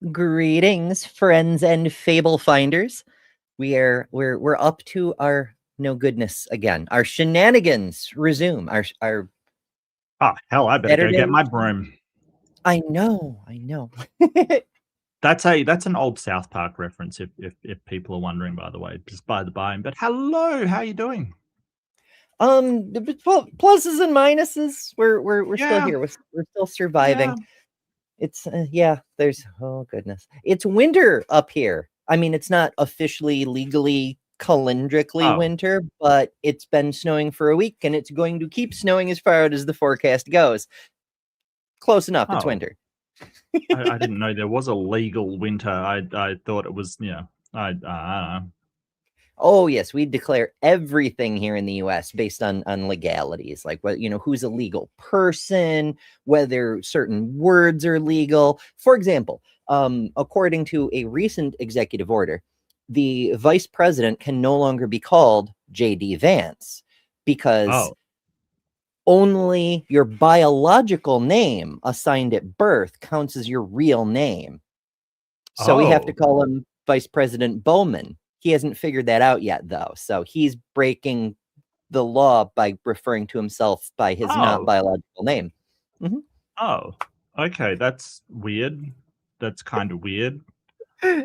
Greetings, friends and fable finders. We're up to our no goodness again. Our shenanigans resume. Our Oh, hell, I better go Saturday. get my broom. I know. That's an old South Park reference if people are wondering, by the way, just by the by. But hello, how you doing? Pluses and minuses. We're still Yeah, here. We're still surviving. yeah. It's there's oh goodness. It's winter up here. I mean, it's not officially legally calendrically Oh, winter, but it's been snowing for a week and it's going to keep snowing as far out as the forecast goes. Close enough, it's oh. winter. I didn't know there was a legal winter. I thought it was, I don't know. Oh yes, we declare everything here in the US based on legalities, like what who's a legal person, whether certain words are legal. For example, according to a recent executive order, the vice president can no longer be called JD Vance because Oh, only your biological name assigned at birth counts as your real name. So we have to oh, call him Vice President Bowman. He hasn't figured that out yet, though. So he's breaking the law by referring to himself by his not oh, biological name. Mm-hmm. oh. Okay, that's weird. That's kind of weird.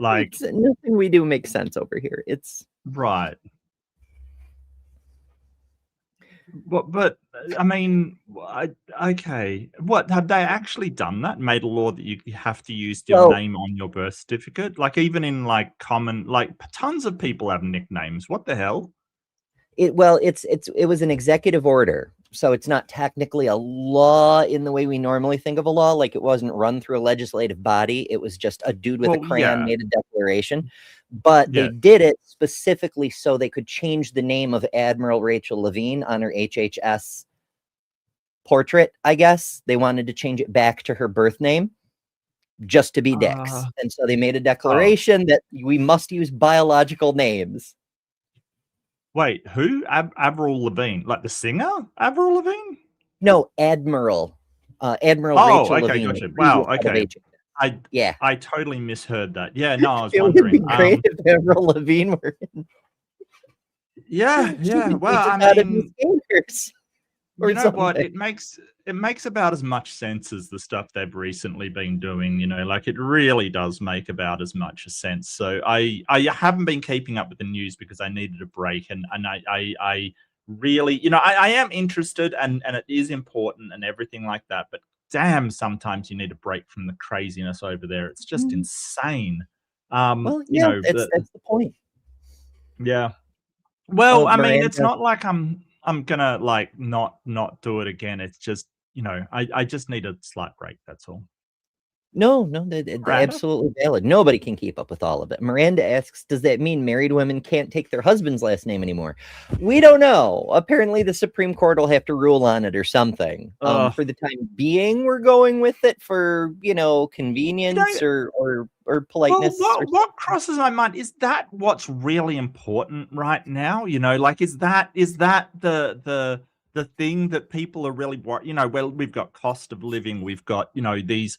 Like, It's nothing we do makes sense over here. It's right. But I mean, okay. What have they actually done that? Made a law that you have to use your well, name on your birth certificate? Like even in like common, like tons of people have nicknames. What the hell? it was an executive order, so it's not technically a law in the way we normally think of a law. Like it wasn't run through a legislative body. It was just a dude with a Well, crayon yeah, made a declaration. But they yeah. did it specifically so they could change the name of Admiral Rachel Levine on her HHS portrait. I guess they wanted to change it back to her birth name just to be dicks, Uh, and so they made a oh, declaration that we must use biological names. wait, who? Avril Lavigne, like the singer Avril Lavigne? No, Admiral Oh, Rachel okay, Levine, the gotcha. previous Wow, head of okay. HHS. I Yeah, I totally misheard that. Yeah, no, I was it would be wondering. great if Avril Levine were Yeah, she yeah. could Well, teach us I how to be mean, skaters you or know what? something. It makes about as much sense as the stuff they've recently been doing. Like it really does make about as much sense. So I haven't been keeping up with the news because I needed a break, and I really, I am interested, and it is important and everything like that. But damn, sometimes you need a break from the craziness over there. It's just Mm, insane. well, yeah, that's the point. Yeah. Well, I mean, it's Miranda. not like I'm gonna like not do it again. It's just, I just need a slight break, that's all. No, Miranda? absolutely valid. Nobody can keep up with all of it. Miranda asks, does that mean married women can't take their husband's last name anymore? We don't know. Apparently, the Supreme Court will have to rule on it or something. Uh, For the time being, we're going with it for you convenience know, or well, politeness or what crosses my mind is that what's really important right now? Like is that the thing that people are really worried? Well, we've got cost of living, we've got these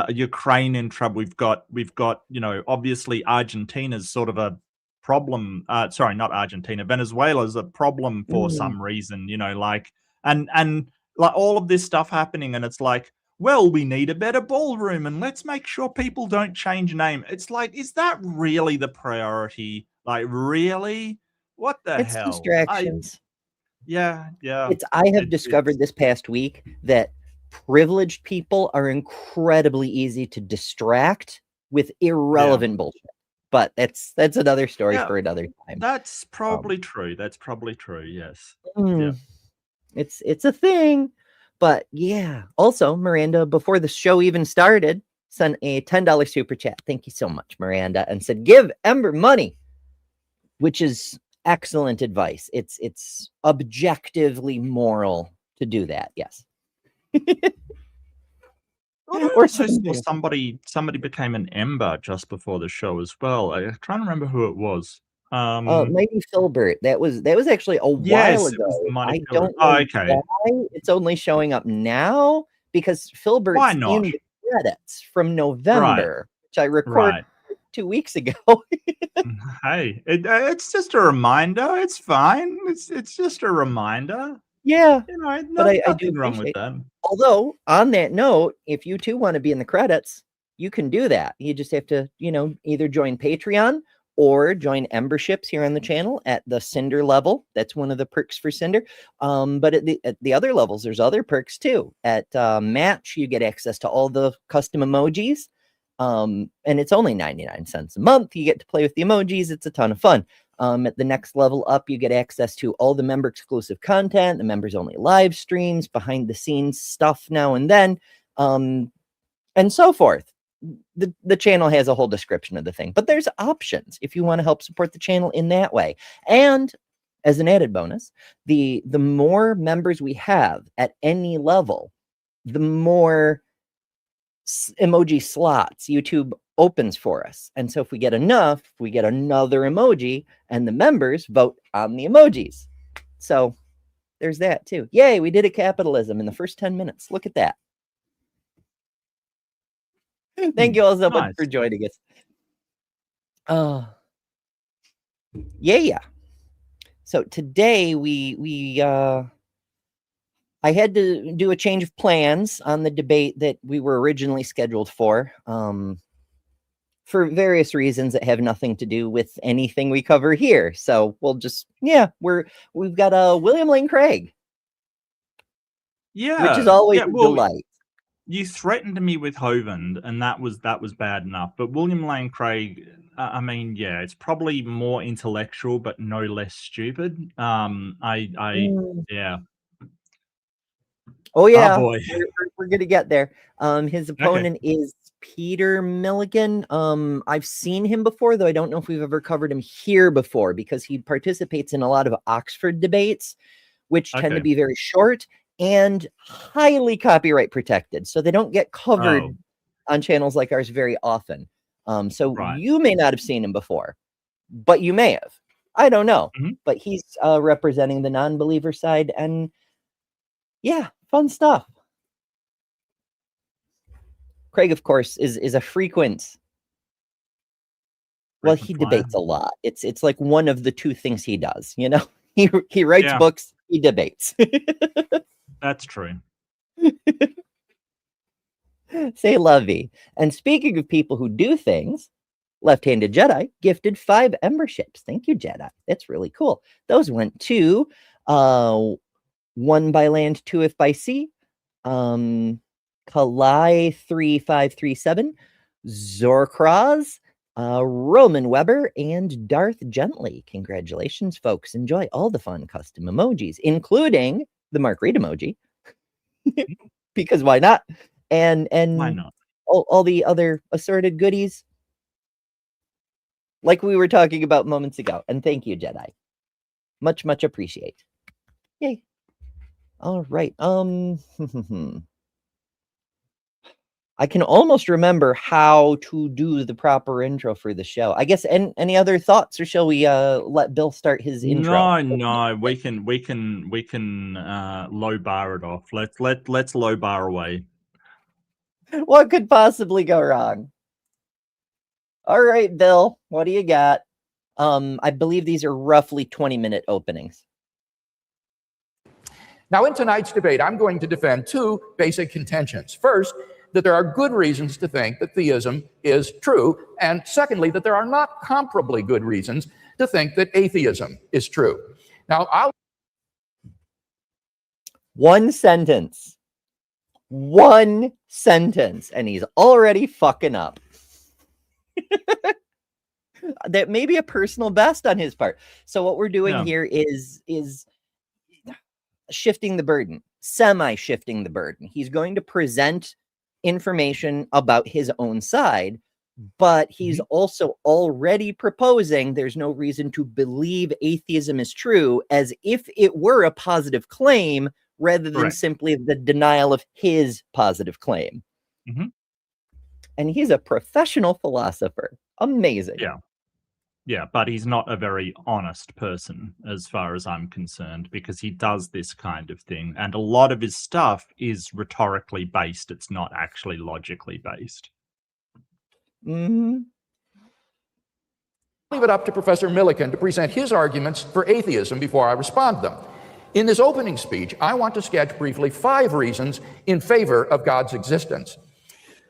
Ukraine in trouble, we've got obviously Argentina's sort of a problem. Sorry, not Argentina, Venezuela's a problem for something. some reason. Like and like all of this stuff happening, and it's like, well, we need a better ballroom and let's make sure people don't change name. It's like, is that really the priority? Like, really? What the It's hell? distractions. Yeah. I have It's discovered this past week that privileged people are incredibly easy to distract with yeah. irrelevant bullshit. But that's another story Yeah, for another time. that's Um, probably true. That's probably true. Yes. Yeah. mm, it's a thing. But yeah. Also, Miranda, before the show even started, sent a $10 super chat. Thank you so much, Miranda, and said, "Give Ember money," which is excellent advice. It's objectively moral to do that. Yes. Well, I Or also saw something. somebody became an Ember just before the show as well. I'm trying to remember who it was. Maybe Filbert. That was actually a while Yes, it was ago. Mighty I Pilgrim. don't Oh, know okay. why it's only showing up now because Why Filbert's not? in the credits from Right. November. which I recorded Right. 2 weeks ago. Hey, it's just a reminder. It's fine. It's just a reminder. Yeah, You know, but I do nothing wrong with appreciate. that. Although, on that note, if you too want to be in the credits, you can do that. You just have to, either join Patreon or join memberships here on the channel at the Cinder level. That's one of the perks for Cinder. But at the other levels, there's other perks too. At Match, you get access to all the custom emojis. And it's only 99 cents a month. You get to play with the emojis. It's a ton of fun. At the next level up, you get access to all the member exclusive content, the members only live streams, behind the scenes stuff now and then, and so forth. The channel has a whole description of the thing, but there's options if you want to help support the channel in that way. And as an added bonus, the more members we have at any level, the more emoji slots YouTube opens for us. And so if we get enough, we get another emoji, and the members vote on the emojis. So there's that too. Yay, we did a capitalism in the first 10 minutes. Look at that. Thank you all so much for joining us. Yeah. So today I had to do a change of plans on the debate that we were originally scheduled for various reasons that have nothing to do with anything we cover here. So we'll just, we've got William Lane Craig. Yeah. Which is always a delight. You threatened me with Hovland, and that was bad enough. But William Lane Craig, I mean, yeah, it's probably more intellectual, but no less stupid. Yeah. Oh yeah, oh, boy. we're gonna get there. His opponent is Peter Millican. I've seen him before, though I don't know if we've ever covered him here before, because he participates in a lot of Oxford debates, which tend to be very short and highly copyright protected, so they don't get covered on channels like ours very often. So you may not have seen him before, but you may have. I don't know. But he's representing the non-believer side, and yeah, fun stuff. Craig, of course, is a frequent. Well, he debates a lot. It's like one of the two things he does. He writes books, he debates. That's true. Say lovey. And speaking of people who do things, Left-Handed Jedi gifted 5 memberships. Thank you, Jedi. That's really cool. Those went to 1 by land, 2 if by sea, Kalai 3537, Zorkraz, Roman Weber, and Darth Gently. Congratulations, folks. Enjoy all the fun custom emojis, including the Mark Reed emoji. Because why not? And why not? All the other assorted goodies, like we were talking about moments ago. And thank you, Jedi. Much, much appreciate. Yay. All right. I can almost remember how to do the proper intro for the show. I guess. Any other thoughts, or shall we let Bill start his intro? No. We can low bar it off. Let's low bar away. What could possibly go wrong? All right, Bill. What do you got? I believe these are roughly 20-minute openings. Now, in tonight's debate, I'm going to defend 2 basic contentions. First, that there are good reasons to think that theism is true, and secondly, that there are not comparably good reasons to think that atheism is true. Now, One sentence, and he's already fucking up. That may be a personal best on his part. So what we're doing here is shifting the burden, semi-shifting the burden. He's going to present information about his own side, but he's also already proposing there's no reason to believe atheism is true, as if it were a positive claim rather than simply the denial of his positive claim. And he's a professional philosopher. Amazing. Yeah, but he's not a very honest person as far as I'm concerned, because he does this kind of thing. And a lot of his stuff is rhetorically based. It's not actually logically based. Mhm. Leave it up to Professor Millican to present his arguments for atheism before I respond to them. In this opening speech, I want to sketch briefly 5 reasons in favor of God's existence.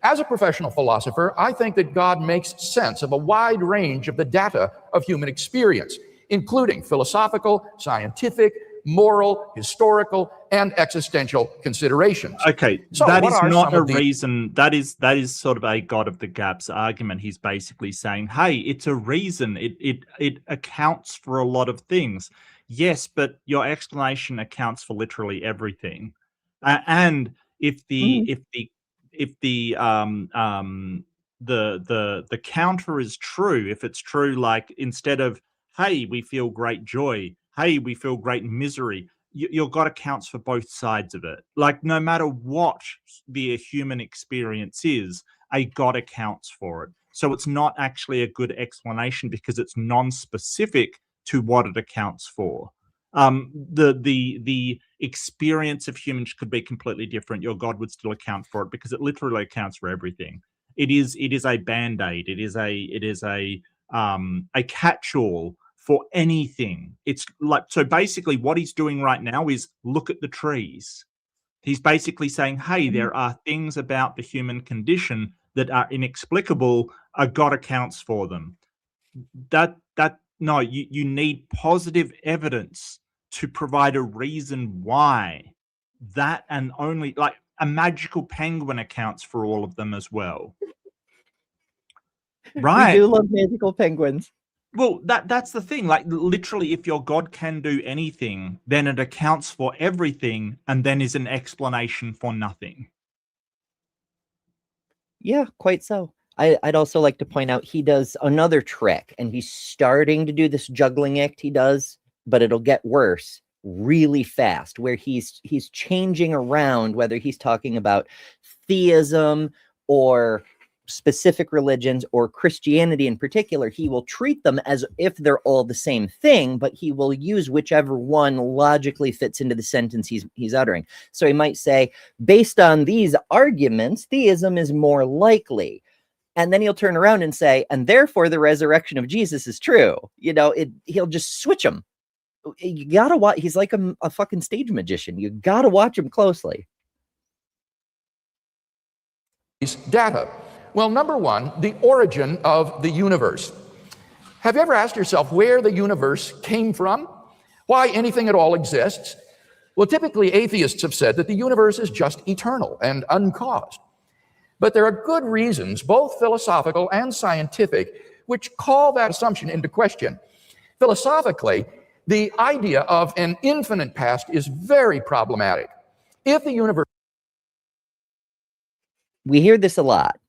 As a professional philosopher, I think that God makes sense of a wide range of the data of human experience, including philosophical, scientific, moral, historical, and existential considerations. Okay, So that what is are not some a of the reason. That is sort of a God of the gaps argument. He's basically saying, hey, it's a reason. It accounts for a lot of things. Yes, but your explanation accounts for literally everything. And if the Mhm. if the counter is true, if it's true, like instead of hey, we feel great joy, hey, we feel great misery, your God accounts for both sides of it. Like no matter what the human experience is, a God accounts for it. So it's not actually a good explanation because it's non-specific to what it accounts for. The experience of humans could be completely different. Your God would still account for it because it literally accounts for everything. It is a band-aid. It is a catch-all for anything. It's like, so basically what he's doing right now is look at the trees. He's basically saying, hey, Mhm. there are things about the human condition that are inexplicable. A God accounts for them. No, you need positive evidence to provide a reason why. That, and only like a magical penguin accounts for all of them as well. We Right. do love magical penguins. Well, that's the thing. Like literally, if your God can do anything, then it accounts for everything and then is an explanation for nothing. Yeah, quite so. I'd also like to point out he does another trick, and he's starting to do this juggling act he does, but it'll get worse really fast, where he's changing around whether he's talking about theism or specific religions or Christianity in particular. He will treat them as if they're all the same thing, but he will use whichever one logically fits into the sentence he's uttering. So he might say, based on these arguments, theism is more likely. And then he'll turn around and say, and therefore the resurrection of Jesus is true. He'll just switch them. You gotta watch. He's like a fucking stage magician. You gotta watch him closely. data? Well, number one, the origin of the universe. Have you ever asked yourself where the universe came from? Why anything at all exists? Well, typically atheists have said that the universe is just eternal and uncaused. But there are good reasons, both philosophical and scientific, which call that assumption into question. Philosophically, the idea of an infinite past is very problematic. If the universe We hear this a lot,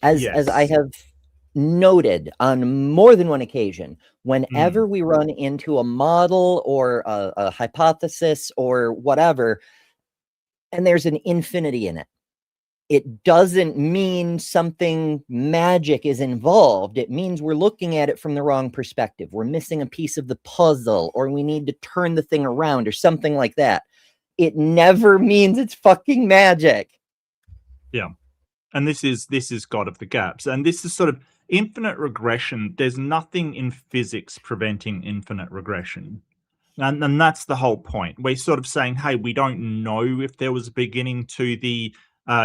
as I Yes. have noted on more than one occasion. Mm. Whenever we run into a model or a hypothesis or whatever, and there's an infinity in it, it doesn't mean something magic is involved. It means we're looking at it from the wrong perspective. We're missing a piece of the puzzle, or we need to turn the thing around, or something like that. It never means it's fucking magic. Yeah. And this is God of the gaps. And this is sort of infinite regression. There's nothing in physics preventing infinite regression. And that's the whole point. We're sort of saying, hey, we don't know if there was a beginning to the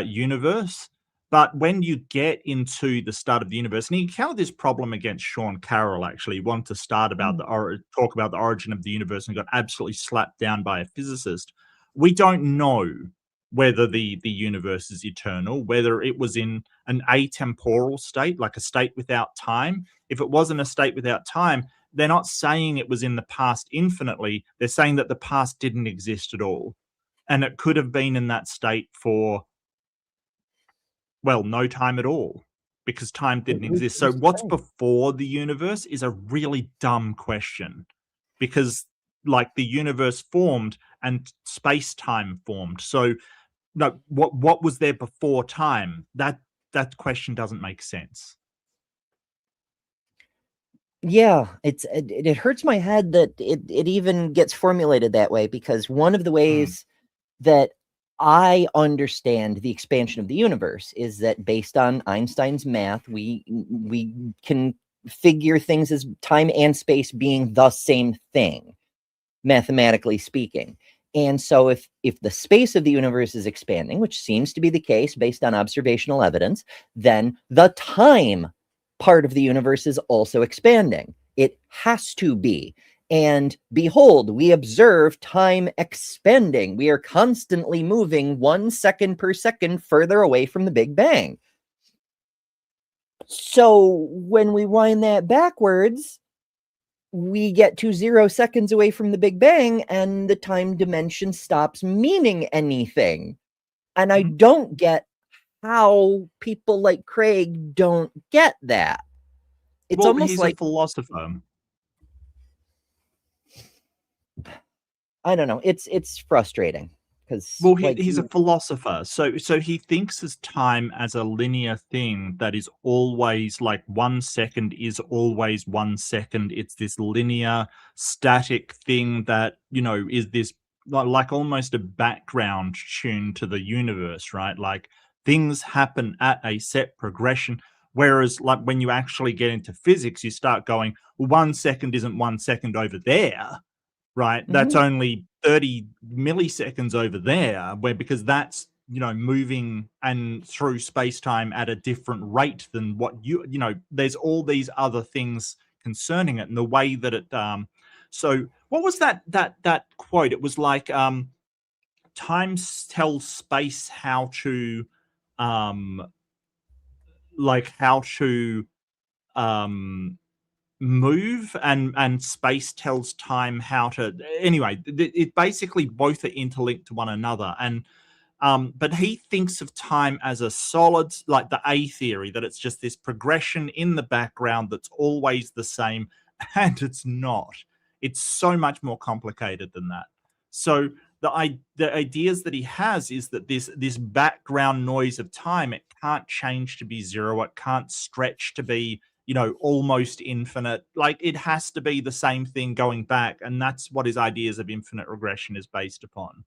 universe. But when you get into the start of the universe, and he encountered this problem against Sean Carroll, actually, he wanted to start about talk about the origin of the universe and got absolutely slapped down by a physicist. We don't know whether the universe is eternal, whether it was in an atemporal state, like a state without time. If it wasn't a state without time, they're not saying it was in the past infinitely. They're saying that the past didn't exist at all. And it could have been in that state for, well, no time at all, because time didn't exist. So what's before the universe is a really dumb question, because like the universe formed and space-time formed. So no, what was there before time? That question doesn't make sense. Yeah, it hurts my head that it even gets formulated that way, because one of the ways that I understand the expansion of the universe is that based on Einstein's math, we can figure things as time and space being the same thing, mathematically speaking. And so if the space of the universe is expanding, which seems to be the case based on observational evidence, then the time part of the universe is also expanding. It has to be. And behold, we observe time expanding. We are constantly moving 1 second per second further away from the Big Bang. So when we wind that backwards, we get to 0 seconds away from the Big Bang and the time dimension stops meaning anything. And I don't get how people like Craig don't get that. It's almost he's like a philosopher. I don't know. It's frustrating because he's a philosopher, so he thinks as time as a linear thing that is always like 1 second is always 1 second. It's this linear, static thing that is this like almost a background tune to the universe, right? Like things happen at a set progression. Whereas, like when you actually get into physics, you start going, well, 1 second isn't 1 second over there. Right, that's only 30 milliseconds over there, because that's moving and through space-time at a different rate than what there's all these other things concerning it and the way that it so what was that quote? It was like time tells space how to move, and space tells time how to. Anyway, it basically both are interlinked to one another, and but he thinks of time as a solid, like the A theory, that it's just this progression in the background that's always the same, and it's not. It's so much more complicated than that. So the ideas that he has is that this background noise of time, it can't change to be zero, it can't stretch to be almost infinite. Like it has to be the same thing going back, and that's what his ideas of infinite regression is based upon.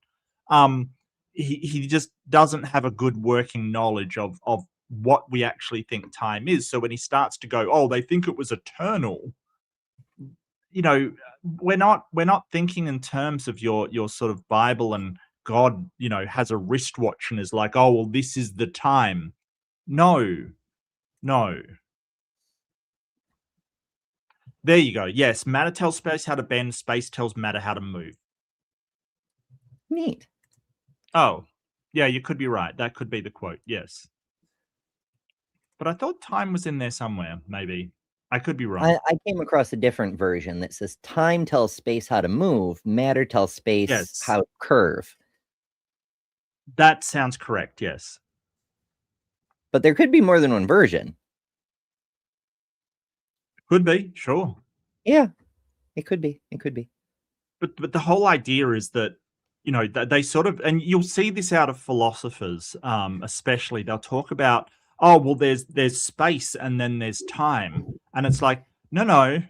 He just doesn't have a good working knowledge of what we actually think time is. So when he starts to go, oh, they think it was eternal, we're not thinking in terms of your sort of Bible and God, has a wristwatch and is like, oh, well, this is the time. No. There you go. Yes, matter tells space how to bend, space tells matter how to move. Neat. Oh, yeah, you could be right. That could be the quote, yes. But I thought time was in there somewhere, maybe. I could be wrong. I came across a different version that says time tells space how to move, matter tells space how to curve. That sounds correct, yes. But there could be more than one version. Could be, sure. Yeah, it could be. But the whole idea is that, they sort of, and you'll see this out of philosophers, especially, they'll talk about, oh, well, there's space and then there's time. And it's like, no,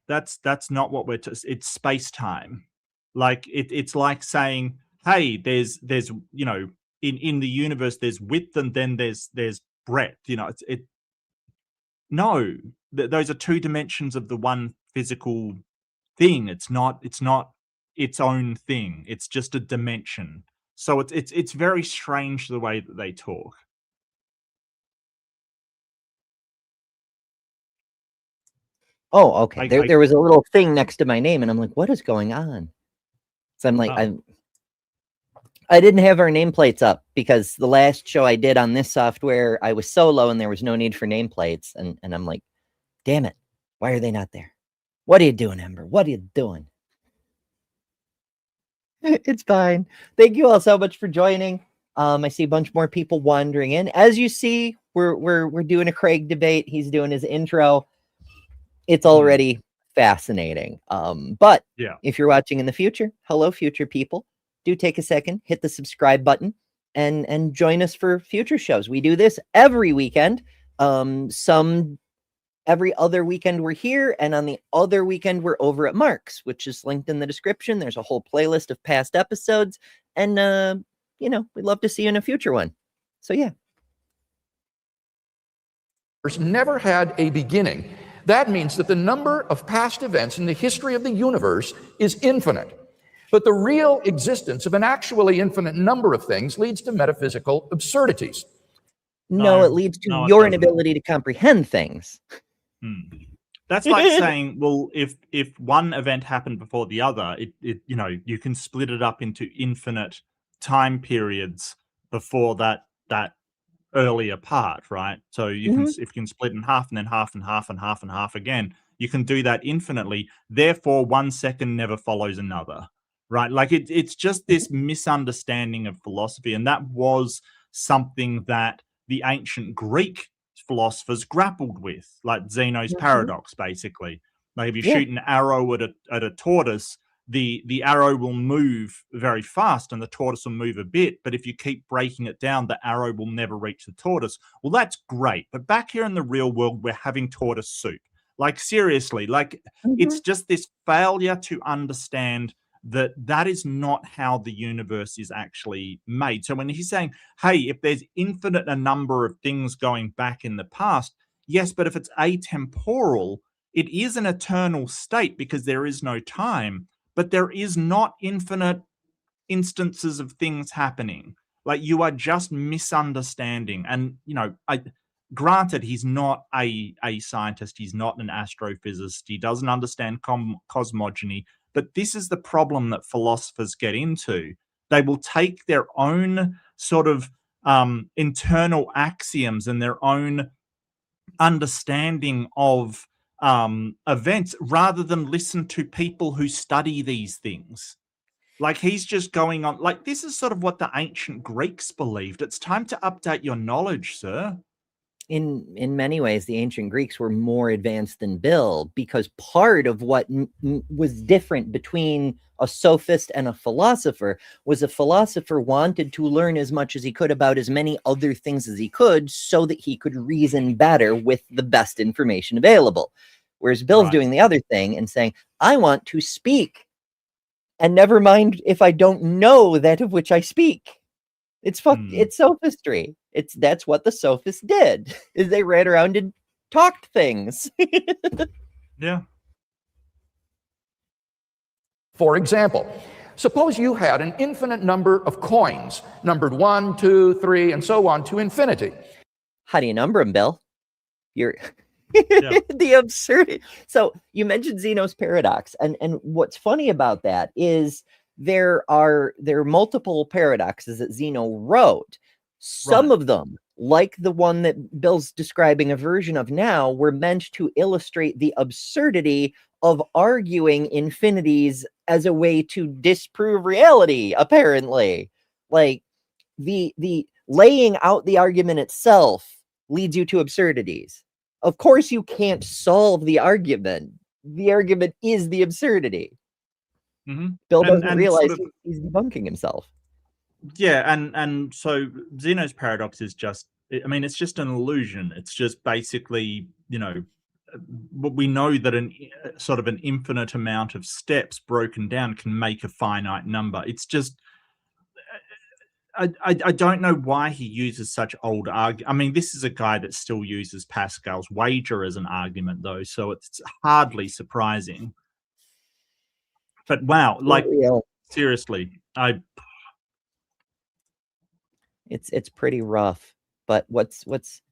that's not what it's space-time. Like it's like saying, hey, there's in the universe there's width and then there's breadth. No, those are two dimensions of the one physical thing. It's not its own thing. It's just a dimension. So it's very strange the way that they talk. Oh, okay. There was a little thing next to my name, and I'm like, what is going on? So I'm like, I didn't have our nameplates up because the last show I did on this software, I was solo and there was no need for nameplates. And I'm like, damn it, why are they not there? What are you doing, Ember? What are you doing? It's fine. Thank you all so much for joining. I see a bunch more people wandering in. As you see, we're doing a Craig debate. He's doing his intro. It's already fascinating. But yeah, if you're watching in the future, hello, future people. Do take a second, hit the subscribe button, and join us for future shows. We do this every weekend. Every other weekend we're here, and on the other weekend we're over at Mark's, which is linked in the description. There's a whole playlist of past episodes, and we'd love to see you in a future one. So yeah. Never had a beginning. That means that the number of past events in the history of the universe is infinite. But the real existence of an actually infinite number of things leads to metaphysical absurdities. No, it leads to your inability to comprehend things. That's like saying, well, if one event happened before the other, you can split it up into infinite time periods before that earlier part, right? So you can, if you can split in half and then half and half and half and half again, you can do that infinitely. Therefore, 1 second never follows another, right? Like it's just this misunderstanding of philosophy, and that was something that the ancient Greek philosophers grappled with, like Zeno's paradox, basically. Like if you shoot an arrow at a tortoise, the arrow will move very fast and the tortoise will move a bit, but if you keep breaking it down, the arrow will never reach the tortoise. Well, that's great, but back here in the real world, we're having tortoise soup. Like seriously, like it's just this failure to understand that is not how the universe is actually made. So when he's saying, hey, if there's infinite a number of things going back in the past, yes, but if it's atemporal, it is an eternal state because there is no time, but there is not infinite instances of things happening. Like you are just misunderstanding. And, granted, he's not a scientist. He's not an astrophysicist. He doesn't understand cosmogony. But this is the problem that philosophers get into. They will take their own sort of internal axioms and their own understanding of events rather than listen to people who study these things. Like he's just going on, like this is sort of what the ancient Greeks believed. It's time to update your knowledge, sir. In many ways, the ancient Greeks were more advanced than Bill, because part of what was different between a sophist and a philosopher was a philosopher wanted to learn as much as he could about as many other things as he could so that he could reason better with the best information available. Whereas Bill's doing the other thing and saying, I want to speak, and never mind if I don't know that of which I speak. It's it's sophistry. That's what the sophists did, is they ran around and talked things. Yeah. For example, suppose you had an infinite number of coins, numbered 1, 2, 3, and so on to infinity. How do you number them, Bill? You're the absurdity. So you mentioned Zeno's paradox, and what's funny about that is there are multiple paradoxes that Zeno wrote. Some of them, like the one that Bill's describing a version of now, were meant to illustrate the absurdity of arguing infinities as a way to disprove reality, apparently. Like the laying out the argument itself leads you to absurdities. Of course, you can't solve the argument. The argument is the absurdity. Bill doesn't realize he's debunking himself. Yeah, and so Zeno's paradox is just, I mean, it's just an illusion. It's just basically, we know that sort of an infinite amount of steps broken down can make a finite number. It's just, I don't know why he uses such old argument. I mean, this is a guy that still uses Pascal's wager as an argument, though, so it's hardly surprising. But wow, like seriously, it's pretty rough. But what's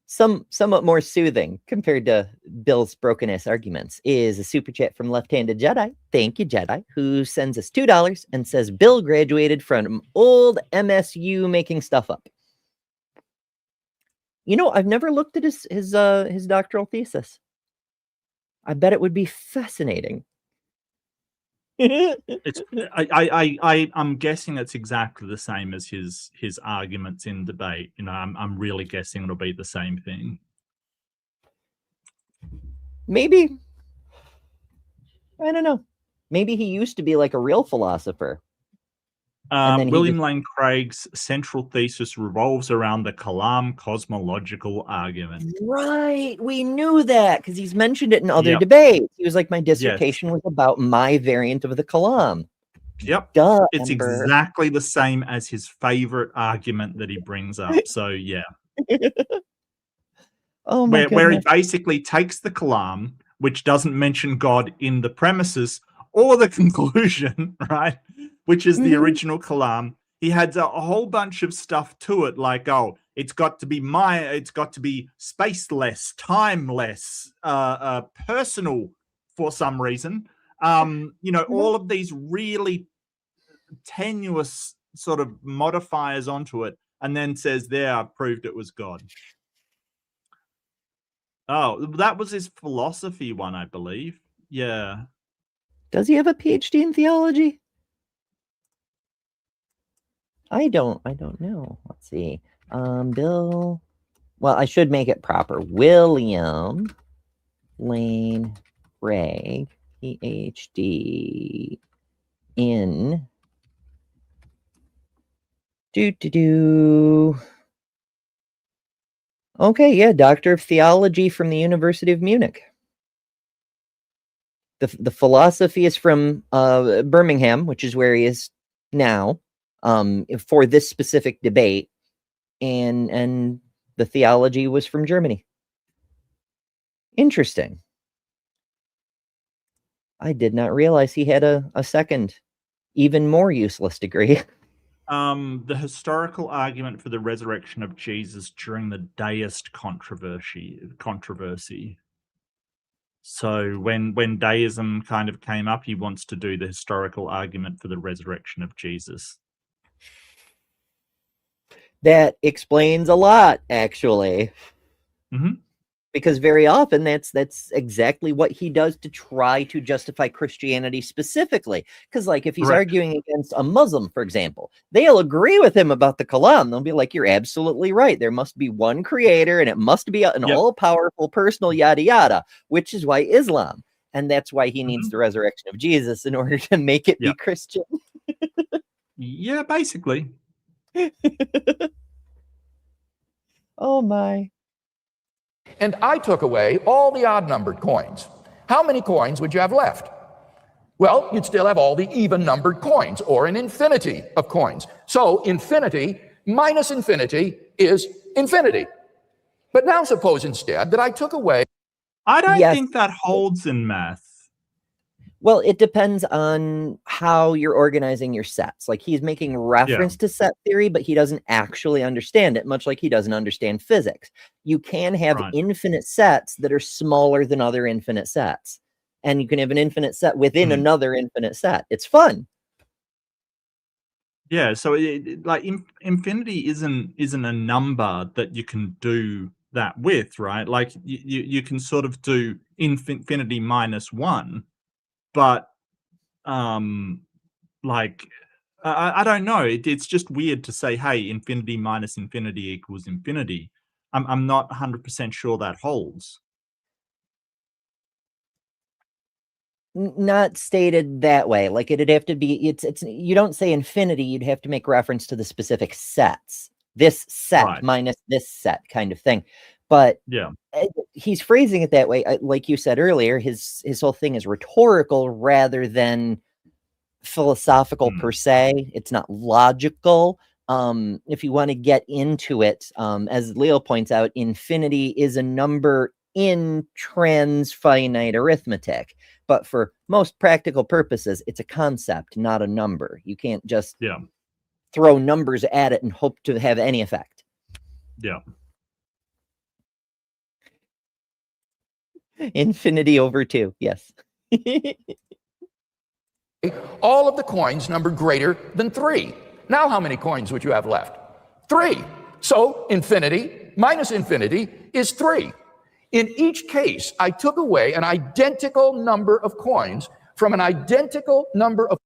somewhat more soothing compared to Bill's broken-ass arguments is a super chat from Left-Handed Jedi. Thank you, Jedi, who sends us $2 and says Bill graduated from old MSU making stuff up. I've never looked at his doctoral thesis. I bet it would be fascinating. I'm guessing it's exactly the same as his arguments in debate. I'm really guessing it'll be the same thing. Maybe. I don't know. Maybe he used to be like a real philosopher. William Lane Craig's central thesis revolves around the Kalam cosmological argument. Right. We knew that because he's mentioned it in other debates. He was like, my dissertation was about my variant of the Kalam. Yep. Duh, It's Ember. exactly the same as his favorite argument that he brings up. So yeah. Oh my Where he goodness. basically takes the Kalam, which doesn't mention God in the premises or the conclusion, right? Which is the Mhm. original Kalam. He adds a whole bunch of stuff to it, like, oh, it's got to be spaceless, timeless, personal for some reason. All of these really tenuous sort of modifiers onto it, and then says, there, I've proved it was God. Oh, that was his philosophy one, I believe. Yeah. Does he have a PhD in theology? I don't know. Let's see. Bill. Well, I should make it proper. William Lane Craig, PhD in Okay, yeah, Doctor of Theology from the University of Munich. The philosophy is from Birmingham, which is where he is now, for this specific debate, and the theology was from Germany. Interesting. I did not realize he had a second, even more useless degree. The historical argument for the resurrection of Jesus during the deist controversy. So when deism kind of came up, he wants to do the historical argument for the resurrection of Jesus. That explains a lot, actually. Mhm. Because very often that's exactly what he does to try to justify Christianity specifically. Because, like, if he's Correct. arguing against a Muslim, for example, they'll agree with him about the Kalam. They'll be like, "You're absolutely right. There must be one creator, and it must be an Yep. all-powerful, personal yada yada." Which is why Islam, and that's why he needs Mhm. the resurrection of Jesus in order to make it be Yep. Christian. Yeah, basically. Oh my. And I took away all the odd-numbered coins. How many coins would you have left? Well, you'd still have all the even-numbered coins, or an infinity of coins. So infinity minus infinity is infinity. But now suppose instead that I took away... I don't Yes. think that holds in math. Well, it depends on how you're organizing your sets. Like, he's making reference to set theory, but he doesn't actually understand it, much like he doesn't understand physics. You can have Right. infinite sets that are smaller than other infinite sets. And you can have an infinite set within another infinite set. It's fun. Yeah, so like infinity isn't a number that you can do that with, right? Like you can sort of do infinity minus one, but like I don't know. It's just weird to say, hey, infinity minus infinity equals infinity. I'm not 100% sure that holds. Not stated that way. Like, it'd have to be, it's you don't say infinity, you'd have to make reference to the specific sets. This set Right. minus this set kind of thing. But Yeah. he's phrasing it that way. Like you said earlier, his whole thing is rhetorical rather than philosophical per se. It's not logical. If you want to get into it, as Leo points out, infinity is a number in transfinite arithmetic. But for most practical purposes, it's a concept, not a number. You can't just throw numbers at it and hope to have any effect. Yeah. Infinity over 2, yes. all of the coins numbered greater than 3. Now how many coins would you have left? 3. So infinity minus infinity is 3. In each case, I took away an identical number of coins from an identical number of...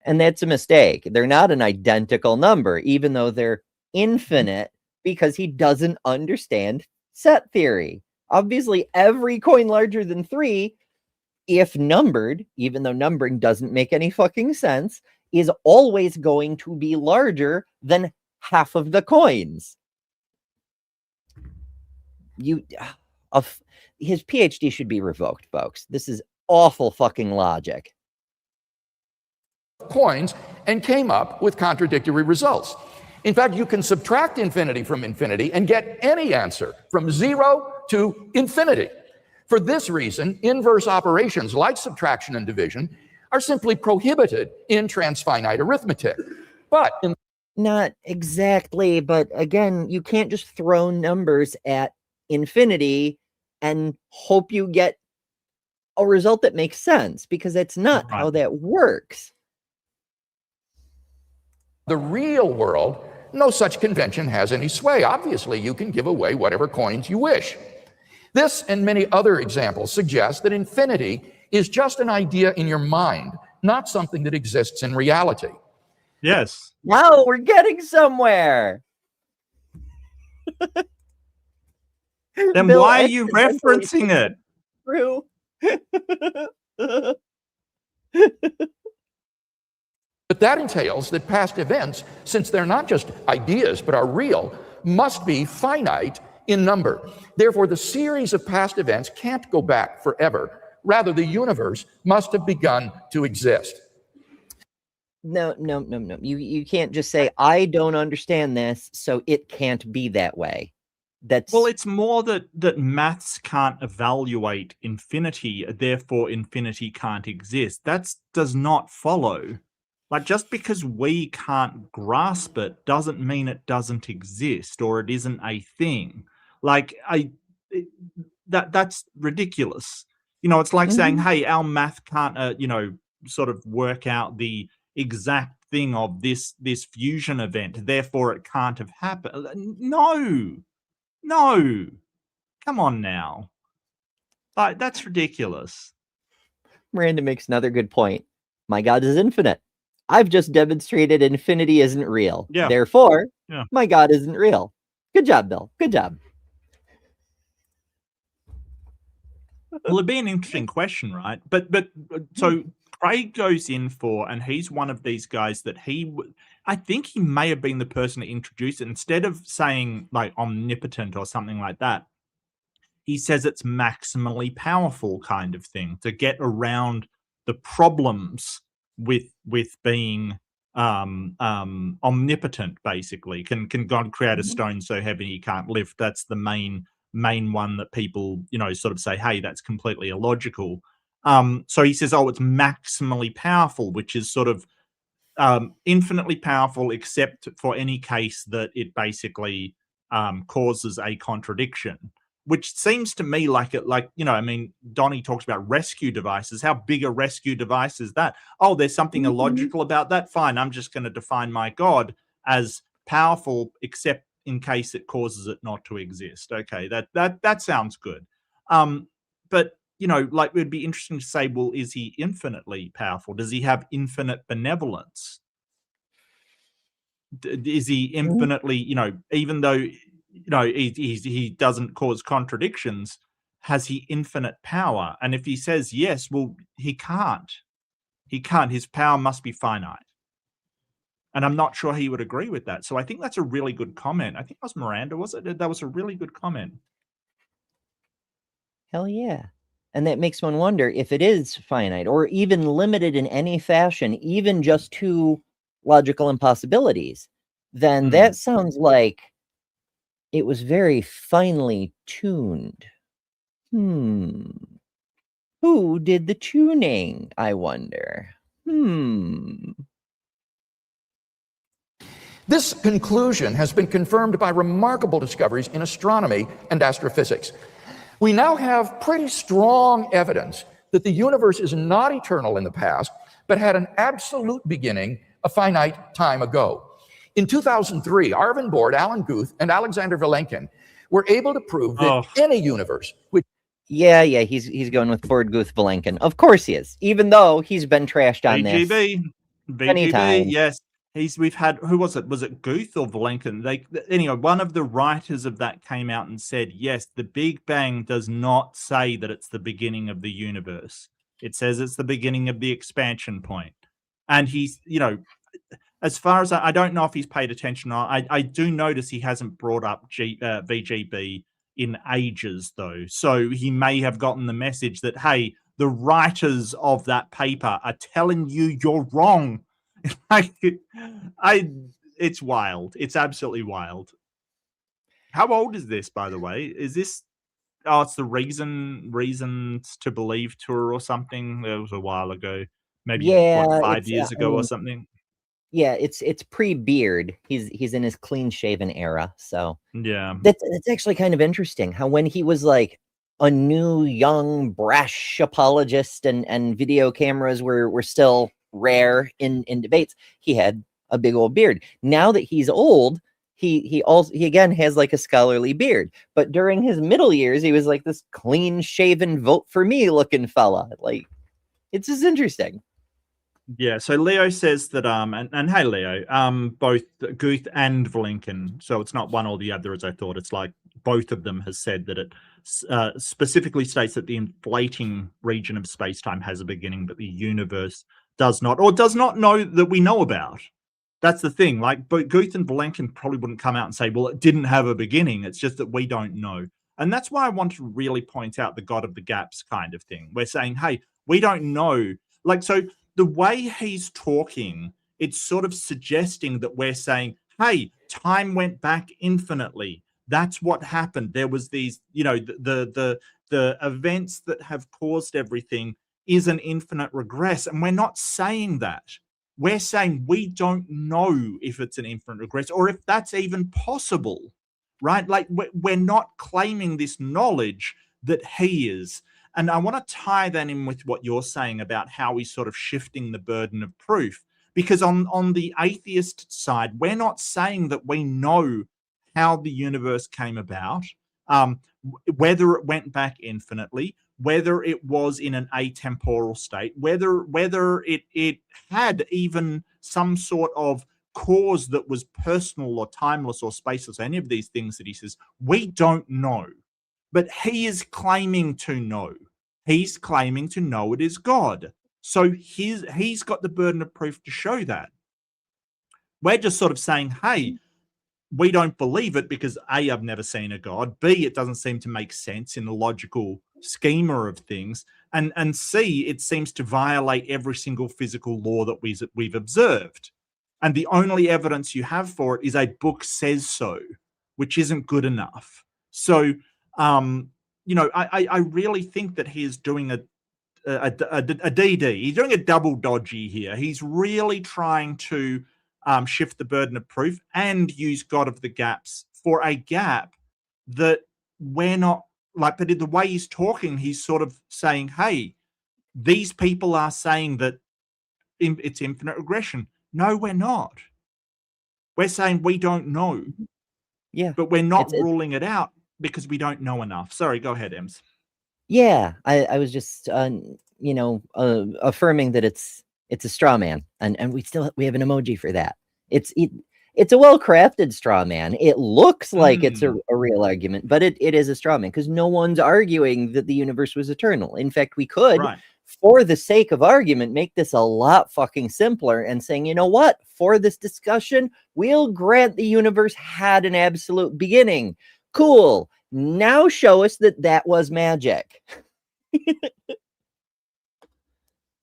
And that's a mistake. They're not an identical number, even though they're infinite, because he doesn't understand set theory. Obviously, every coin larger than 3, if numbered, even though numbering doesn't make any fucking sense, is always going to be larger than half of the coins. His PhD should be revoked, folks. This is awful fucking logic. coins and came up with contradictory results. In fact, you can subtract infinity from infinity and get any answer from 0 to infinity. For this reason, inverse operations like subtraction and division are simply prohibited in transfinite arithmetic. But not exactly, but again, you can't just throw numbers at infinity and hope you get a result that makes sense, because that's not how that works. The real world, no such convention has any sway. Obviously, you can give away whatever coins you wish. This and many other examples suggest that infinity is just an idea in your mind, not something that exists in reality. Yes. Wow, we're getting somewhere. Then Bill, why are you referencing it? True. But that entails that past events, since they're not just ideas but are real, must be finite in number. Therefore, the series of past events can't go back forever. Rather, the universe must have begun to exist. No. You can't just say, I don't understand this, so it can't be that way. Well, it's more that maths can't evaluate infinity, therefore infinity can't exist. That does not follow. Like, just because we can't grasp it doesn't mean it doesn't exist or it isn't a thing. Like, that's ridiculous. You know, it's like saying, hey, our math can't, sort of work out the exact thing of this fusion event, therefore it can't have happened. No, come on now. Like, that's ridiculous. Miranda makes another good point. My God is infinite. I've just demonstrated infinity isn't real. Yeah. Therefore, my God isn't real. Good job, Bill. Good job. Well, it'd be an interesting question, right? But so Craig goes in for, and he's one of these guys that I think he may have been the person to introduce it. Instead of saying like omnipotent or something like that, he says it's maximally powerful kind of thing to get around the problems with being omnipotent. Basically, can God create a stone so heavy he can't lift? That's the main one that people sort of say, hey, that's completely illogical. So he says, it's maximally powerful, which is sort of infinitely powerful except for any case that it basically causes a contradiction, which seems to me like Donnie talks about rescue devices. How big a rescue device is that? Oh, there's something illogical about that? Fine, I'm just going to define my God as powerful except in case it causes it not to exist. Okay, that sounds good. But like, it'd be interesting to say, well, is he infinitely powerful? Does he have infinite benevolence? Is he infinitely, even though he doesn't cause contradictions, has he infinite power? And if he says yes, well, he can't. His power must be finite. And I'm not sure he would agree with that. So I think that's a really good comment. I think it was Miranda, was it? That was a really good comment. Hell yeah. And that makes one wonder if it is finite or even limited in any fashion, even just to logical impossibilities, then that sounds like it was very finely tuned. Who did the tuning, I wonder? This conclusion has been confirmed by remarkable discoveries in astronomy and astrophysics. We now have pretty strong evidence that the universe is not eternal in the past, but had an absolute beginning a finite time ago. In 2003, Arvin Bohr, Alan Guth, and Alexander Vilenkin were able to prove that any universe, which he's going with Bohr, Guth, Vilenkin. Of course he is, even though he's been trashed on this many times. Yes. We've had, who was it? Was it Guth or Vilenkin? One of the writers of that came out and said, yes, the Big Bang does not say that it's the beginning of the universe. It says it's the beginning of the expansion point. And he's, as far as I don't know if he's paid attention, I do notice he hasn't brought up VGB in ages, though. So he may have gotten the message that, hey, the writers of that paper are telling you you're wrong. Like, it's wild. It's absolutely wild. How old is this, by the way? Is this? Oh, it's the Reasons to Believe tour or something. That was a while ago, maybe what, Yeah, 5 years ago or something. yeah, it's pre-beard. He's in his clean-shaven era, so Yeah, that's actually kind of interesting. How when he was like a new, young, brash apologist, and video cameras were still rare in debates, he had a big old beard. Now that he's old, he again has like a scholarly beard. But during his middle years, he was like this clean-shaven, vote for me looking fella. Like, it's just interesting. yeah. So Leo says that and hey Leo, both Guth and Vlinken. So it's not one or the other, as I thought. It's like both of them has said that it specifically states that the inflating region of space-time has a beginning, but the universe does not, or does not know that we know about. That's the thing. Like, but Guth and Vlinken probably wouldn't come out and say, well, it didn't have a beginning. It's just that we don't know. And that's why I want to really point out the God of the gaps kind of thing. We're saying, hey, we don't know. Like, so the way he's talking, it's sort of suggesting that we're saying, hey, time went back infinitely. That's what happened. There was these, the events that have caused everything is an infinite regress. And we're not saying that. We're saying we don't know if it's an infinite regress or if that's even possible, right? Like, we're not claiming this knowledge that he is. And I want to tie that in with what you're saying about how he's sort of shifting the burden of proof. Because on the atheist side, we're not saying that we know how the universe came about, whether it went back infinitely, whether it was in an atemporal state, whether it had even some sort of cause that was personal or timeless or spaceless, any of these things that he says, we don't know. But he is claiming to know. He's claiming to know it is God. So he's got the burden of proof to show that. We're just sort of saying, hey, we don't believe it because A, I've never seen a God. B, it doesn't seem to make sense in the logical schema of things. And C, it seems to violate every single physical law that we've observed. And the only evidence you have for it is a book says so, which isn't good enough. So, I really think that he is doing a DD. He's doing a double dodgy here. He's really trying to shift the burden of proof and use God of the gaps for a gap that we're not like. But in the way he's talking, he's sort of saying, "Hey, these people are saying that it's infinite regression." No, we're not. We're saying we don't know. Yeah, but we're not ruling it out because we don't know enough. Sorry, go ahead, Ems. Yeah, I was just affirming that it's a straw man, and we have an emoji for that. It's a well-crafted straw man. It looks like it's a real argument, but it is a straw man because no one's arguing that the universe was eternal. In fact, we could, for the sake of argument, make this a lot fucking simpler and saying, you know what, for this discussion, we'll grant the universe had an absolute beginning. Cool. Now show us that was magic.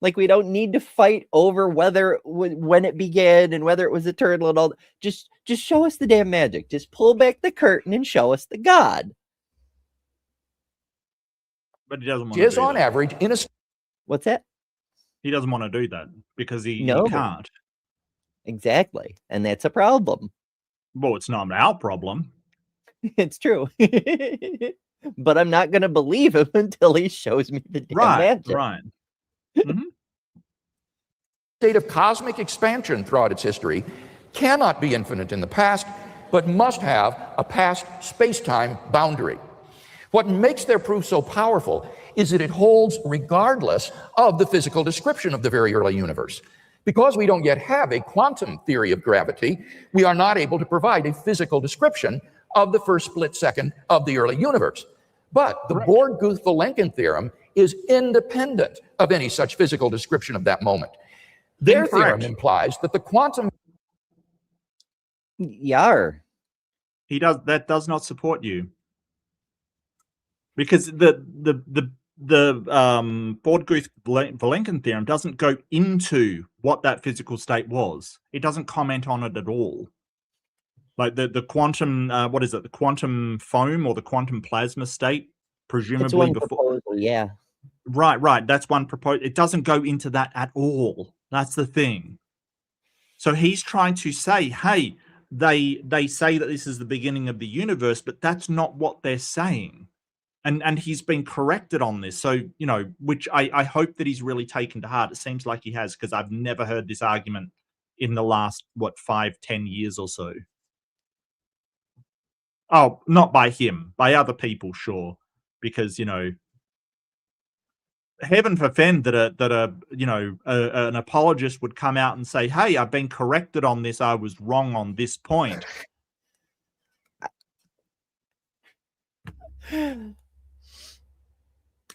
Like, we don't need to fight over whether when it began and whether it was eternal and all. Just show us the damn magic. Just pull back the curtain and show us the God. But he doesn't want to do on that. average in a... What's that? He doesn't want to do that because he can't. Exactly. And that's a problem. Well, it's not our problem. It's true. But I'm not going to believe him until he shows me the damn magic. Right. Mm-hmm. State of cosmic expansion throughout its history cannot be infinite in the past, but must have a past space-time boundary. What makes their proof so powerful is that it holds regardless of the physical description of the very early universe. Because we don't yet have a quantum theory of gravity, we are not able to provide a physical description of the first split second of the early universe. But the Born-Guth-Vilenkin theorem is independent of any such physical description of that moment. Their theorem implies that the quantum... Yar. That does not support you. Because the Borde-Guth-Vilenkin theorem doesn't go into what that physical state was. It doesn't comment on it at all. Like the quantum, what is it? The quantum foam or the quantum plasma state, presumably It's one before. proposal, yeah. Right. That's one proposal. It doesn't go into that at all. That's the thing. So he's trying to say, hey, they say that this is the beginning of the universe, but that's not what they're saying. And he's been corrected on this. So, you know, which I hope that he's really taken to heart. It seems like he has, because I've never heard this argument in the last, 5-10 years or so. Oh, not by him, by other people, sure. Because, you know, heaven forfend that an apologist would come out and say, hey, I've been corrected on this. I was wrong on this point.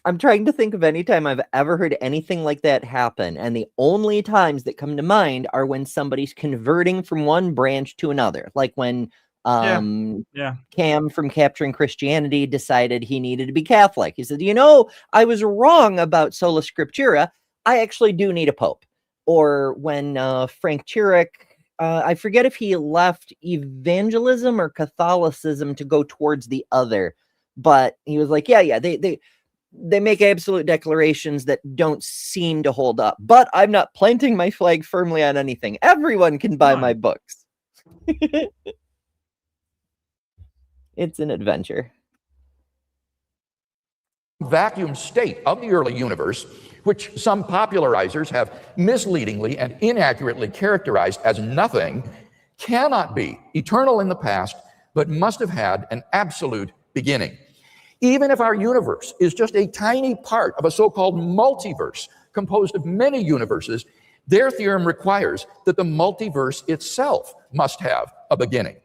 I'm trying to think of any time I've ever heard anything like that happen. And the only times that come to mind are when somebody's converting from one branch to another. Like when Cam from Capturing Christianity decided he needed to be Catholic. He said, I was wrong about sola scriptura. I actually do need a pope. Or when Frank Turek, I forget if he left evangelism or Catholicism to go towards the other, but he was like, they make absolute declarations that don't seem to hold up, but I'm not planting my flag firmly on anything. Everyone can buy my books. It's an adventure. Vacuum state of the early universe, which some popularizers have misleadingly and inaccurately characterized as nothing, cannot be eternal in the past, but must have had an absolute beginning. Even if our universe is just a tiny part of a so-called multiverse composed of many universes, their theorem requires that the multiverse itself must have a beginning.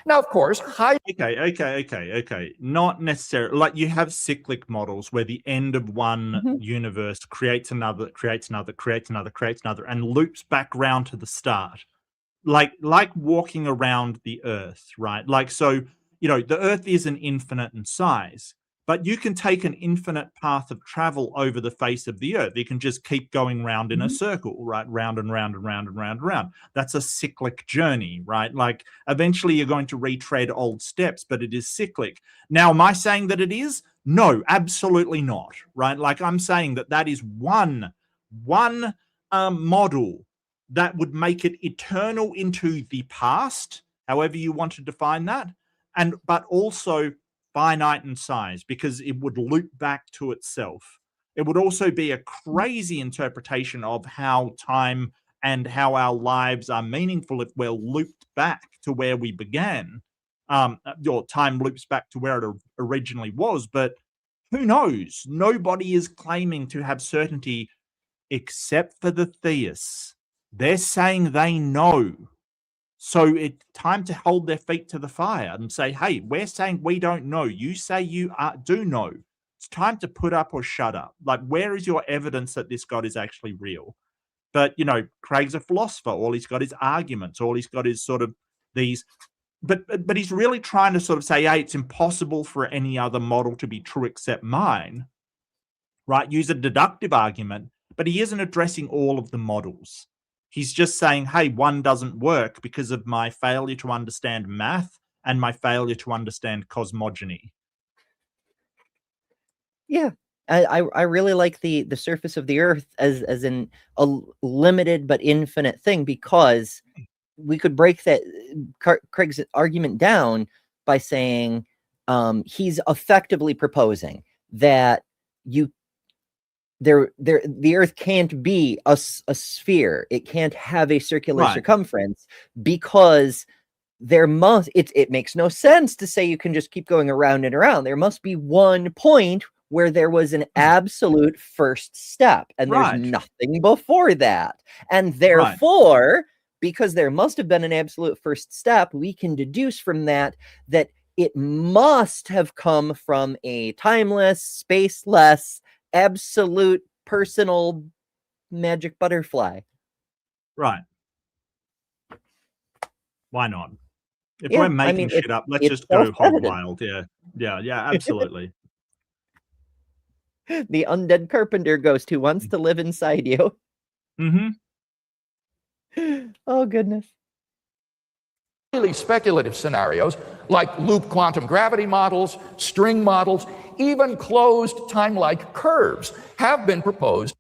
Now, of course, Okay. Not necessarily. Like, you have cyclic models where the end of one universe creates another, and loops back round to the start. Like walking around the Earth, right? Like, so, the Earth isn't infinite in size, but you can take an infinite path of travel over the face of the Earth. You can just keep going round in a circle, right? Round and round and round and round and round. That's a cyclic journey, right? Like, eventually you're going to retread old steps, but it is cyclic. Now, am I saying that it is? No, absolutely not, right? Like, I'm saying that is one model that would make it eternal into the past, however you want to define that, but also finite in size, because it would loop back to itself. It would also be a crazy interpretation of how time and how our lives are meaningful if we're looped back to where we began. Your time loops back to where it originally was, but who knows? Nobody is claiming to have certainty except for the theists. They're saying they know. So it's time to hold their feet to the fire and say, hey, we're saying we don't know. You say you do know. It's time to put up or shut up. Like, where is your evidence that this God is actually real? But, Craig's a philosopher. All he's got is arguments. All he's got is sort of these. But he's really trying to sort of say, hey, it's impossible for any other model to be true except mine, right? Use a deductive argument, but he isn't addressing all of the models. He's just saying, hey, one doesn't work because of my failure to understand math and my failure to understand cosmogony. Yeah. I really like the surface of the Earth as a limited but infinite thing, because we could break that Craig's argument down by saying he's effectively proposing that the Earth can't be a sphere. It can't have a circular circumference, because it makes no sense to say you can just keep going around and around. There must be one point where there was an absolute first step, and there's nothing before that. And therefore, because there must have been an absolute first step, we can deduce from that it must have come from a timeless, spaceless, absolute personal magic butterfly. Right. Why not? If we're making shit up, let's just go hog wild. Yeah, absolutely. The undead carpenter ghost who wants to live inside you. Oh, goodness. Really speculative scenarios like loop quantum gravity models, string models, even closed time-like curves have been proposed.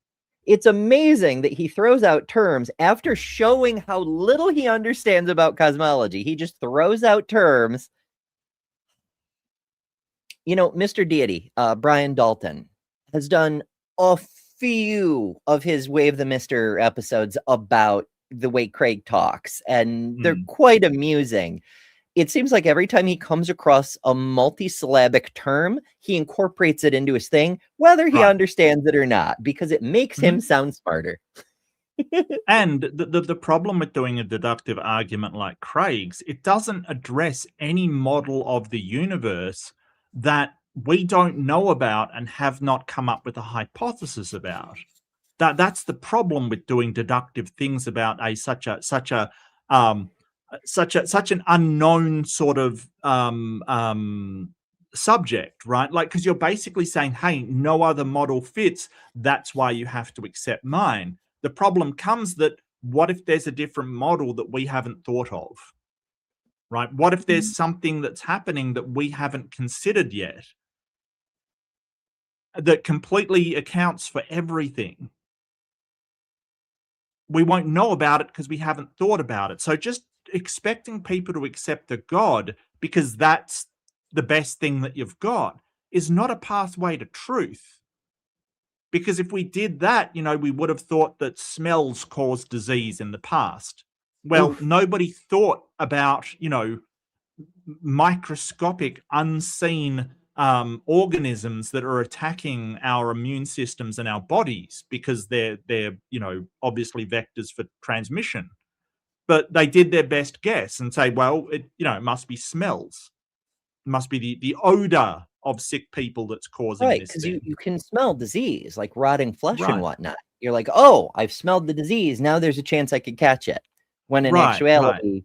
It's amazing that he throws out terms after showing how little he understands about cosmology. He just throws out terms. You know, Mr. Deity, Brian Dalton, has done a few of his Wave the Mister episodes about the way Craig talks, and they're quite amusing. It seems like every time he comes across a multisyllabic term, he incorporates it into his thing, whether he understands it or not, because it makes him sound smarter. And the problem with doing a deductive argument like Craig's, it doesn't address any model of the universe that we don't know about and have not come up with a hypothesis about. That's the problem with doing deductive things about such an unknown sort of subject, right? Like, because you're basically saying, hey, no other model fits, that's why you have to accept mine. The problem comes that what if there's a different model that we haven't thought of, right? What if there's something that's happening that we haven't considered yet that completely accounts for everything? We won't know about it because we haven't thought about it. So just expecting people to accept a God because that's the best thing that you've got is not a pathway to truth. Because if we did that, you know, we would have thought that smells caused disease in the past. Well, nobody thought about, you know, microscopic, unseen organisms that are attacking our immune systems and our bodies because they're you know, obviously vectors for transmission. But they did their best guess and say, well, it must be smells. It must be the odor of sick people that's causing this Because thing. you can smell disease, like rotting flesh and whatnot. You're like, oh, I've smelled the disease. Now there's a chance I could catch it. When in actuality,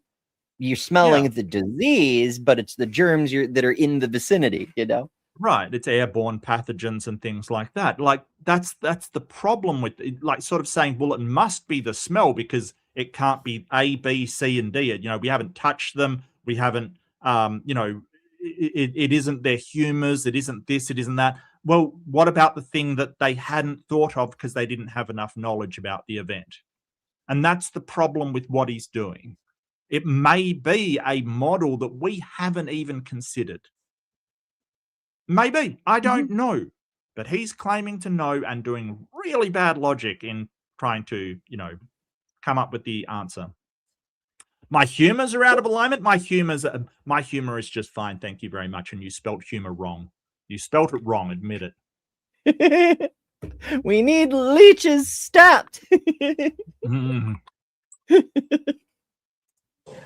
you're smelling the disease, but it's the germs that are in the vicinity, you know? Right. It's airborne pathogens and things like that. Like that's the problem with it, like sort of saying, well, it must be the smell because it can't be A, B, C, and D. You know, we haven't touched them. We haven't, you know, it isn't their humors. It isn't this. It isn't that. Well, what about the thing that they hadn't thought of because they didn't have enough knowledge about the event? And that's the problem with what he's doing. It may be a model that we haven't even considered. Maybe. I don't know. But he's claiming to know and doing really bad logic in trying to, you know, come up with the answer. My humors are out of alignment. My humor is just fine. Thank you very much. And you spelt humor wrong. You spelt it wrong. Admit it. We need leeches stopped.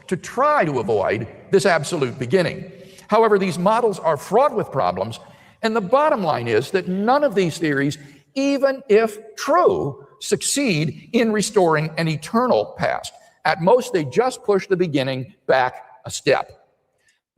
To try to avoid this absolute beginning. However, these models are fraught with problems, and the bottom line is that none of these theories, even if true, succeed in restoring an eternal past. At most, they just push the beginning back a step.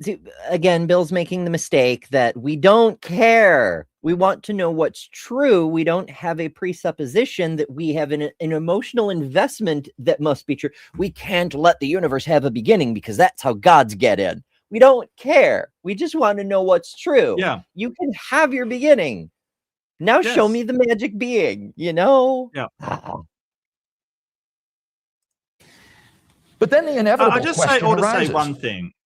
See, again, Bill's making the mistake that we don't care. We want to know what's true. We don't have a presupposition that we have an emotional investment that must be true. We can't let the universe have a beginning because that's how gods get in. We don't care. We just want to know what's true. Yeah. You can have your beginning. Now show me the magic being, you know? Yeah. But then the inevitable I just question arises. say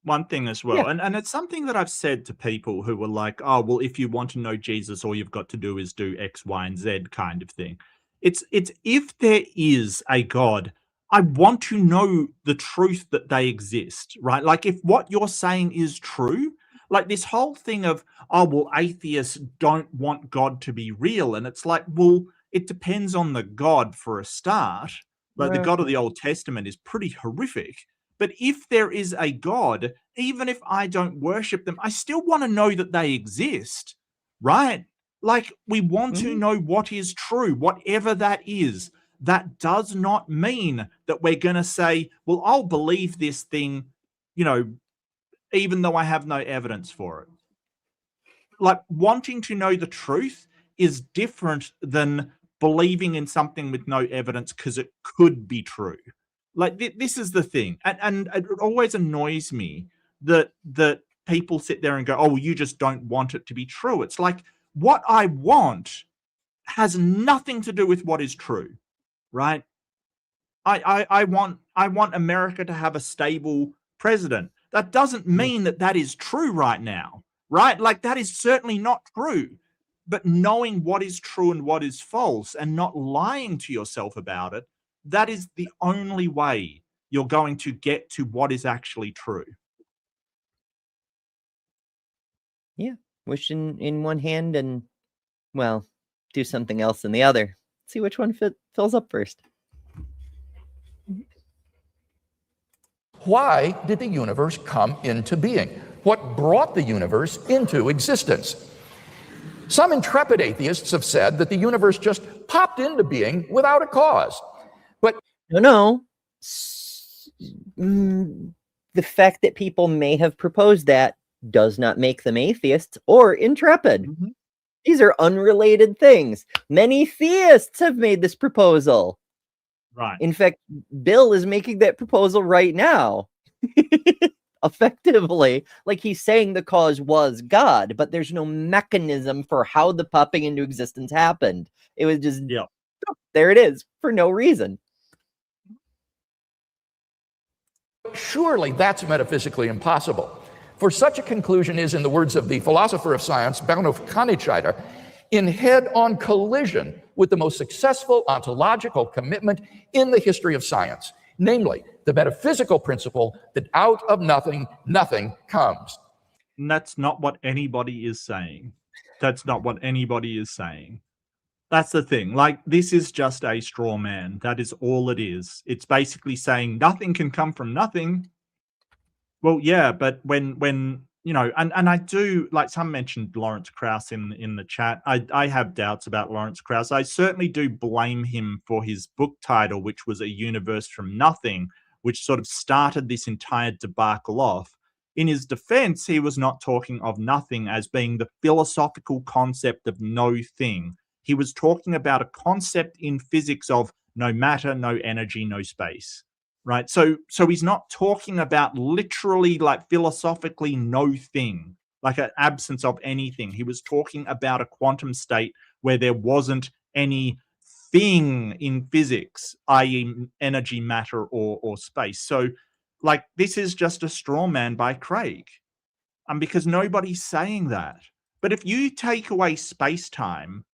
one thing as well. Yeah. And it's something that I've said to people who were like, oh, well, if you want to know Jesus, all you've got to do is do X, Y, and Z kind of thing. It's if there is a God, I want to know the truth that they exist, right? Like if what you're saying is true, like this whole thing of, oh, well, atheists don't want God to be real. And it's like, well, it depends on the God for a start. Like the God of the Old Testament is pretty horrific. But if there is a God, even if I don't worship them, I still want to know that they exist, right? Like we want to know what is true, whatever that is. That does not mean that we're going to say, well, I'll believe this thing, you know, even though I have no evidence for it. Like wanting to know the truth is different than believing in something with no evidence because it could be true. Like this is the thing, and it always annoys me that people sit there and go, "Oh, you just don't want it to be true." It's like what I want has nothing to do with what is true, right? I want America to have a stable president. That doesn't mean that is true right now, right? Like that is certainly not true. But knowing what is true and what is false and not lying to yourself about it, that is the only way you're going to get to what is actually true. Yeah. Wish in one hand and, well, do something else in the other. See which one fills up first. Why did the universe come into being? What brought the universe into existence? Some intrepid atheists have said that the universe just popped into being without a cause. But no. The fact that people may have proposed that does not make them atheists or intrepid. Mm-hmm. These are unrelated things. Many theists have made this proposal. Right. In fact, Bill is making that proposal right now. Effectively, like he's saying the cause was God, but there's no mechanism for how the popping into existence happened. It was just, there it is, for no reason. Surely that's metaphysically impossible. For such a conclusion is, in the words of the philosopher of science, Bahnhof Kanitscheider, in head-on collision with the most successful ontological commitment in the history of science, namely the metaphysical principle that out of nothing, nothing comes. And that's not what anybody is saying. That's not what anybody is saying. That's the thing. Like, this is just a straw man. That is all it is. It's basically saying nothing can come from nothing. Well, yeah, but when you know, and I do, like some mentioned Lawrence Krauss in the chat. I have doubts about Lawrence Krauss. I certainly do blame him for his book title, which was A Universe from Nothing, which sort of started this entire debacle off. In his defense, he was not talking of nothing as being the philosophical concept of no thing. He was talking about a concept in physics of no matter, no energy, no space. Right. So he's not talking about literally, like, philosophically no thing, like an absence of anything. He was talking about a quantum state where there wasn't any thing in physics, i.e. energy, matter, or space. So, like, this is just a straw man by Craig. Because nobody's saying that. But if you take away space-time,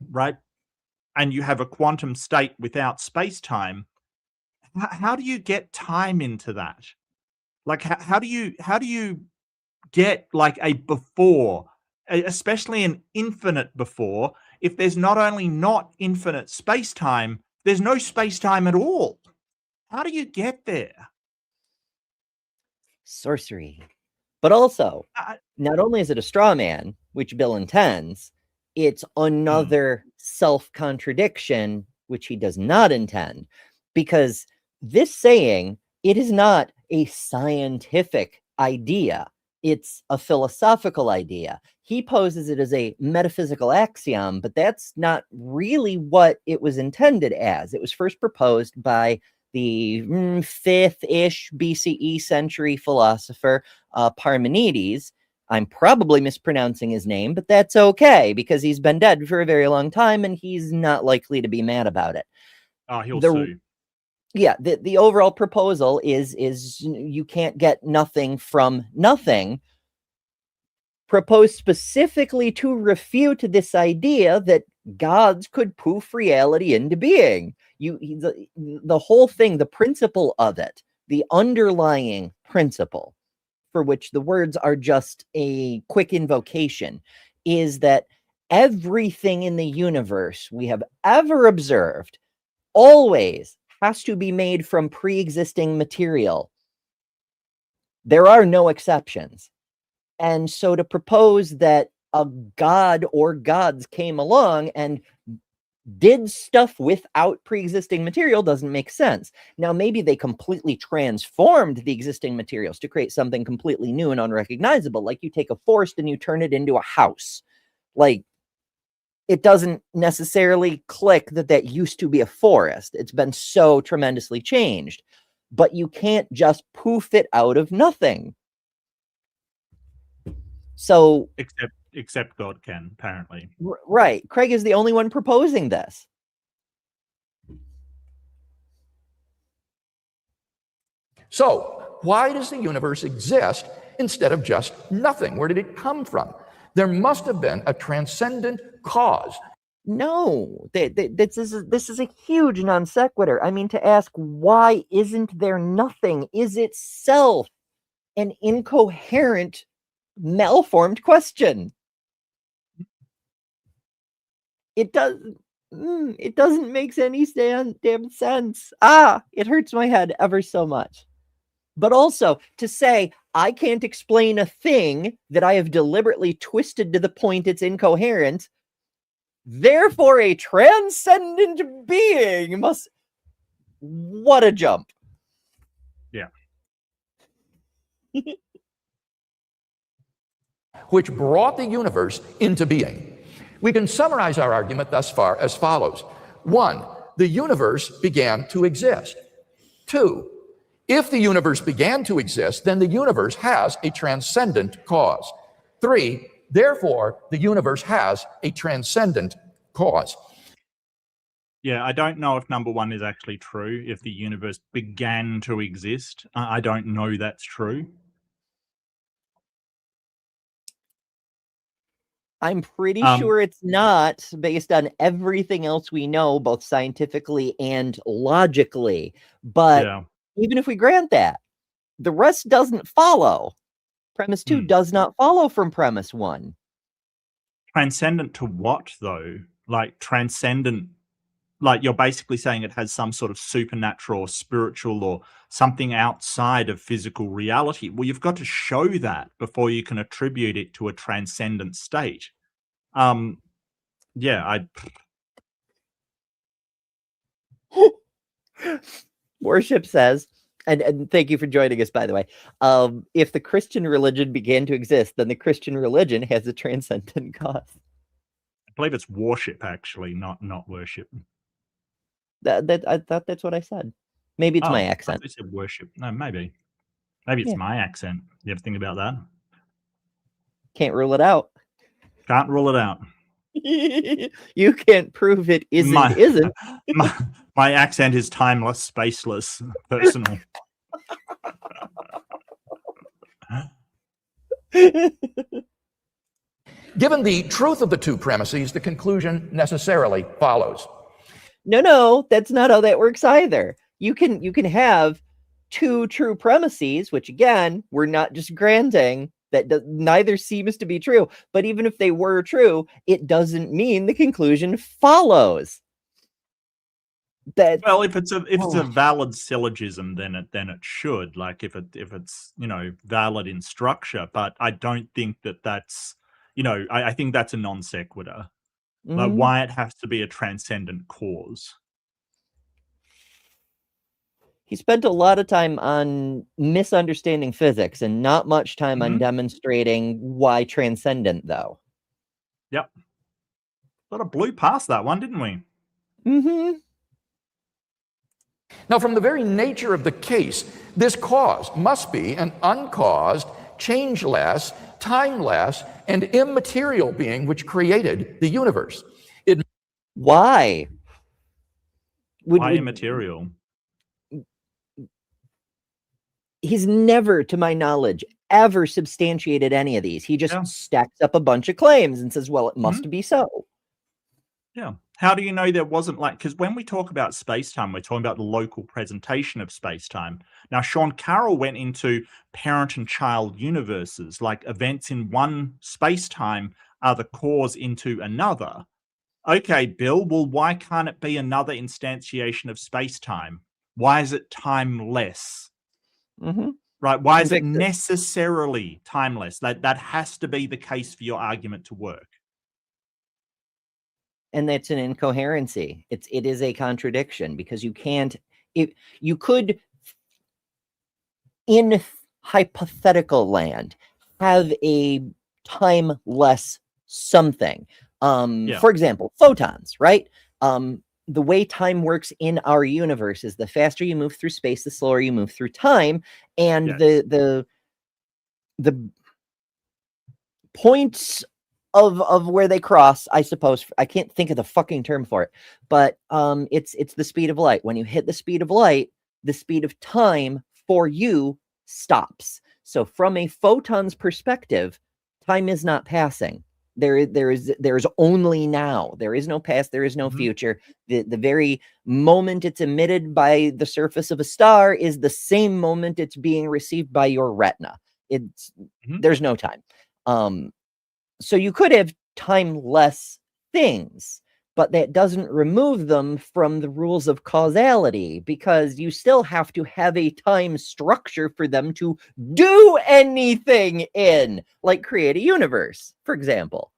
right, and you have a quantum state without space-time, how do you get time into that? Like, how do you get like a before, especially an infinite before, if there's not only not infinite space-time, there's no space-time at all? How do you get there? Sorcery. But also, not only is it a straw man, which Bill intends, it's another self-contradiction, which he does not intend, because this saying, it is not a scientific idea. It's a philosophical idea. He poses it as a metaphysical axiom, but that's not really what it was intended as. It was first proposed by the 5th-ish BCE century philosopher Parmenides. I'm probably mispronouncing his name, but that's okay, because he's been dead for a very long time, and he's not likely to be mad about it. He'll sue. Yeah, the overall proposal is you can't get nothing from nothing, proposed specifically to refute this idea that gods could poof reality into being. The whole thing, the principle of it, the underlying principle, for which the words are just a quick invocation, is that everything in the universe we have ever observed always has to be made from pre-existing material. There are no exceptions. And so to propose that a god or gods came along and did stuff without pre-existing material doesn't make sense. Now, maybe they completely transformed the existing materials to create something completely new and unrecognizable. Like you take a forest and you turn it into a house. Like, it doesn't necessarily click that used to be a forest. It's been so tremendously changed. But you can't just poof it out of nothing. So except God can, apparently. Right. Craig is the only one proposing this. So, why does the universe exist instead of just nothing? Where did it come from? There must have been a transcendent cause. No, this is a huge non sequitur. I mean, to ask why isn't there nothing is itself an incoherent, malformed question. It doesn't make any damn sense. It hurts my head ever so much. But also to say I can't explain a thing that I have deliberately twisted to the point it's incoherent, therefore a transcendent being must... What a jump. Yeah. Which brought the universe into being. We can summarize our argument thus far as follows. 1, the universe began to exist. 2, if the universe began to exist, then the universe has a transcendent cause. 3, therefore, the universe has a transcendent cause. Yeah, I don't know if number 1 is actually true, if the universe began to exist. I don't know that's true. I'm pretty sure it's not, based on everything else we know, both scientifically and logically. But even if we grant that, the rest doesn't follow. Premise 2 does not follow from premise 1. Transcendent to what, though? Like, transcendent, like you're basically saying it has some sort of supernatural or spiritual or something outside of physical reality. Well, you've got to show that before you can attribute it to a transcendent state. Worship says, and thank you for joining us, by the way. If the Christian religion began to exist, then the Christian religion has a transcendent cause. I believe it's worship, actually, not worship. I thought that's what I said. Maybe it's my accent. I said worship. No, maybe it's my accent. You ever think about that? Can't rule it out. Can't rule it out. You can't prove it isn't. My accent is timeless, spaceless, personal. Given the truth of the two premises, the conclusion necessarily follows. No, that's not how that works either. You can have two true premises, which again, we're not just granting. Neither seems to be true. But even if they were true, it doesn't mean the conclusion follows. Well, if it's a valid syllogism, then it should. Like if it's valid in structure. But I don't think that's I think that's a non sequitur. Like why it has to be a transcendent cause. He spent a lot of time on misunderstanding physics and not much time on demonstrating why transcendent, though. Yep. Sort of blew past that one, didn't we? Now, from the very nature of the case, this cause must be an uncaused, changeless, timeless, and immaterial being which created the universe. Why? Why immaterial? He's never, to my knowledge, ever substantiated any of these. He just stacks up a bunch of claims and says, well, it must be so. Yeah. How do you know there wasn't because when we talk about space-time, we're talking about the local presentation of space-time. Now, Sean Carroll went into parent and child universes, like events in one space-time are the cause into another. Okay, Bill, well, why can't it be another instantiation of space-time? Why is it timeless? Right? Why is it necessarily timeless? That has to be the case for your argument to work. And that's an incoherency. It is a contradiction because you can't. You could, in hypothetical land, have a timeless something. For example, photons, right? The way time works in our universe is the faster you move through space, the slower you move through time, and the points of where they cross, I suppose, I can't think of the fucking term for it, but it's the speed of light. When you hit the speed of light, the speed of time for you stops. So from a photon's perspective, time is not passing. There is only now. There is no past, there is no future. The very moment it's emitted by the surface of a star is the same moment it's being received by your retina. There's no time. So you could have timeless things, but that doesn't remove them from the rules of causality, because you still have to have a time structure for them to do anything in, like create a universe, for example.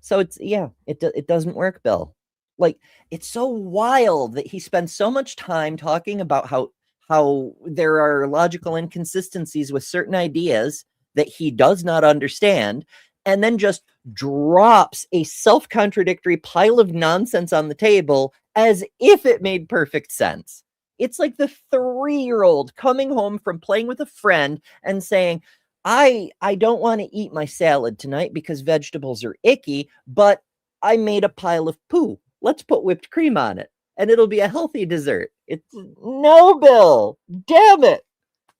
So it doesn't work, Bill. Like, it's so wild that he spends so much time talking about how there are logical inconsistencies with certain ideas that he does not understand, and then just drops a self-contradictory pile of nonsense on the table as if it made perfect sense. It's like the 3-year-old coming home from playing with a friend and saying, I don't want to eat my salad tonight because vegetables are icky, but I made a pile of poo. Let's put whipped cream on it, and it'll be a healthy dessert. It's no, Bill. Damn it.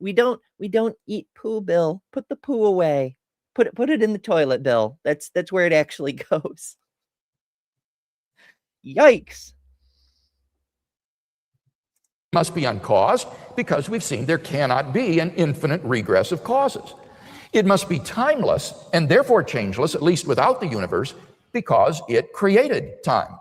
We don't eat poo, Bill. Put the poo away. Put it in the toilet, Bill. That's where it actually goes. Yikes. Must be uncaused, because we've seen there cannot be an infinite regress of causes. It must be timeless and therefore changeless, at least without the universe, because it created time.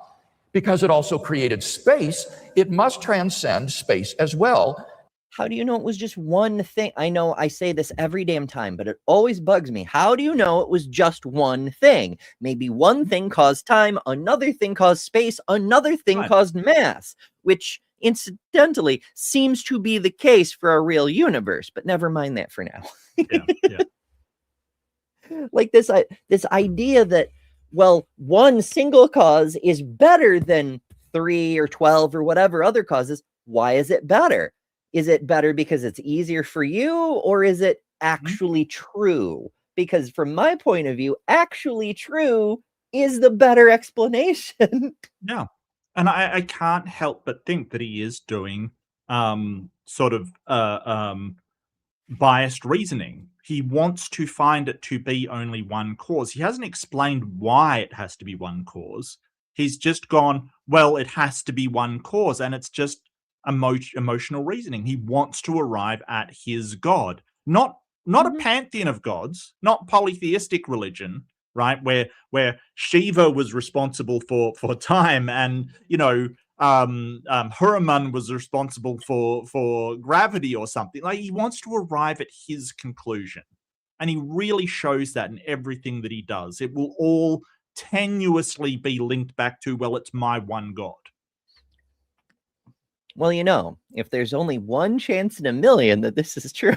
Because it also created space, it must transcend space as well. How do you know it was just one thing? I know I say this every damn time, but it always bugs me. How do you know it was just one thing? Maybe one thing caused time, another thing caused space, another thing caused mass, which incidentally seems to be the case for our real universe, but never mind that for now. Like this idea that, well, one single cause is better than 3 or 12 or whatever other causes. Why is it better? Is it better because it's easier for you, or is it actually true? Because from my point of view, actually true is the better explanation. Yeah. And I can't help but think that he is doing sort of biased reasoning. He wants to find it to be only one cause. He hasn't explained why it has to be one cause. He's just gone, well, it has to be one cause, and it's just emotional reasoning. He wants to arrive at his God, not a pantheon of gods, not polytheistic religion, right? Where Shiva was responsible for time, and Hanuman was responsible for gravity or something. Like, he wants to arrive at his conclusion, and he really shows that in everything that he does. It will all tenuously be linked back to, well, it's my one God. Well, if there's only one chance in a million that this is true.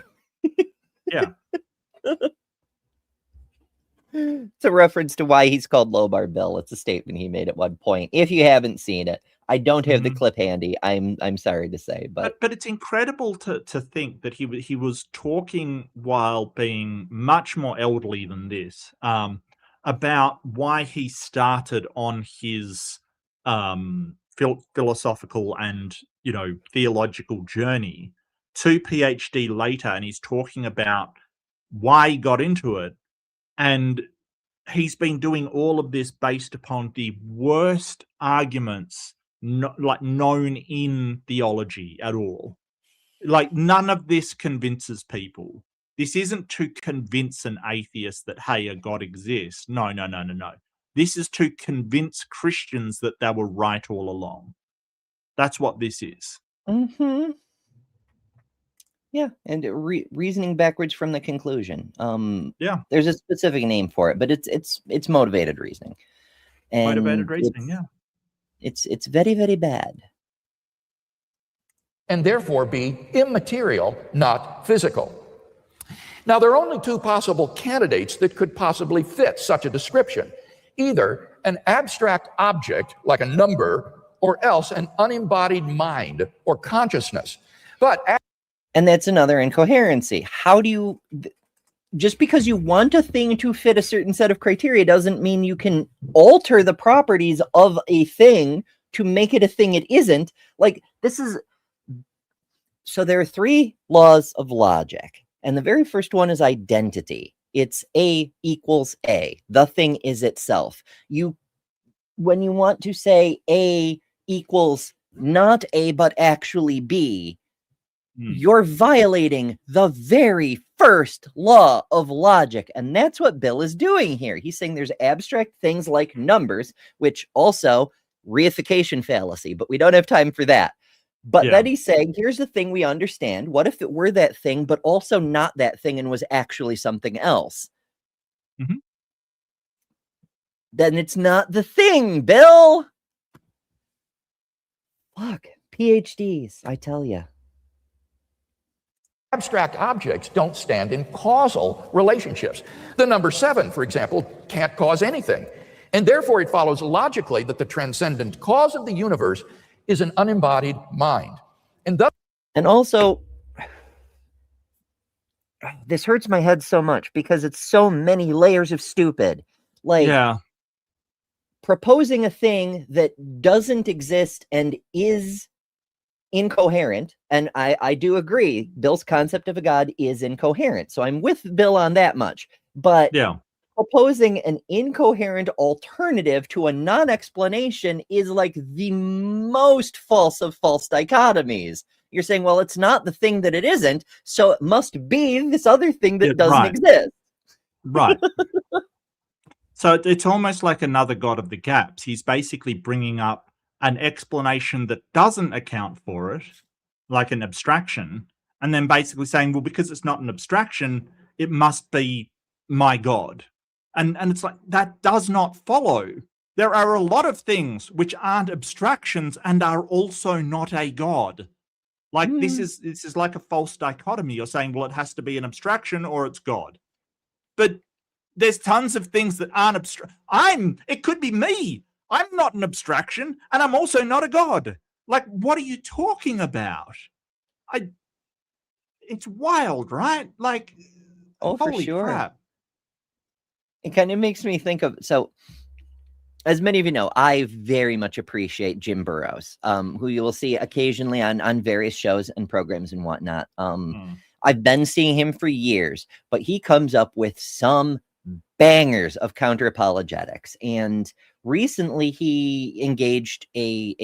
Yeah. It's a reference to why he's called Lobar Bill. It's a statement he made at one point. If you haven't seen it, I don't have the clip handy. I'm sorry to say, but it's incredible to think that he was talking while being much more elderly than this, about why he started on his philosophical and theological journey 2 PhD later, and he's talking about why he got into it. And he's been doing all of this based upon the worst arguments known in theology at all. Like, none of this convinces people. This isn't to convince an atheist that, hey, a God exists. No. This is to convince Christians that they were right all along. That's what this is. Yeah, and reasoning backwards from the conclusion. Yeah, there's a specific name for it, but it's motivated reasoning. And motivated reasoning. Yeah, it's very, very bad, and therefore be immaterial, not physical. Now, there are only two possible candidates that could possibly fit such a description: either an abstract object like a number, or else an unembodied mind or consciousness. And that's another incoherency. How do you, just because you want a thing to fit a certain set of criteria doesn't mean you can alter the properties of a thing to make it a thing it isn't. Like, this is, so there are three laws of logic. And the very first one is identity. It's A equals A. The thing is itself. When you want to say A equals not A, but actually B, you're violating the very first law of logic. And that's what Bill is doing here. He's saying there's abstract things like numbers, which also reification fallacy, but we don't have time for that. But then he's saying, here's the thing we understand. What if it were that thing, but also not that thing and was actually something else? Then it's not the thing, Bill. Fuck, PhDs, I tell you. Abstract objects don't stand in causal relationships. The number 7, for example, can't cause anything. And therefore, it follows logically that the transcendent cause of the universe is an unembodied mind. And also, this hurts my head so much because it's so many layers of stupid. Like, proposing a thing that doesn't exist and is incoherent, and I do agree, Bill's concept of a god is incoherent, so I'm with Bill on that much. But proposing an incoherent alternative to a non-explanation is like the most false of false dichotomies. You're saying, well, it's not the thing that it isn't, so it must be this other thing that doesn't exist. Right. So it's almost like another god of the gaps. He's basically bringing up an explanation that doesn't account for it, like an abstraction, and then basically saying, well, because it's not an abstraction, it must be my God. And it's like, that does not follow. There are a lot of things which aren't abstractions and are also not a God. Like this is like a false dichotomy. You're saying, well, it has to be an abstraction or it's God. But there's tons of things that aren't abstract. It could be me. I'm not an abstraction, and I'm also not a God. Like, what are you talking about? It's wild, right? Like, oh, holy for sure. Crap. It kind of makes me think of, so as many of you know, I very much appreciate Jim Burrows, who you will see occasionally on various shows and programs and whatnot. I've been seeing him for years, but he comes up with some bangers of counter apologetics. And recently he engaged a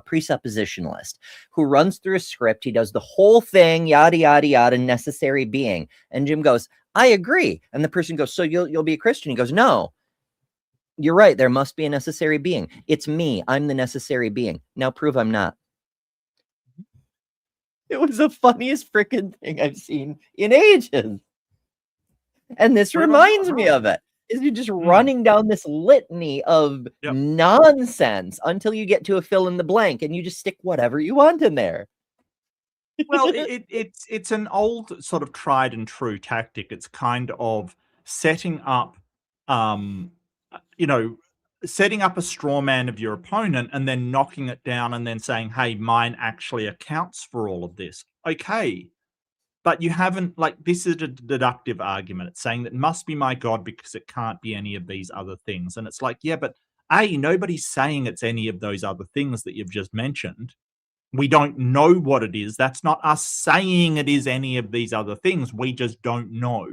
presuppositionalist who runs through a script. He does the whole thing, yada, yada, yada, necessary being. And Jim goes, I agree. And the person goes, so you'll be a Christian? He goes, no, you're right. There must be a necessary being. It's me. I'm the necessary being. Now prove I'm not. It was the funniest freaking thing I've seen in ages. And this reminds me of it. Is you're just running down this litany of nonsense until you get to a fill in the blank, and you just stick whatever you want in there. Well, it's an old sort of tried and true tactic. It's kind of setting up, setting up a straw man of your opponent and then knocking it down and then saying, hey, mine actually accounts for all of this. Okay. But you haven't, like, this is a deductive argument. It's saying that it must be my God because it can't be any of these other things. And it's like, yeah, but A, nobody's saying it's any of those other things that you've just mentioned. We don't know what it is. That's not us saying it is any of these other things. We just don't know.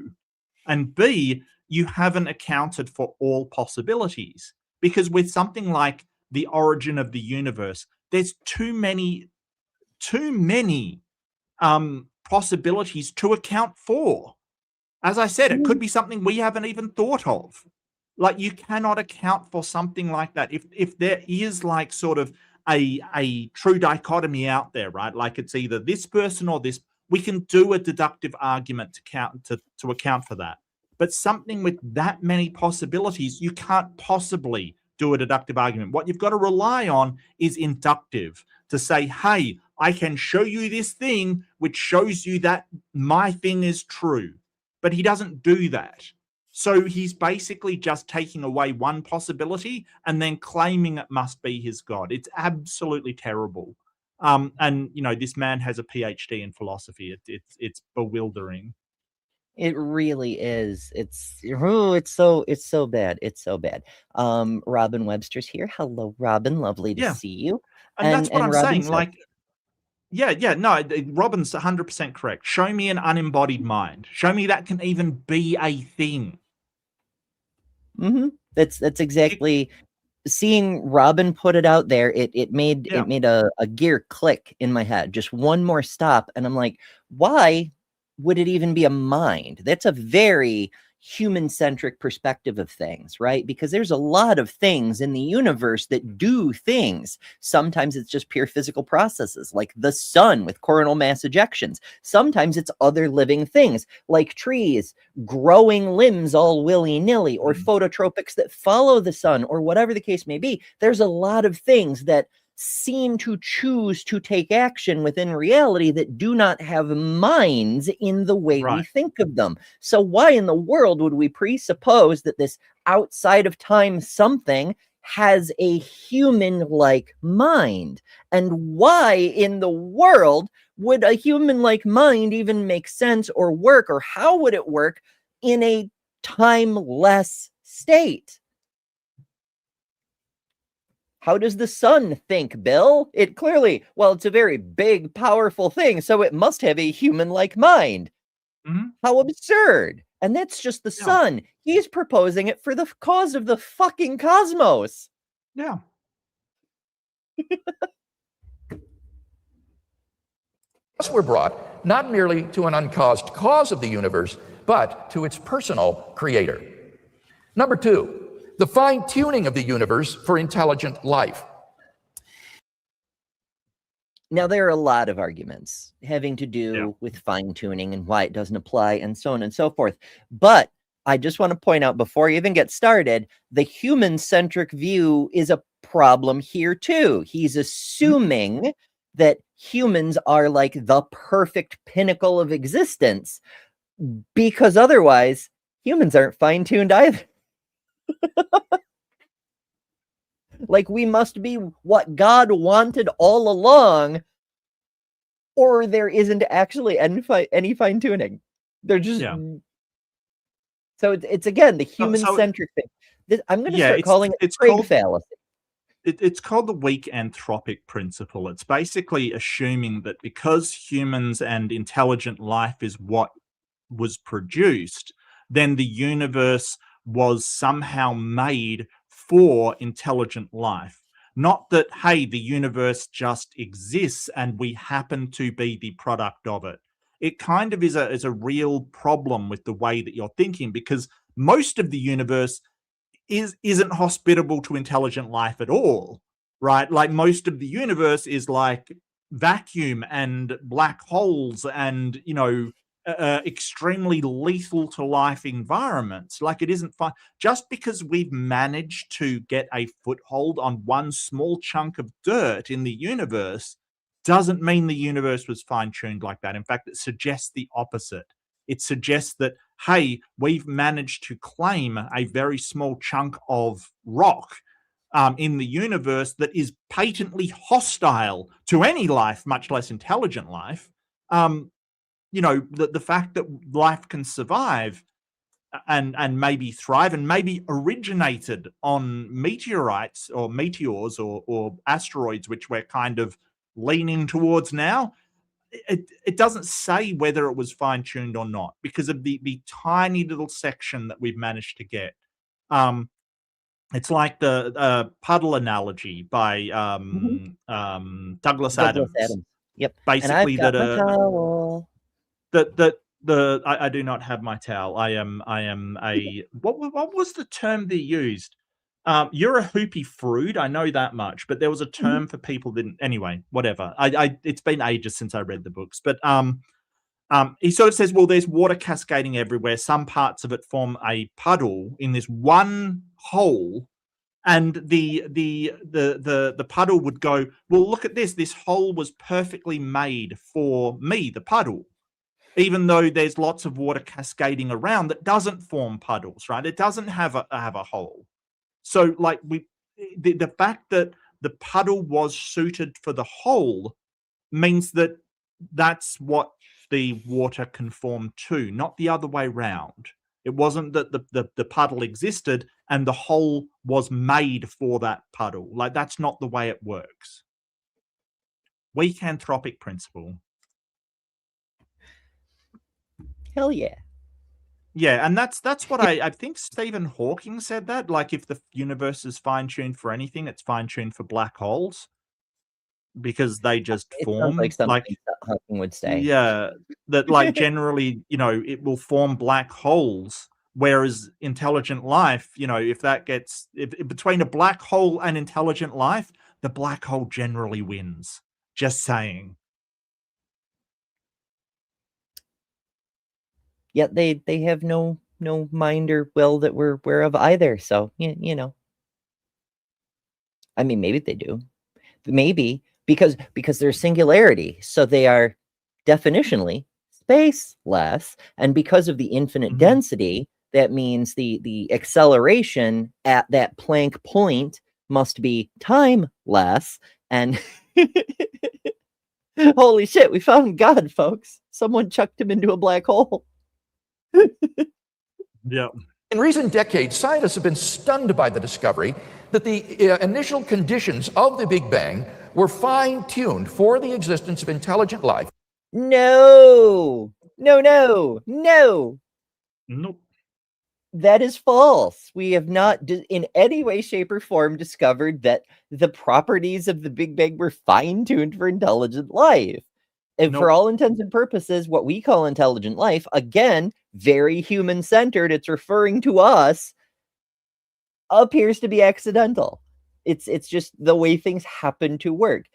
And B, you haven't accounted for all possibilities. Because with something like the origin of the universe, there's too many possibilities to account for. As I said, it could be something we haven't even thought of. Like, you cannot account for something like that. If there is like sort of a true dichotomy out there, right? Like it's either this person or this, we can do a deductive argument to account for that. But something with that many possibilities, you can't possibly do a deductive argument. What you've got to rely on is inductive, to say, hey, I can show you this thing which shows you that my thing is true. but he doesn't do that. So he's basically just taking away one possibility and then claiming it must be his God. It's absolutely terrible. And this man has a PhD in philosophy. It's bewildering. It really is. It's so bad. It's so bad. Robin Webster's here. Hello, Robin. Lovely to Yeah. see you. And that's what I'm Robin saying. said, Like, no, Robin's 100% correct. Show me an unembodied mind. Show me that can even be a thing. That's exactly. Seeing Robin put it out there, it made a gear click in my head. Just one more stop, and I'm like, why would it even be a mind? That's a very human-centric perspective of things, right? Because there's a lot of things in the universe that do things. Sometimes it's just pure physical processes, like the sun with coronal mass ejections. Sometimes it's other living things, like trees growing limbs all willy-nilly, or phototropics that follow the sun, or whatever the case may be. There's a lot of things that seem to choose to take action within reality that do not have minds in the way we think of them. So why in the world would we presuppose that this outside of time something has a human-like mind? And why in the world would a human-like mind even make sense or work, or how would it work in a timeless state? How does the sun think, Bill? It clearly, it's a very big, powerful thing, so it must have a human-like mind. How absurd. And that's just the sun. He's proposing it for the cause of the fucking cosmos. Yeah. Thus we're brought not merely to an uncaused cause of the universe, but to its personal creator. Number two, the fine-tuning of the universe for intelligent life. Now, there are a lot of arguments having to do with fine-tuning and why it doesn't apply and so on and so forth. But I just want to point out, before you even get started, the human-centric view is a problem here too. He's assuming that humans are like the perfect pinnacle of existence, because otherwise humans aren't fine-tuned either. Like, we must be what God wanted all along, or there isn't actually any fine-tuning. They're just so it's again the human-centric thing. I'm going to start calling it Craig fallacy. It's called the weak anthropic principle. It's basically assuming that because humans and intelligent life is what was produced, then the universe was somehow made for intelligent life. Not that, hey, the universe just exists and we happen to be the product of it. It kind of is a real problem with the way that you're thinking, because most of the universe isn't hospitable to intelligent life at all, right? Like, most of the universe is like vacuum and black holes and, extremely lethal to life environments. Like, it isn't fun. Just because we've managed to get a foothold on one small chunk of dirt in the universe doesn't mean the universe was fine-tuned like that. In fact, it suggests the opposite. It suggests that, hey, we've managed to claim a very small chunk of rock in the universe that is patently hostile to any life, much less intelligent life. The fact that life can survive and maybe thrive and maybe originated on meteorites or meteors or asteroids, which we're kind of leaning towards now, it doesn't say whether it was fine-tuned or not, because of the tiny little section that we've managed to get. It's like the puddle analogy by Douglas Adams. Yep. Basically, and I've got my towel. I do not have my towel. I am a what was the term they used? You're a hoopy frood. I know that much, but there was a term for people that didn't. Anyway, whatever. It's been ages since I read the books, but he sort of says, well, there's water cascading everywhere. Some parts of it form a puddle in this one hole, and the puddle would go, well, look at this. This hole was perfectly made for me, the puddle. even though there's lots of water cascading around that doesn't form puddles, right? It doesn't have a hole. So like the fact that the puddle was suited for the hole means that that's what the water can form to, not the other way round. It wasn't that the puddle existed and the hole was made for that puddle. Like, that's not the way it works. Weak anthropic principle. Hell yeah. Yeah, and that's what I think Stephen Hawking said that. Like, if the universe is fine-tuned for anything, it's fine-tuned for black holes because they just It form. sounds like something Like, that Hawking would say. yeah, that like generally, it will form black holes. Whereas intelligent life, if that gets between a black hole and intelligent life, the black hole generally wins. Just saying. Yet they have no mind or will that we're aware of either. So I mean, maybe they do. Maybe because there's singularity, so they are definitionally spaceless, and because of the infinite density, that means the acceleration at that Planck point must be timeless. And holy shit, we found God, folks! Someone chucked him into a black hole. Yeah. In recent decades, scientists have been stunned by the discovery that the initial conditions of the Big Bang were fine-tuned for the existence of intelligent life. No. Nope. That is false. We have not in any way, shape, or form discovered that the properties of the Big Bang were fine-tuned for intelligent life. And for all intents and purposes, what we call intelligent life, again, very human-centered, it's referring to us, appears to be accidental. It's just the way things happen to work.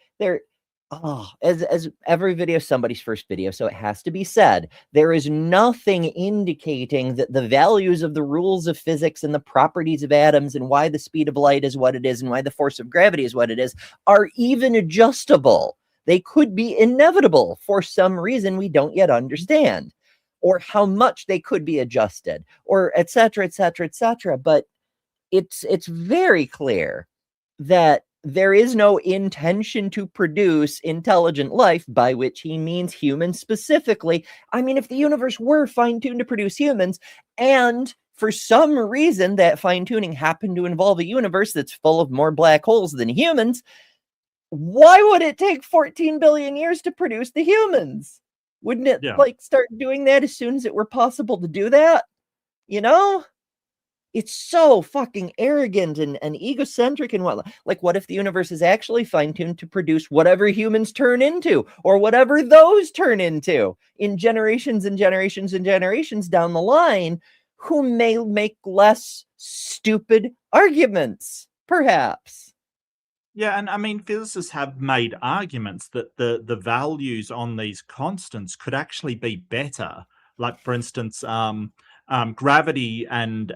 As every video, somebody's first video, so it has to be said, there is nothing indicating that the values of the rules of physics and the properties of atoms and why the speed of light is what it is and why the force of gravity is what it is are even adjustable. They could be inevitable for some reason we don't yet understand, or how much they could be adjusted, or et cetera, et cetera, et cetera. But it's very clear that there is no intention to produce intelligent life, by which he means humans specifically. I mean, if the universe were fine-tuned to produce humans, and for some reason that fine-tuning happened to involve a universe that's full of more black holes than humans, why would it take 14 billion years to produce the humans? Wouldn't it start doing that as soon as it were possible to do that? It's so fucking arrogant and egocentric and whatnot. Like, what if the universe is actually fine-tuned to produce whatever humans turn into, or whatever those turn into in generations and generations and generations down the line, who may make less stupid arguments, perhaps. Yeah, and I mean, physicists have made arguments that the values on these constants could actually be better. Like, for instance, gravity and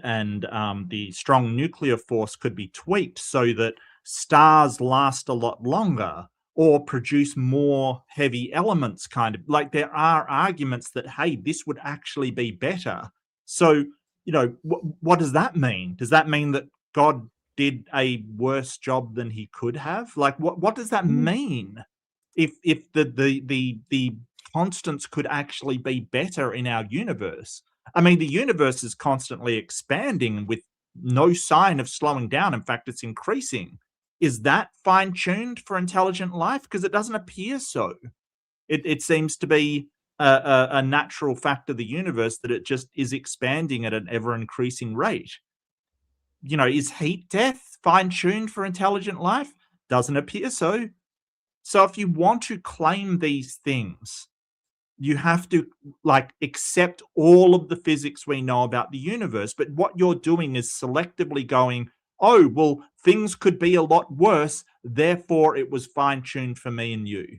the strong nuclear force could be tweaked so that stars last a lot longer or produce more heavy elements. Kind of like, there are arguments that, hey, this would actually be better. So, what does that mean? Does that mean that God did a worse job than he could have? Like, what does that mean? If the constants could actually be better in our universe? I mean, the universe is constantly expanding with no sign of slowing down. In fact, it's increasing. Is that fine-tuned for intelligent life? Because it doesn't appear so. It seems to be a natural fact of the universe that it just is expanding at an ever-increasing rate. Is heat death fine-tuned for intelligent life? Doesn't appear so. So if you want to claim these things, you have to accept all of the physics we know about the universe. But what you're doing is selectively going, oh, well, things could be a lot worse, therefore it was fine-tuned for me and you.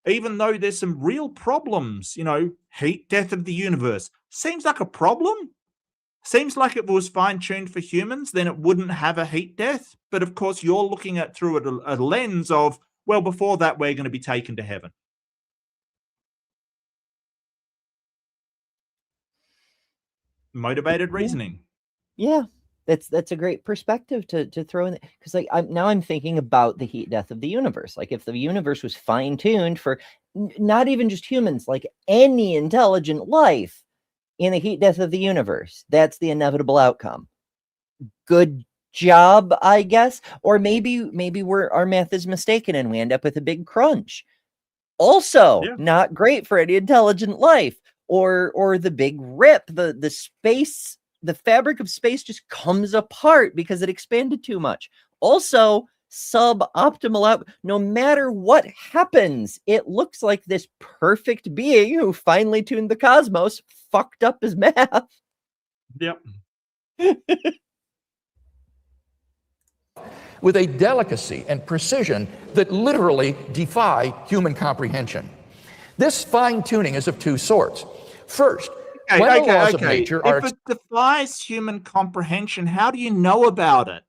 Even though there's some real problems, heat death of the universe seems like a problem. Seems like if it was fine-tuned for humans, then it wouldn't have a heat death. But of course, you're looking at through a lens of, well, before that, we're going to be taken to heaven. Motivated reasoning. Yeah, that's a great perspective to throw in, because like I'm thinking about the heat death of the universe. Like if the universe was fine-tuned for not even just humans, like any intelligent life in the heat death of the universe, that's the inevitable outcome. Good job, I guess. Or maybe our math is mistaken and we end up with a big crunch. Also, not great for any intelligent life. Or the big rip, the space, the fabric of space just comes apart because it expanded too much. Also, suboptimal out. No matter what happens, it looks like this perfect being who finely tuned the cosmos fucked up his math. Yep. With a delicacy and precision that literally defy human comprehension. This fine-tuning is of two sorts. First, when the laws of nature are... If it defies human comprehension, how do you know about it?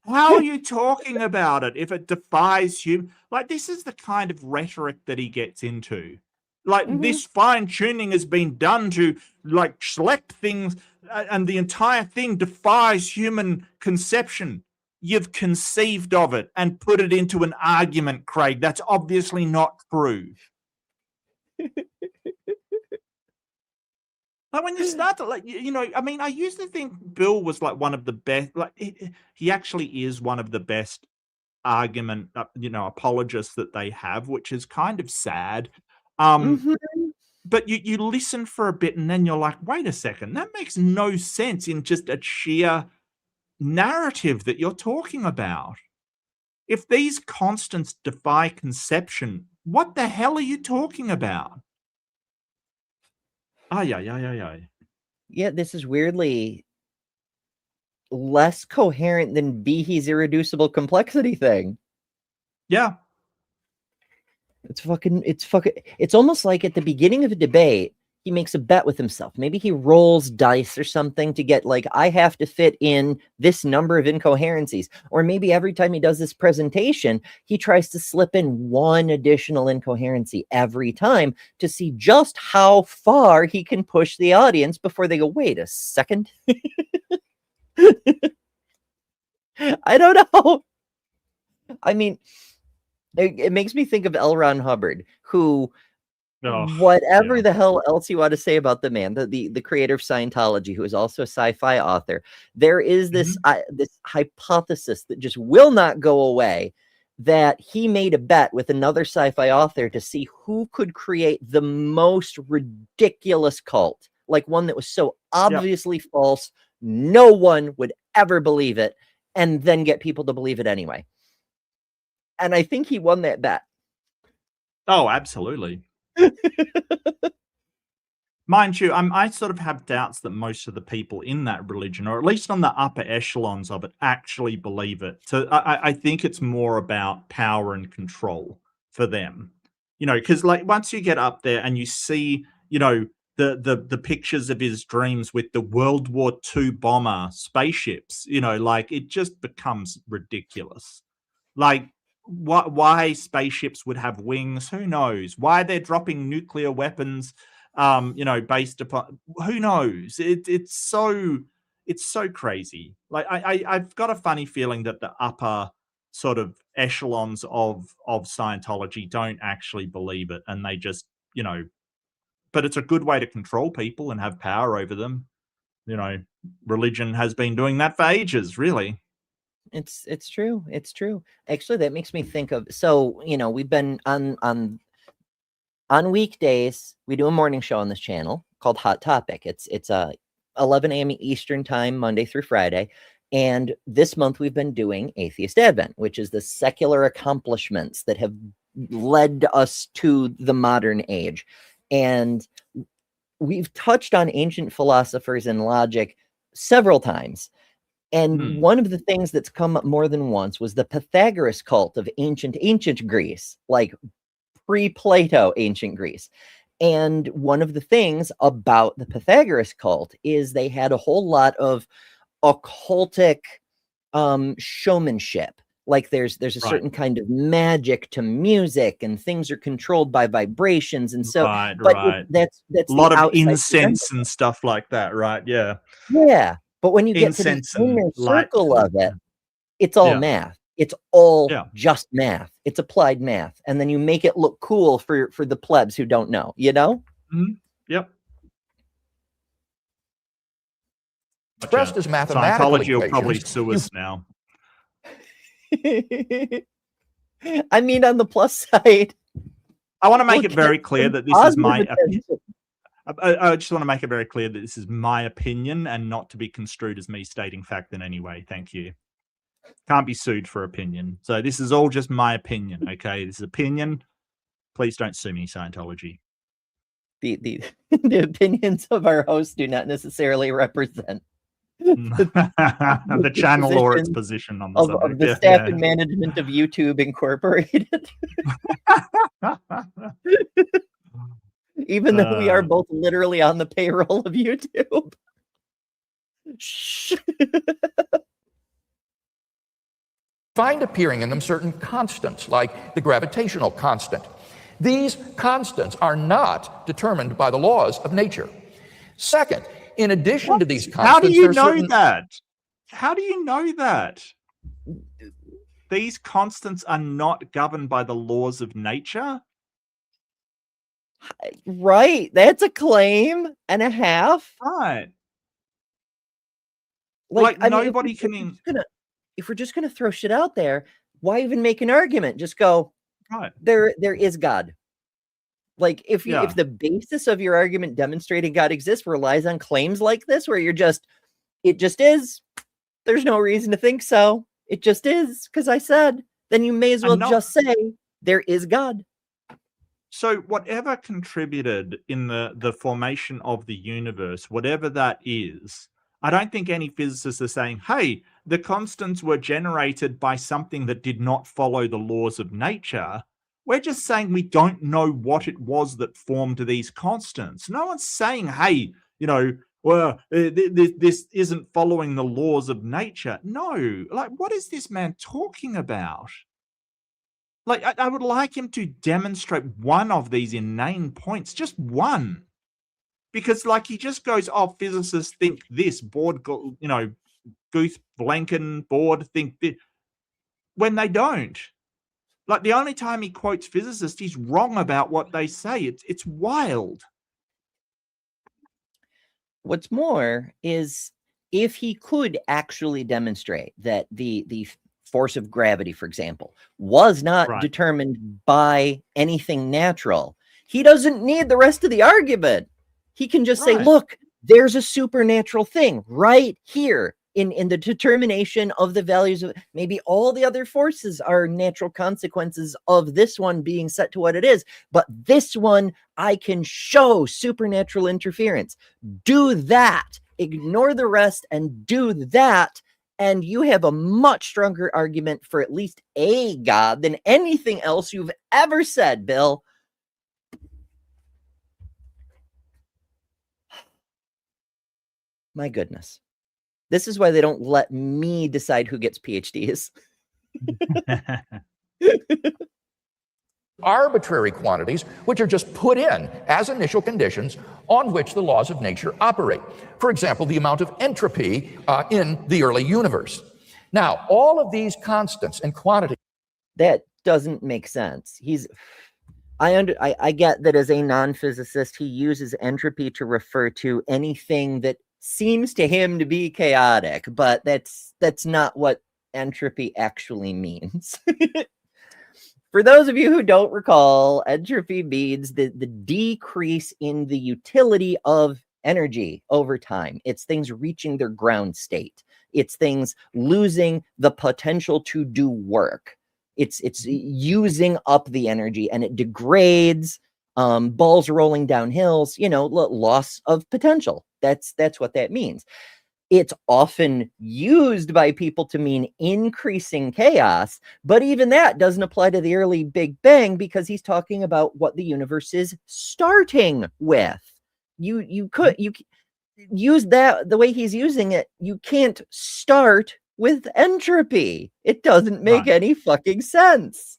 How are you talking about it if it defies human... Like, this is the kind of rhetoric that he gets into. Like, this fine-tuning has been done to, like, select things, and the entire thing defies human conception. You've conceived of it and put it into an argument, Craig. That's obviously not true. Like when you start to, like, you know, I mean, I used to think Bill was like one of the best, like he actually is one of the best argument, apologists that they have, which is kind of sad. But you listen for a bit and then you're like, wait a second, that makes no sense in just a sheer narrative that you're talking about. If these constants defy conception, what the hell are you talking about? Yeah, this is weirdly less coherent than Behe's irreducible complexity thing. Yeah. It's almost like at the beginning of a debate, he makes a bet with himself. Maybe he rolls dice or something to get, like, I have to fit in this number of incoherencies. Or maybe every time he does this presentation, he tries to slip in one additional incoherency every time to see just how far he can push the audience before they go, wait a second. I don't know. I mean, it makes me think of L. Ron Hubbard, who... whatever the hell else you want to say about the man, the creator of Scientology, who is also a sci-fi author, there is this this hypothesis that just will not go away, that he made a bet with another sci-fi author to see who could create the most ridiculous cult, like one that was so obviously false no one would ever believe it, and then get people to believe it anyway. And I think he won that bet. Oh, absolutely. Mind you, I sort of have doubts that most of the people in that religion, or at least on the upper echelons of it, actually believe it. So I think it's more about power and control for them. You know, because like once you get up there and you see, you know, the pictures of his dreams with the World War II bomber spaceships, you know, like it just becomes ridiculous. Like, why spaceships would have wings, who knows? Why they're dropping nuclear weapons, based upon, who knows? It's so crazy. Like I've got a funny feeling that the upper sort of echelons of Scientology don't actually believe it, and they just, but it's a good way to control people and have power over them. You know, religion has been doing that for ages, really. It's true. It's true. Actually, that makes me think of, so, we've been on weekdays, we do a morning show on this channel called Hot Topic. It's 11 a.m. Eastern time, Monday through Friday. And this month we've been doing Atheist Advent, which is the secular accomplishments that have led us to the modern age. And we've touched on ancient philosophers and logic several times. And one of the things that's come up more than once was the Pythagoras cult of ancient Greece, like pre-Plato ancient Greece. And one of the things about the Pythagoras cult is they had a whole lot of occultic showmanship. Like there's a certain kind of magic to music, and things are controlled by vibrations, and so but that's a lot of outside incense and stuff like that, right? Yeah. Yeah. But when you get to the Incense and inner light. circle of it, it's all math. It's all just math. It's applied math. And then you make it look cool for the plebs who don't know, you know? Yep. Expressed as mathematical Scientology will probably sue us now. I mean, on the plus side, I want to make it very clear that this is my opinion. I just want to make it very clear that this is my opinion and not to be construed as me stating fact in any way. Thank you. Can't be sued for opinion. So this is all just my opinion, okay? This is opinion. Please don't sue me, Scientology. The opinions of our hosts do not necessarily represent the channel or its position on the subject. Of the staff and management of YouTube Incorporated. Even though we are both literally on the payroll of YouTube. Find appearing in them certain constants, like the gravitational constant. These constants are not determined by the laws of nature. Second, in addition to these constants, how do you know that? How do you know that? These constants are not governed by the laws of nature? Right. That's a claim and a half. Right. Like nobody can... If we're just going to throw shit out there, why even make an argument? Just go, right. There is God. Like if the basis of your argument demonstrating God exists relies on claims like this, where it just is, there's no reason to think so. It just is because I said, then you may as well just say there is God. So whatever contributed in the formation of the universe, whatever that is, I don't think any physicists are saying, hey, the constants were generated by something that did not follow the laws of nature. We're just saying we don't know what it was that formed these constants. No one's saying, hey, well, this isn't following the laws of nature. No, like, what is this man talking about? Like, I would like him to demonstrate one of these inane points, just one. Because, like, he just goes, oh, physicists think this, Goose Blanken board think this, when they don't. Like, the only time he quotes physicists, he's wrong about what they say. It's wild. What's more is if he could actually demonstrate that the force of gravity, for example, was not determined by anything natural, he doesn't need the rest of the argument. He can just say, look, there's a supernatural thing right here in the determination of the values of maybe all the other forces are natural consequences of this one being set to what it is. But this one, I can show supernatural interference. Do that. Ignore the rest and do that. And you have a much stronger argument for at least a God than anything else you've ever said, Bill. My goodness. This is why they don't let me decide who gets PhDs. Arbitrary quantities, which are just put in as initial conditions on which the laws of nature operate. For example, the amount of entropy in the early universe. Now, all of these constants and quantities. That doesn't make sense. I get that as a non-physicist, he uses entropy to refer to anything that seems to him to be chaotic, but that's not what entropy actually means. For those of you who don't recall, entropy means the decrease in the utility of energy over time. It's things reaching their ground state. It's things losing the potential to do work. It's using up the energy and it degrades, balls rolling down hills, loss of potential. That's what that means. It's often used by people to mean increasing chaos, but even that doesn't apply to the early Big Bang because he's talking about what the universe is starting with. You could use that the way he's using it. You can't start with entropy. It doesn't make Right. any fucking sense.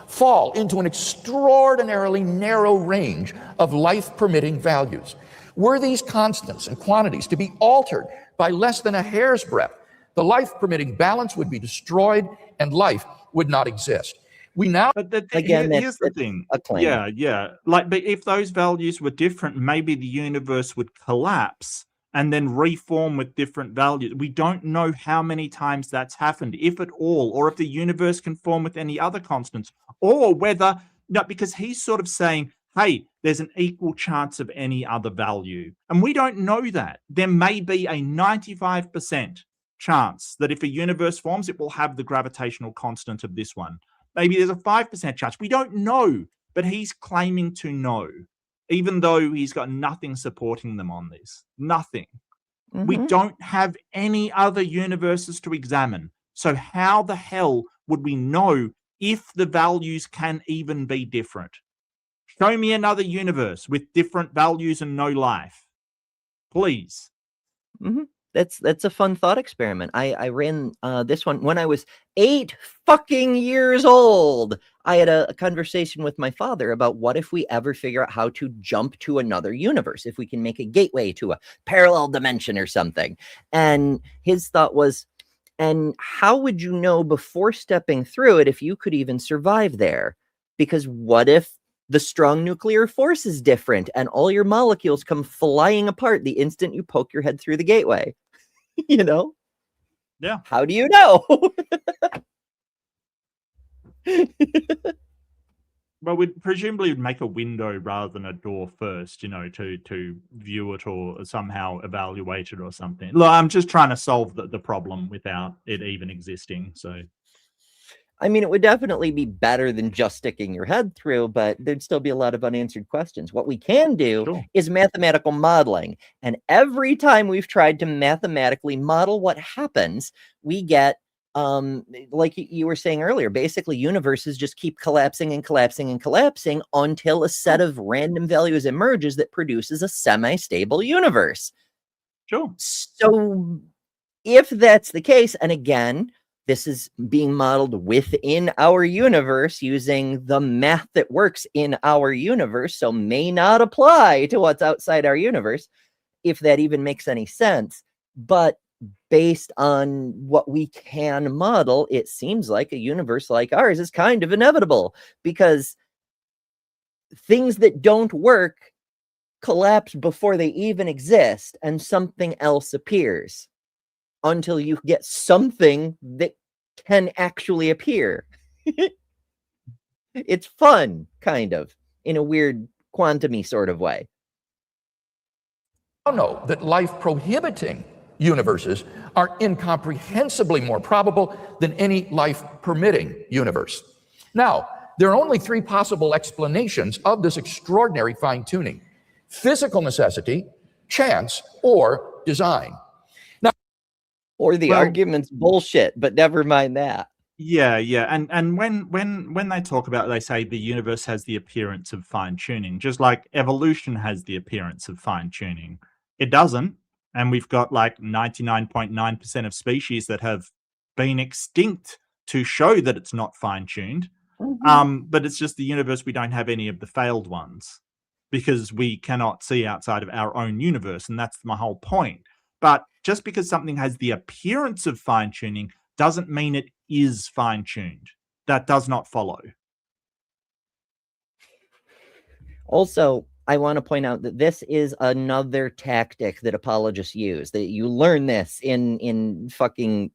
Fall into an extraordinarily narrow range of life-permitting values. Were these constants and quantities to be altered by less than a hair's breadth, the life-permitting balance would be destroyed and life would not exist. We now... But Again, here's the that's thing. a claim. Yeah. Like, but if those values were different, maybe the universe would collapse and then reform with different values. We don't know how many times that's happened, if at all, or if the universe can form with any other constants, or whether, no, because he's sort of saying, hey, there's an equal chance of any other value. And we don't know that. There may be a 95% chance that if a universe forms, it will have the gravitational constant of this one. Maybe there's a 5% chance. We don't know, but he's claiming to know, even though he's got nothing supporting them on this. Nothing. We don't have any other universes to examine. So how the hell would we know if the values can even be different? Show me another universe with different values and no life. Please. That's a fun thought experiment. I ran this one when I was 8 fucking years old. I had a conversation with my father about what if we ever figure out how to jump to another universe, if we can make a gateway to a parallel dimension or something. And his thought was, and how would you know before stepping through it if you could even survive there? Because what if the strong nuclear force is different and all your molecules come flying apart the instant you poke your head through the gateway? You know? Yeah. How do you know? Well, we'd presumably make a window rather than a door first, to view it or somehow evaluate it or something. Look, I'm just trying to solve the problem without it even existing. So, I mean, it would definitely be better than just sticking your head through, but there'd still be a lot of unanswered questions. What we can do Sure. is mathematical modeling. And every time we've tried to mathematically model what happens, we get, like you were saying earlier, basically universes just keep collapsing and collapsing and collapsing until a set of random values emerges that produces a semi-stable universe. Sure. So if that's the case, and again, this is being modeled within our universe using the math that works in our universe, so may not apply to what's outside our universe, if that even makes any sense. But based on what we can model, it seems like a universe like ours is kind of inevitable, because things that don't work collapse before they even exist and something else appears, until you get something that can actually appear. It's fun, kind of, in a weird quantum-y sort of way. I know that life-prohibiting universes are incomprehensibly more probable than any life-permitting universe. Now, there are only 3 possible explanations of this extraordinary fine-tuning: physical necessity, chance, or design. Or the Well- argument's bullshit, but never mind that. Yeah. And when they talk about, they say the universe has the appearance of fine tuning, just like evolution has the appearance of fine tuning. It doesn't. And we've got like 99.9% of species that have been extinct to show that it's not fine tuned. But it's just the universe, we don't have any of the failed ones because we cannot see outside of our own universe. And that's my whole point. But just because something has the appearance of fine tuning doesn't mean it is fine tuned. That does not follow. Also, I want to point out that this is another tactic that apologists use. That you learn this in fucking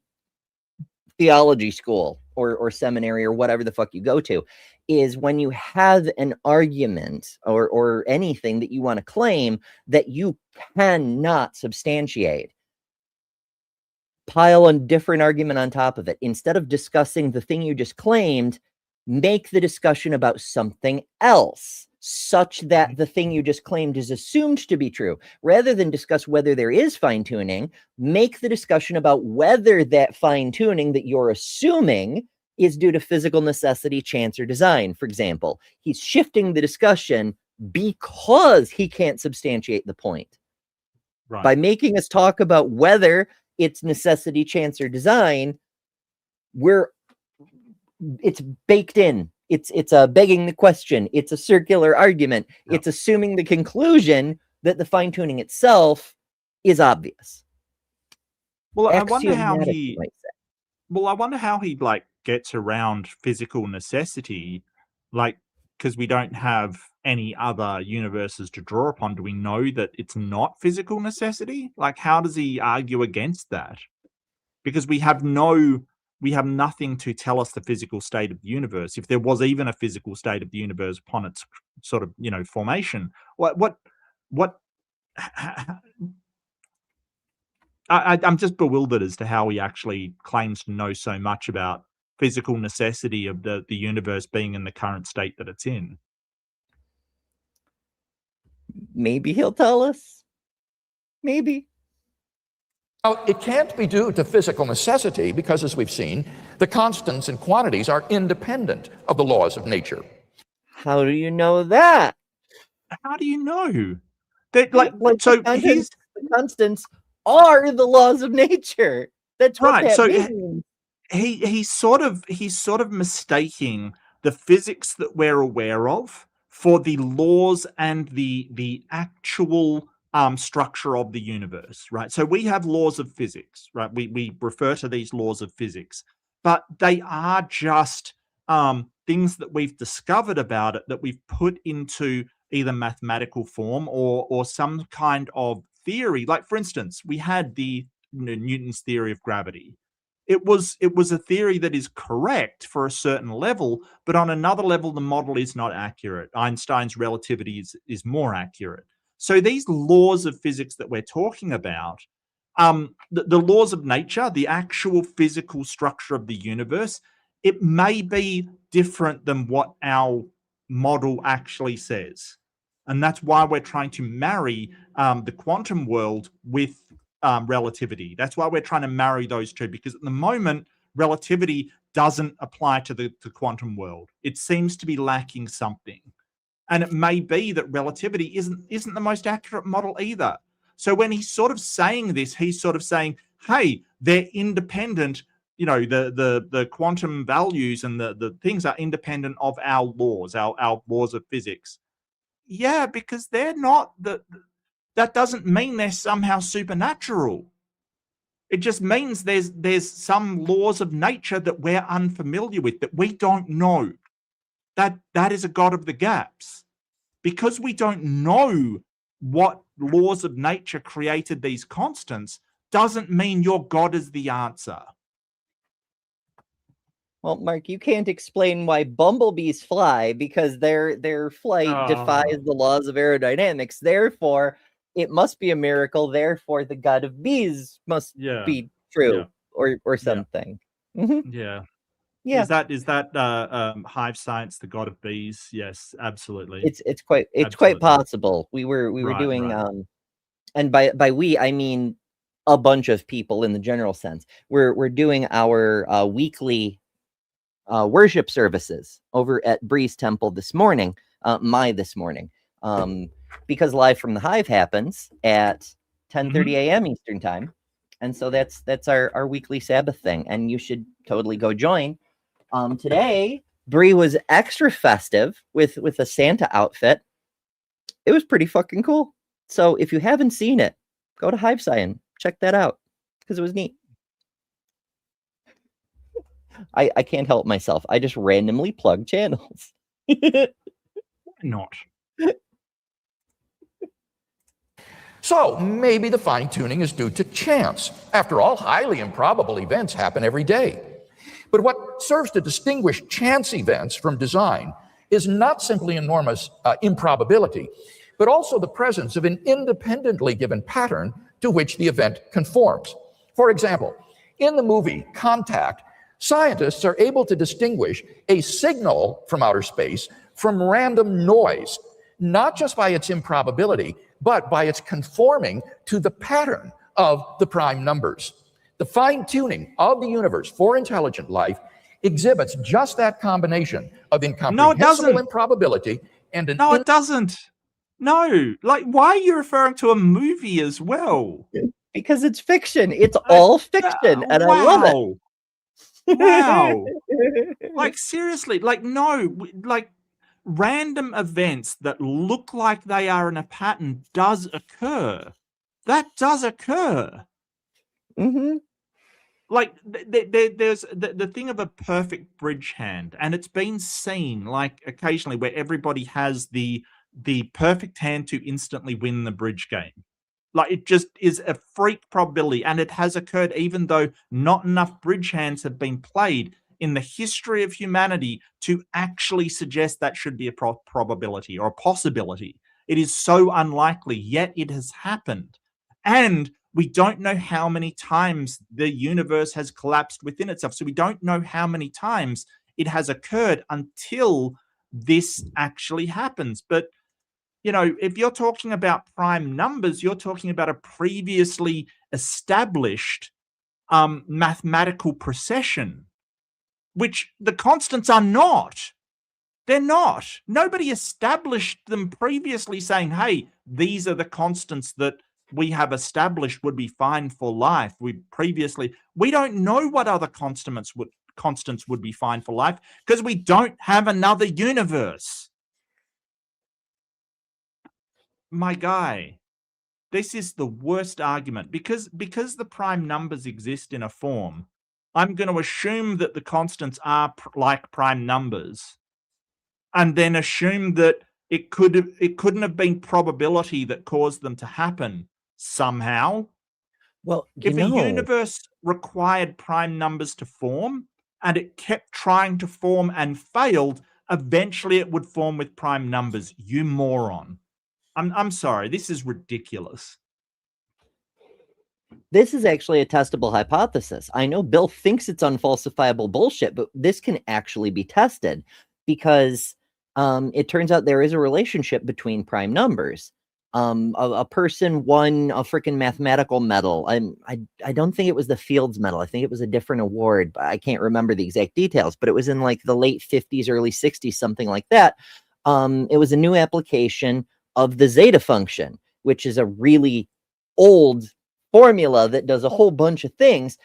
theology school or seminary or whatever the fuck you go to, is when you have an argument or anything that you want to claim that you cannot substantiate, pile a different argument on top of it. Instead of discussing the thing you just claimed, make the discussion about something else, such that the thing you just claimed is assumed to be true. Rather than discuss whether there is fine-tuning, make the discussion about whether that fine-tuning that you're assuming is due to physical necessity, chance, or design. For example, he's shifting the discussion because he can't substantiate the point. Right. By making us talk about whether it's necessity, chance, or design, it's baked in. It's begging the question. It's a circular argument. Yeah. It's assuming the conclusion that the fine tuning itself is obvious. Well, I wonder how Axiomatic, he. you might say. Well, I wonder how he like gets around physical necessity, like because we don't have any other universes to draw upon. Do we know that it's not physical necessity? Like, how does he argue against that? Because we have nothing to tell us the physical state of the universe. If there was even a physical state of the universe upon its sort of, formation, what I'm just bewildered as to how he actually claims to know so much about physical necessity of the universe being in the current state that it's in. Maybe he'll tell us. Maybe. Now, it can't be due to physical necessity because, as we've seen, the constants and quantities are independent of the laws of nature. How do you know that? How do you know? That The constants are the laws of nature. That's what Right, that so means. he's sort of mistaking the physics that we're aware of for the laws and the actual structure of the universe, right? So we have laws of physics, right? We refer to these laws of physics, but they are just things that we've discovered about it that we've put into either mathematical form or some kind of theory. Like, for instance, we had the Newton's theory of gravity. It was a theory that is correct for a certain level, but on another level, the model is not accurate. Einstein's relativity is more accurate. So these laws of physics that we're talking about, the laws of nature, the actual physical structure of the universe, it may be different than what our model actually says. And that's why we're trying to marry the quantum world with relativity. That's why we're trying to marry those two, because at the moment, relativity doesn't apply to the quantum world. It seems to be lacking something. And it may be that relativity isn't the most accurate model either. So when he's sort of saying this, he's sort of saying, hey, they're independent. The quantum values and the things are independent of our laws, our laws of physics. Yeah, because they're not that doesn't mean they're somehow supernatural. It just means there's some laws of nature that we're unfamiliar with, that we don't know. That is a God of the gaps. Because we don't know what laws of nature created these constants, doesn't mean your God is the answer. Well, Mark, you can't explain why bumblebees fly because their flight defies the laws of aerodynamics. Therefore, it must be a miracle. Therefore, the God of bees must be true, or something. Yeah. Mm-hmm. Yeah. Yeah. Is that hive science, the God of bees? Yes, absolutely. It's quite possible. We were doing and by we I mean a bunch of people in the general sense. We're doing our weekly worship services over at Bree's Temple this morning, this morning, because Live from the Hive happens at 10:30 a.m. Eastern time, and so that's our weekly Sabbath thing, and you should totally go join. Today, Bree was extra festive with a Santa outfit. It was pretty fucking cool. So if you haven't seen it, go to Hive Science, check that out because it was neat. I can't help myself. I just randomly plug channels. Why not? So maybe the fine-tuning is due to chance. After all, highly improbable events happen every day. But what serves to distinguish chance events from design is not simply enormous improbability, but also the presence of an independently given pattern to which the event conforms. For example, in the movie Contact, scientists are able to distinguish a signal from outer space from random noise, not just by its improbability, but by its conforming to the pattern of the prime numbers. The fine-tuning of the universe for intelligent life exhibits just that combination of incomprehensible improbability and it doesn't. No, like, why are you referring to a movie as well? Because it's fiction. It's all fiction, and I love it. Wow. Like, seriously, like, no, like, random events that look like they are in a pattern does occur. That does occur. Mm-hmm. Like, there's the thing of a perfect bridge hand, and it's been seen, like, occasionally where everybody has the perfect hand to instantly win the bridge game. Like, it just is a freak probability, and it has occurred even though not enough bridge hands have been played in the history of humanity to actually suggest that should be a probability or a possibility. It is so unlikely, yet it has happened. And we don't know how many times the universe has collapsed within itself. So we don't know how many times it has occurred until this actually happens. But if you're talking about prime numbers, you're talking about a previously established mathematical procession, which the constants are not. They're not. Nobody established them previously saying, hey, these are the constants that we have established would be fine for life. We don't know what other constants would be fine for life because we don't have another universe. My guy, this is the worst argument because the prime numbers exist in a form. I'm going to assume that the constants are like prime numbers, and then assume that it couldn't have been probability that caused them to happen somehow. Well, If a universe required prime numbers to form and it kept trying to form and failed, eventually it would form with prime numbers. You moron. I'm sorry, this is ridiculous. This is actually a testable hypothesis. I know Bill thinks it's unfalsifiable bullshit, but this can actually be tested because it turns out there is a relationship between prime numbers. A person won a freaking mathematical medal. I don't think it was the Fields Medal. I think it was a different award, but I can't remember the exact details. But it was in like the late 50s, early 60s, something like that. It was a new application of the zeta function, which is a really old formula that does a whole bunch of things.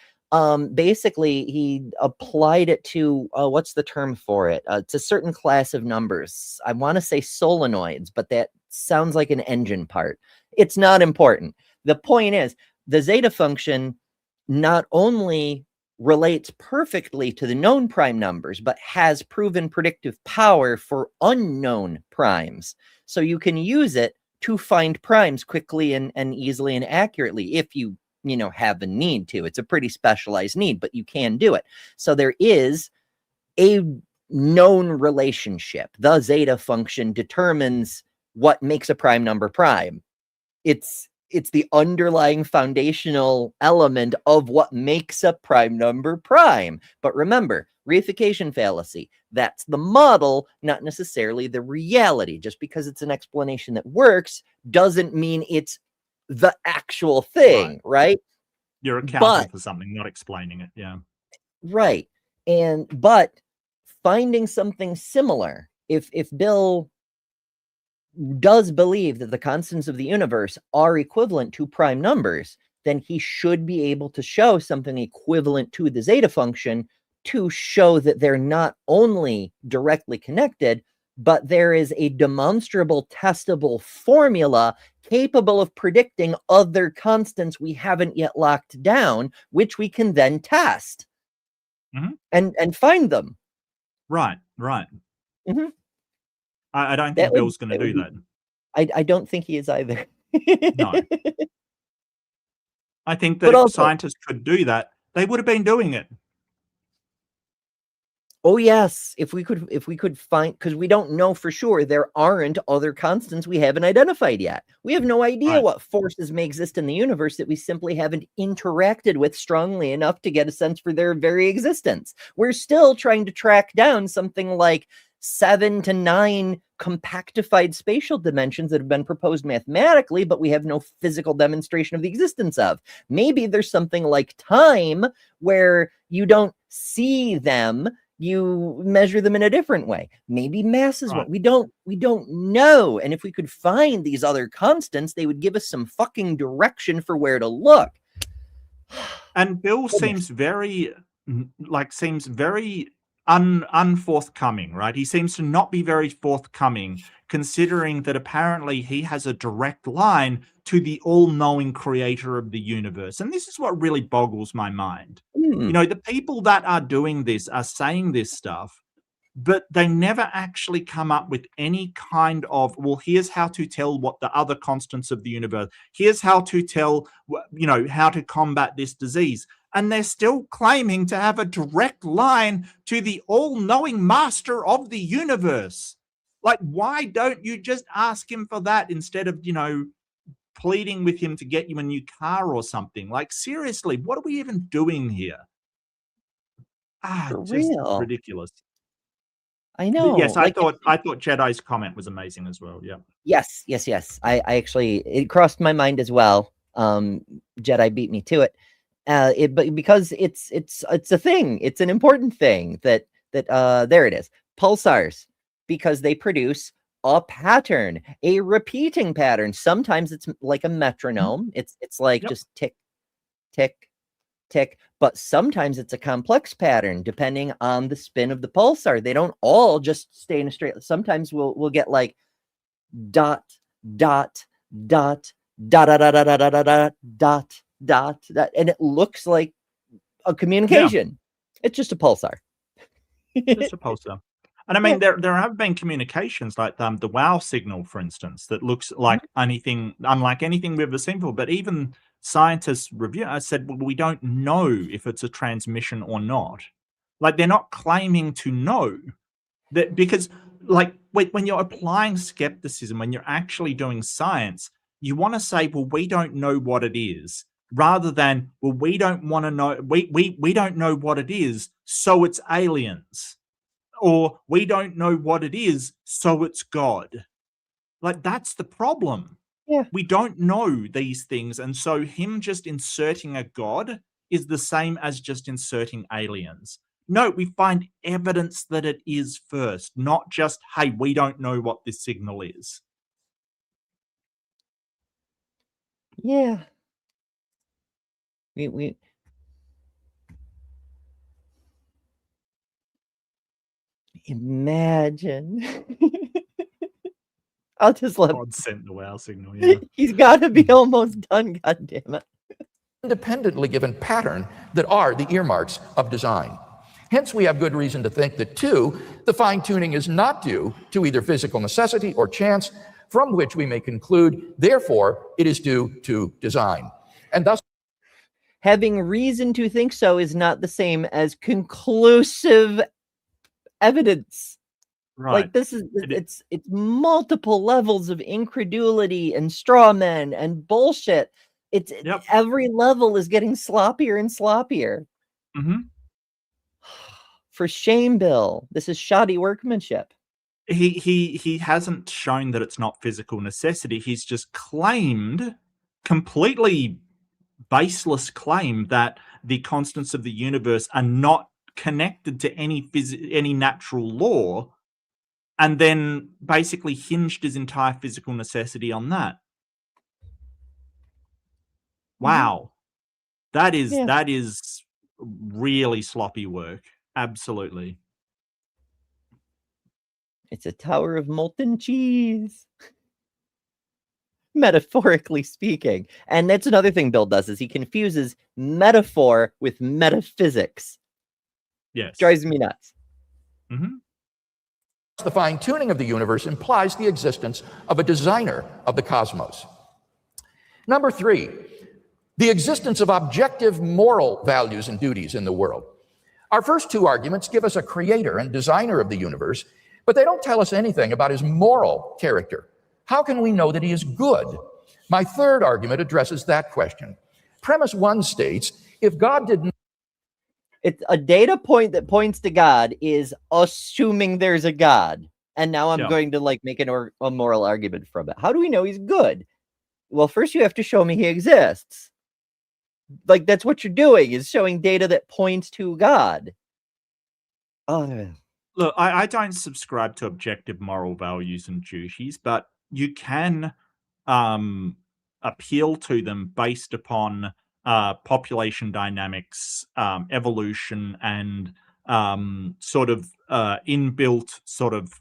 Basically, he applied it to what's the term for it? It's a certain class of numbers. I want to say solenoids, but that sounds like an engine part. It's not important. The point is, the zeta function not only relates perfectly to the known prime numbers, but has proven predictive power for unknown primes. So you can use it to find primes quickly and easily and accurately if you have a need to. It's a pretty specialized need, but you can do it. So there is a known relationship. The zeta function determines what makes a prime number prime. It's the underlying foundational element of what makes a prime number prime. But remember, reification fallacy, that's the model, not necessarily the reality. Just because it's an explanation that works doesn't mean it's the actual thing, right? You're accounting for something, not explaining it. Yeah. Right. But finding something similar, if Bill does believe that the constants of the universe are equivalent to prime numbers, then he should be able to show something equivalent to the zeta function to show that they're not only directly connected, but there is a demonstrable, testable formula capable of predicting other constants we haven't yet locked down, which we can then test and find them. Right. Mm-hmm. I don't think Bill's going to do that. I don't think he is either. No. I think that if scientists could do that, they would have been doing it. Oh yes, if we could find, because we don't know for sure, there aren't other constants we haven't identified yet. We have no idea what forces may exist in the universe that we simply haven't interacted with strongly enough to get a sense for their very existence. We're still trying to track down something like 7 to 9 compactified spatial dimensions that have been proposed mathematically, but we have no physical demonstration of the existence of. Maybe there's something like time where you don't see them, you measure them in a different way. Maybe mass is Right. one. We don't know. And if we could find these other constants, they would give us some fucking direction for where to look. And Bill seems very unforthcoming, right? He seems to not be very forthcoming, considering that apparently he has a direct line to the all-knowing creator of the universe. And this is what really boggles my mind. You know, the people that are doing this are saying this stuff, but they never actually come up with any kind of, well, here's how to tell what the other constants of the universe, here's how to tell, you know, how to combat this disease. And they're still claiming to have a direct line to the all-knowing master of the universe. Like, why don't you just ask him for that instead of, you know, pleading with him to get you a new car or something? Like, seriously, what are we even doing here? For Just real. ridiculous. I know. But yes, like, I thought Jedi's comment was amazing as well. Yeah. yes. I actually, it crossed my mind as well. Jedi beat me to it. But because it's a thing, it's an important thing that there it is. Pulsars, because they produce a pattern, a repeating pattern. Sometimes it's like a metronome. It's like just tick, tick, tick. But sometimes it's a complex pattern depending on the spin of the pulsar. They don't all just stay in a straight. Sometimes we'll get like dot, dot, dot, dot, dot, dot, dot, dot, dot, dot, and it looks like a communication. It's just a pulsar. Just a pulsar. And I mean, there have been communications like the WoW signal, for instance, that looks like unlike anything we've ever seen before. But even scientists said, well, we don't know if it's a transmission or not. Like, they're not claiming to know that, because like when you're applying skepticism, when you're actually doing science, you want to say, well, we don't know what it is, rather than, well, we don't want to know, we don't know what it is, so it's aliens. Or we don't know what it is, so it's God. Like, that's the problem. Yeah. We don't know these things, and so him just inserting a God is the same as just inserting aliens. No, we find evidence that it is first, not just, hey, we don't know what this signal is. Yeah. We imagine. I'll just let God sent the WoW signal. Yeah. He's got to be almost done. God damn it. Independently given pattern that are the earmarks of design. Hence, we have good reason to think that, two, the fine-tuning is not due to either physical necessity or chance, from which we may conclude, therefore, it is due to design. And thus, having reason to think so is not the same as conclusive evidence. Right. Like, this is, it's multiple levels of incredulity and straw men and bullshit. It's every level is getting sloppier and sloppier. For shame, Bill. This is shoddy workmanship. He hasn't shown that it's not physical necessity. He's just claimed, completely baseless claim, that the constants of the universe are not connected to any natural law, and then basically hinged his entire physical necessity on that. Wow. That is really sloppy work. Absolutely. It's a tower of molten cheese. Metaphorically speaking. And that's another thing Bill does, is he confuses metaphor with metaphysics. Yes. Drives me nuts. the fine-tuning of the universe implies the existence of a designer of the cosmos. Number three, the existence of objective moral values and duties in the world. Our first two arguments give us a creator and designer of the universe, but they don't tell us anything about his moral character. How can we know that he is good? My third argument addresses that question. Premise one states, if God did not... It's a data point that points to God is assuming there's a God. And now I'm going to make a moral argument from it. How do we know he's good? Well, first you have to show me he exists. That's what you're doing, is showing data that points to God. Oh, Look, I don't subscribe to objective moral values and duties, but you can appeal to them based upon population dynamics, evolution, and sort of inbuilt sort of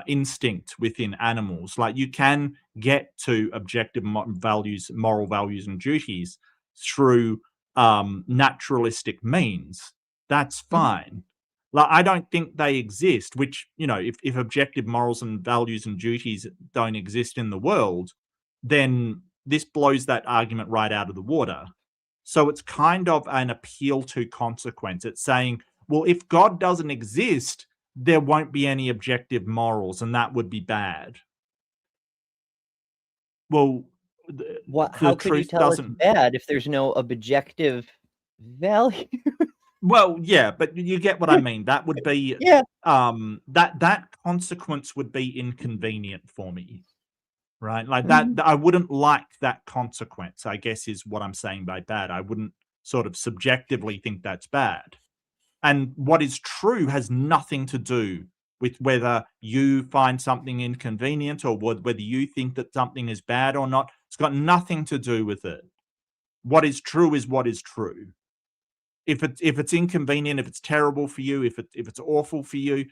instinct within animals. Like you can get to objective values, moral values, and duties through naturalistic means. That's fine. Like I don't think they exist, which, if objective morals and values and duties don't exist in the world, then this blows that argument right out of the water. So it's kind of an appeal to consequence. It's saying, well, if God doesn't exist, there won't be any objective morals, and that would be bad. Well, how could you truth tell it's doesn't. bad if there's no objective value? Well, yeah, but you get what I mean. That would be Yeah. that consequence would be inconvenient for me, right? Like that I wouldn't like that consequence, I guess, is what I'm saying by bad. I wouldn't sort of subjectively think that's bad. And what is true has nothing to do with whether you find something inconvenient or whether you think that something is bad or not. It's got nothing to do with it. What is true is what is true. If it's inconvenient, if it's terrible for you, if it's awful for you,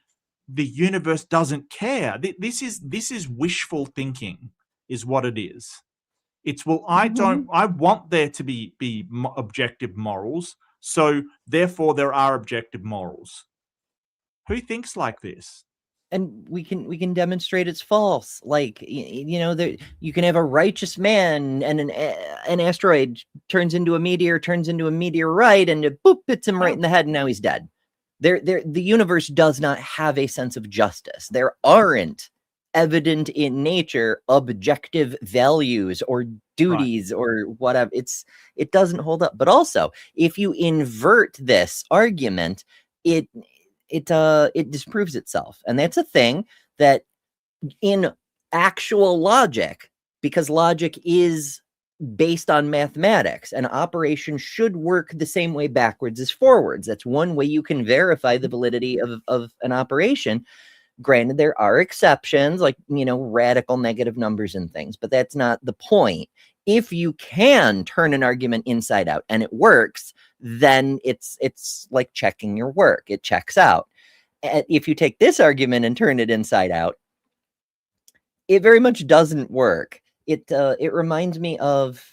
the universe doesn't care. This is wishful thinking, is what it is. It's, well, I want there to be objective morals, so therefore there are objective morals. Who thinks like this? And we can demonstrate it's false. Like, you can have a righteous man, and an asteroid turns into a meteor, turns into a meteorite, and it boop hits him right in the head, and now he's dead. The universe does not have a sense of justice. There aren't evident in nature objective values or duties or whatever. It doesn't hold up. But also, if you invert this argument, it disproves itself. And that's a thing that in actual logic, because logic is based on mathematics, an operation should work the same way backwards as forwards. That's one way you can verify the validity of an operation. Granted, there are exceptions, like, radical negative numbers and things, but that's not the point. If you can turn an argument inside out and it works, then it's like checking your work. It checks out. If you take this argument and turn it inside out, it very much doesn't work. It reminds me of,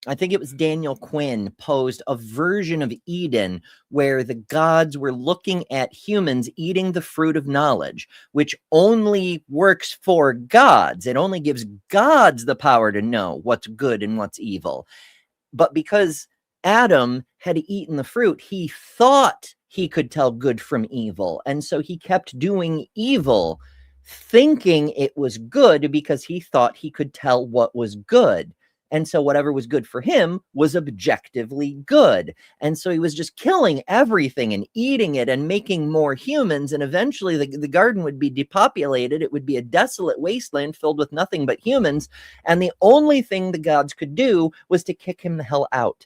I think it was Daniel Quinn posed a version of Eden where the gods were looking at humans eating the fruit of knowledge, which only works for gods. It only gives gods the power to know what's good and what's evil. But because Adam had eaten the fruit, he thought he could tell good from evil. And so he kept doing evil, thinking it was good because he thought he could tell what was good. And so whatever was good for him was objectively good. And so he was just killing everything and eating it and making more humans. And eventually the garden would be depopulated. It would be a desolate wasteland filled with nothing but humans. And the only thing the gods could do was to kick him the hell out.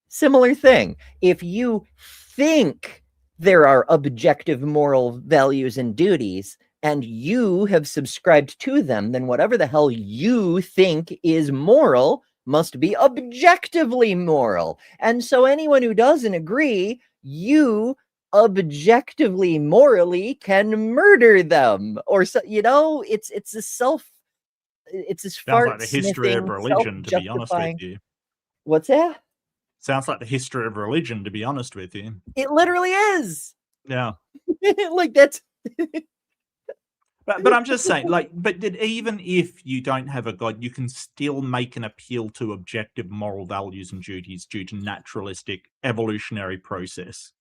Similar thing. If you think there are objective moral values and duties, and you have subscribed to them, then whatever the hell you think is moral must be objectively moral. And so anyone who doesn't agree, you objectively, morally can murder them. Or so, it's this Sounds like the history of religion, to be honest with you. What's that? Sounds like the history of religion, to be honest with you. It literally is. Yeah. Like that's But I'm just saying, but even if you don't have a God, you can still make an appeal to objective moral values and duties due to naturalistic evolutionary process.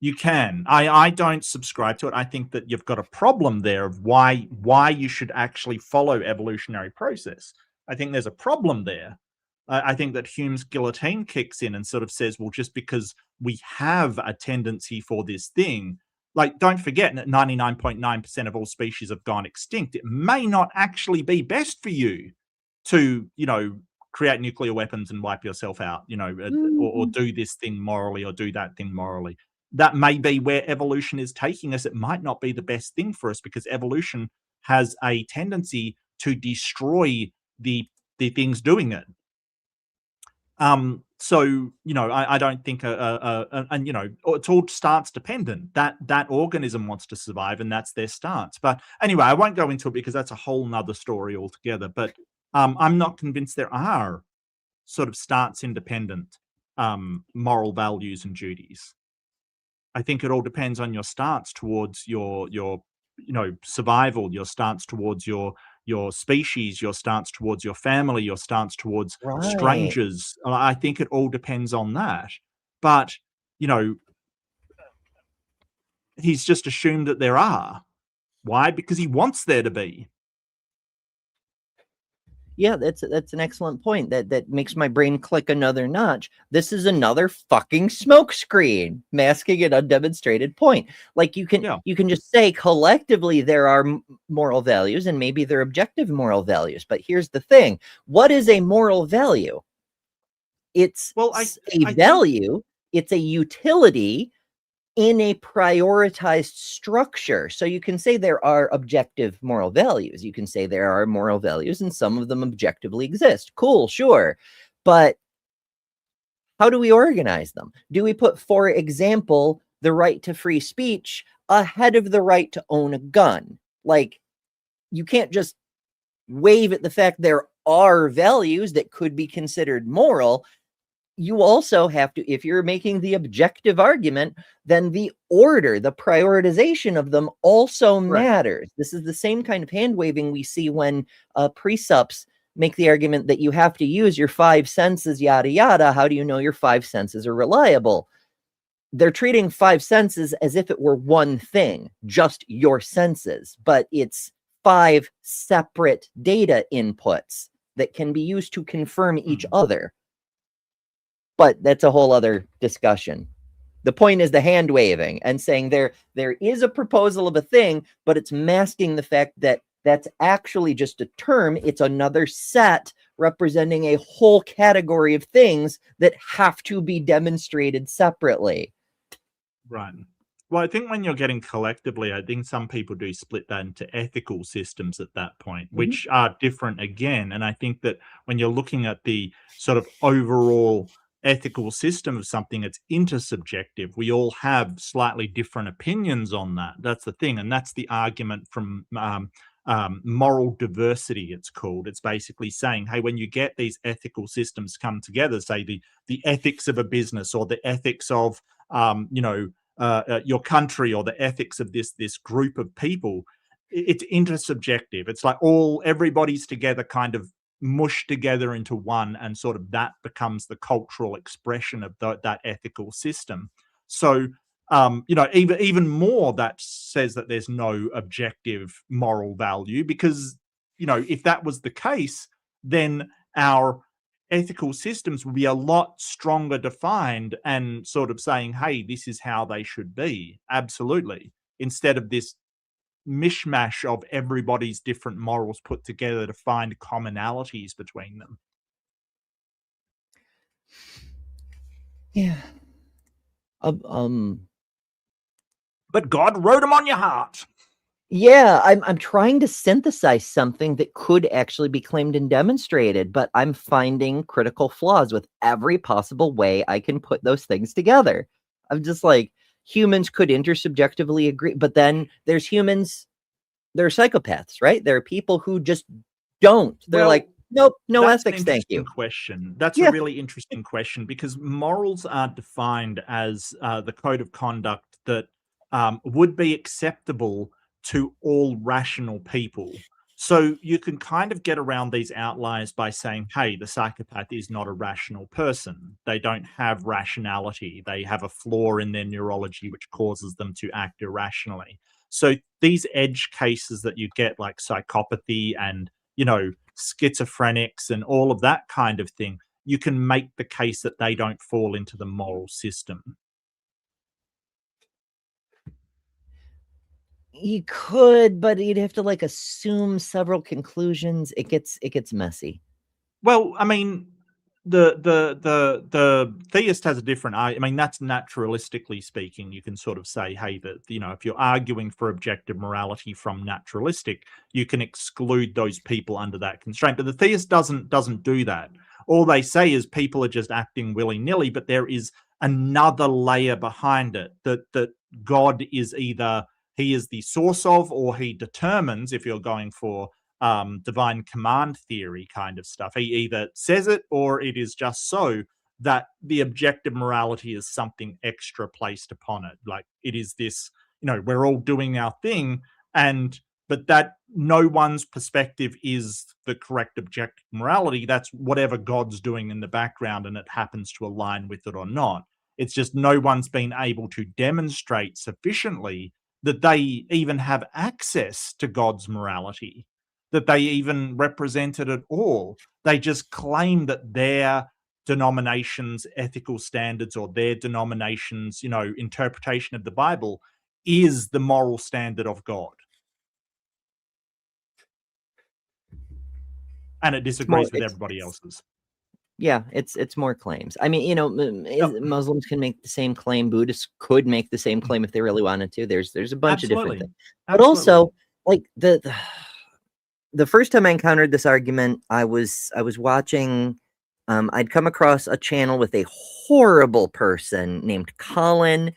You can. I don't subscribe to it. I think that you've got a problem there of why you should actually follow evolutionary process. I think there's a problem there. I think that Hume's guillotine kicks in and sort of says, well, just because we have a tendency for this thing, like, don't forget that 99.9% of all species have gone extinct. It may not actually be best for you to, create nuclear weapons and wipe yourself out, you know, or do this thing morally or do that thing morally. That may be where evolution is taking us. It might not be the best thing for us because evolution has a tendency to destroy the things doing it. So, you know, I don't think and you know, it's all stance dependent. That organism wants to survive and that's their stance. But anyway, I won't go into it because that's a whole nother story altogether. But I'm not convinced there are sort of stance independent moral values and duties. I think it all depends on your stance towards your you know, survival, your stance towards your species, your stance towards your family, your stance towards Right. strangers. I think it all depends on that. But, you know, he's just assumed that there are. Why? Because he wants there to be. Yeah, that's an excellent point. That makes my brain click another notch. This is another fucking smokescreen masking an undemonstrated point. Like you can just say collectively there are moral values and maybe they're objective moral values. But here's the thing: what is a moral value? It's a value. It's a utility in a prioritized structure. So you can say there are objective moral values. You can say there are moral values and some of them objectively exist. Cool, sure. But how do we organize them? Do we put, for example, the right to free speech ahead of the right to own a gun? Like, you can't just wave at the fact there are values that could be considered moral. You also have to, if you're making the objective argument, then the order, the prioritization of them also matters. This is the same kind of hand waving we see when precepts make the argument that you have to use your 5 senses, yada, yada. How do you know your 5 senses are reliable? They're treating 5 senses as if it were one thing, just your senses, but it's 5 separate data inputs that can be used to confirm each other. But that's a whole other discussion. The point is the hand waving and saying there is a proposal of a thing, but it's masking the fact that that's actually just a term. It's another set representing a whole category of things that have to be demonstrated separately. Right. Well, I think when you're getting collectively, I think some people do split that into ethical systems at that point, which are different again. And I think that when you're looking at the sort of overall ethical system of something, it's intersubjective. We all have slightly different opinions on that. That's the thing. And that's the argument from moral diversity, it's called. It's basically saying, hey, when you get these ethical systems come together, say the ethics of a business or the ethics of, you know, your country or the ethics of this group of people, it's intersubjective. It's like everybody's together, kind of mushed together into one, and sort of that becomes the cultural expression of that ethical system. So you know, even more, that says that there's no objective moral value, because, you know, if that was the case, then our ethical systems would be a lot stronger defined and sort of saying, hey, this is how they should be. Absolutely. Instead of this mishmash of everybody's different morals put together to find commonalities between them. Yeah. But God wrote them on your heart. Yeah, I'm trying to synthesize something that could actually be claimed and demonstrated, but I'm finding critical flaws with every possible way I can put those things together. I'm just like, humans could intersubjectively agree, but then there's humans, there are psychopaths, right? There are people who just don't. They're like, nope, no ethics, thank you. Question. That's a really interesting question, because morals are defined as the code of conduct that would be acceptable to all rational people. So you can kind of get around these outliers by saying, hey, the psychopath is not a rational person. They don't have rationality. They have a flaw in their neurology which causes them to act irrationally. So these edge cases that you get, like psychopathy and, you know, schizophrenics and all of that kind of thing, you can make the case that they don't fall into the moral system. You could, but you'd have to like assume several conclusions. It gets messy. Well, I mean, the theist has a different. I mean, that's naturalistically speaking. You can sort of say, hey, that if you're arguing for objective morality from naturalistic, you can exclude those people under that constraint. But the theist doesn't do that. All they say is people are just acting willy nilly, but there is another layer behind it that God is either he is the source of, or he determines, if you're going for divine command theory kind of stuff. He either says it or it is just so that the objective morality is something extra placed upon it. Like it is this, we're all doing our thing, but that no one's perspective is the correct objective morality. That's whatever God's doing in the background, and it happens to align with it or not. It's just no one's been able to demonstrate sufficiently that they even have access to God's morality, that they even represent it at all. They just claim that their denomination's ethical standards or their denomination's, interpretation of the Bible is the moral standard of God. And it disagrees with everybody else's. Yeah, it's more claims. I mean, Muslims can make the same claim. Buddhists could make the same claim if they really wanted to. There's a bunch of different things. But also, like the first time I encountered this argument, I was watching. I'd come across a channel with a horrible person named Colin.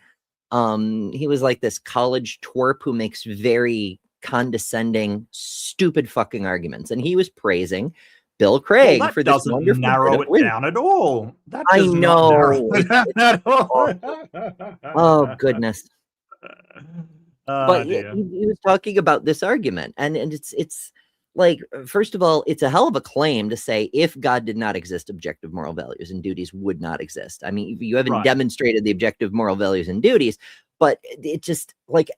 He was like this college twerp who makes very condescending, stupid fucking arguments, and he was praising Bill Craig for this doesn't wonderful narrow it down at all. That I does know. Not narrow it down at all. Oh goodness. But dear. he was talking about this argument, and it's like, first of all, it's a hell of a claim to say if God did not exist, objective moral values and duties would not exist. I mean, you haven't demonstrated the objective moral values and duties, but it just like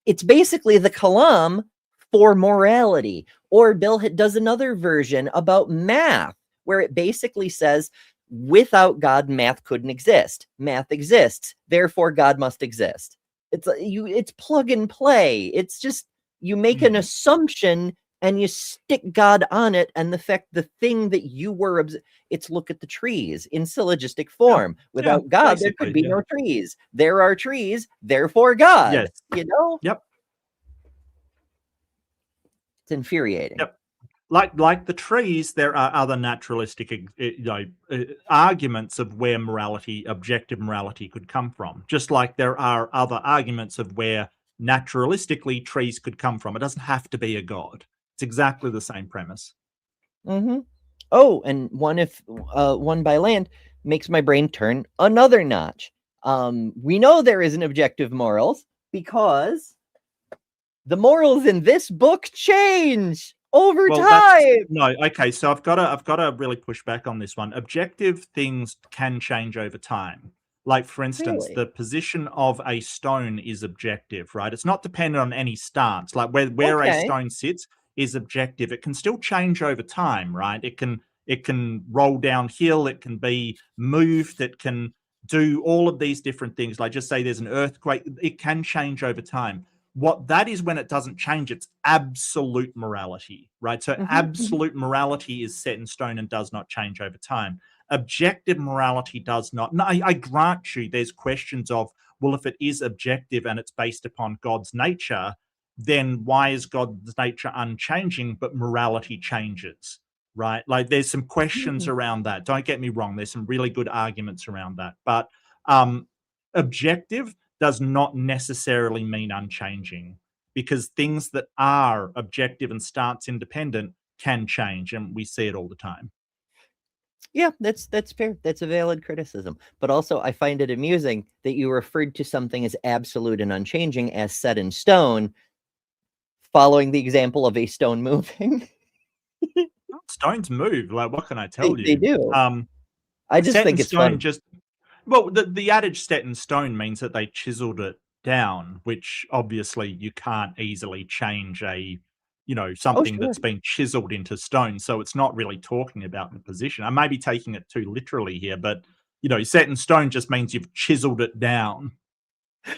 it's basically the kalam for morality. Or Bill does another version about math, where it basically says, without God, math couldn't exist. Math exists, therefore God must exist. It's plug and play. It's just you make an assumption and you stick God on it, and the thing that you were it's look at the trees in syllogistic form. Without God, there could be no trees. There are trees, therefore God. Yes. Yep. It's infuriating. Yep. Like the trees, there are other naturalistic arguments of where objective morality could come from. Just like there are other arguments of where naturalistically trees could come from. It doesn't have to be a god. It's exactly the same premise. Mm-hmm. Oh, and one by land makes my brain turn another notch. We know there isn't objective morals because the morals in this book change over time. No, okay. So I've got to really push back on this one. Objective things can change over time. Like, for instance, the position of a stone is objective, right? It's not dependent on any stance. Like where a stone sits is objective. It can still change over time, right? It can roll downhill. It can be moved. It can do all of these different things. Like, just say there's an earthquake. It can change over time. What that is when it doesn't change, it's absolute morality, right? So absolute morality is set in stone and does not change over time. Objective morality does not. No, I grant you there's questions of, well, if it is objective and it's based upon God's nature, then why is God's nature unchanging, but morality changes, right? Like, there's some questions around that. Don't get me wrong. There's some really good arguments around that. But objective does not necessarily mean unchanging, because things that are objective and stance independent can change, and we see it all the time. Yeah, that's fair. That's a valid criticism. But also, I find it amusing that you referred to something as absolute and unchanging as set in stone, following the example of a stone moving. Stones move. Like, what can I tell you? They do. I just think it's fun. Well, the adage set in stone means that they chiseled it down, which obviously you can't easily change something that's been chiseled into stone. So it's not really talking about the position. I may be taking it too literally here, but set in stone just means you've chiseled it down.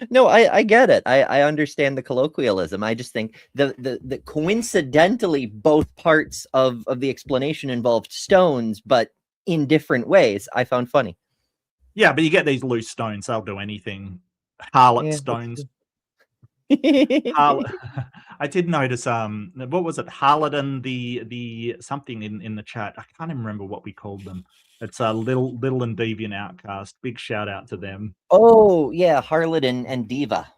No, I get it. I understand the colloquialism. I just think the coincidentally both parts of the explanation involved stones, but in different ways, I found funny. Yeah, but you get these loose stones, they'll do anything. Harlot Yeah, stones. true. I did notice, what was it? Harlot, the something in the chat. I can't even remember what we called them. It's a little and deviant outcast. Big shout out to them. Oh yeah, Harlot and Diva.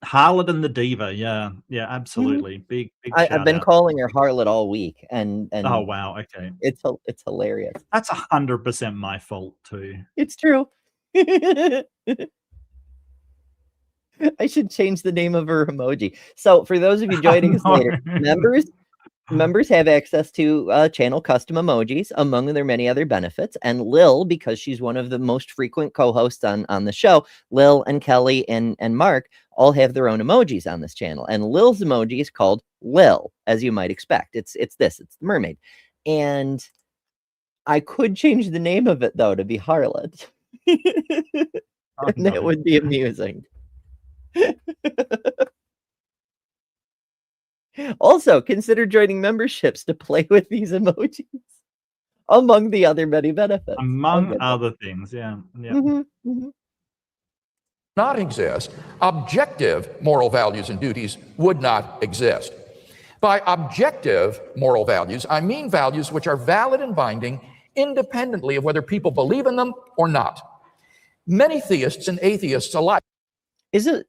Harlot and the Diva, yeah, absolutely. Big I've shout been out. calling her Harlot all week, and Oh wow, okay. it's hilarious. That's 100% my fault too. It's true. I should change the name of her emoji. So for those of you joining us later, members have access to channel custom emojis, among their many other benefits. And Lil, because she's one of the most frequent co-hosts on the show, Lil and Kelly and Mark all have their own emojis on this channel. And Lil's emoji is called Lil, as you might expect. It's the mermaid. And I could change the name of it though to be Harlot. Oh, And that no. would be amusing. Also, consider joining memberships to play with these emojis, among the other many benefits. Among other things, yeah. Not exist, objective moral values and duties would not exist. By objective moral values, I mean values which are valid and binding independently of whether people believe in them or not. Many theists and atheists alike. Is it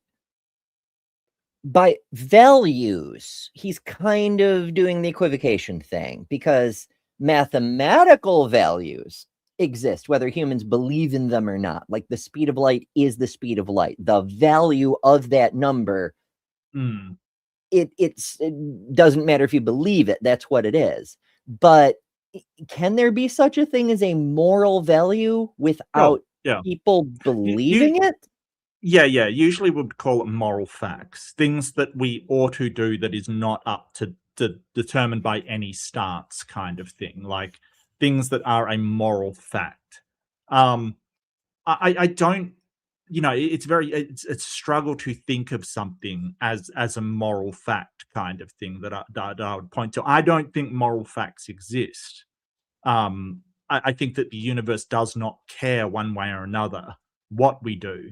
by values? He's kind of doing the equivocation thing, because mathematical values exist whether humans believe in them or not. Like the speed of light is the speed of light. The value of that number, it doesn't matter if you believe it, that's what it is. But can there be such a thing as a moral value without people believing it? Yeah, usually we'd call it moral facts, things that we ought to do that is not up to determined by any stance, kind of thing, like things that are a moral fact. I don't, it's a struggle to think of something as a moral fact kind of thing that I would point to. I don't think moral facts exist. I think that the universe does not care one way or another what we do.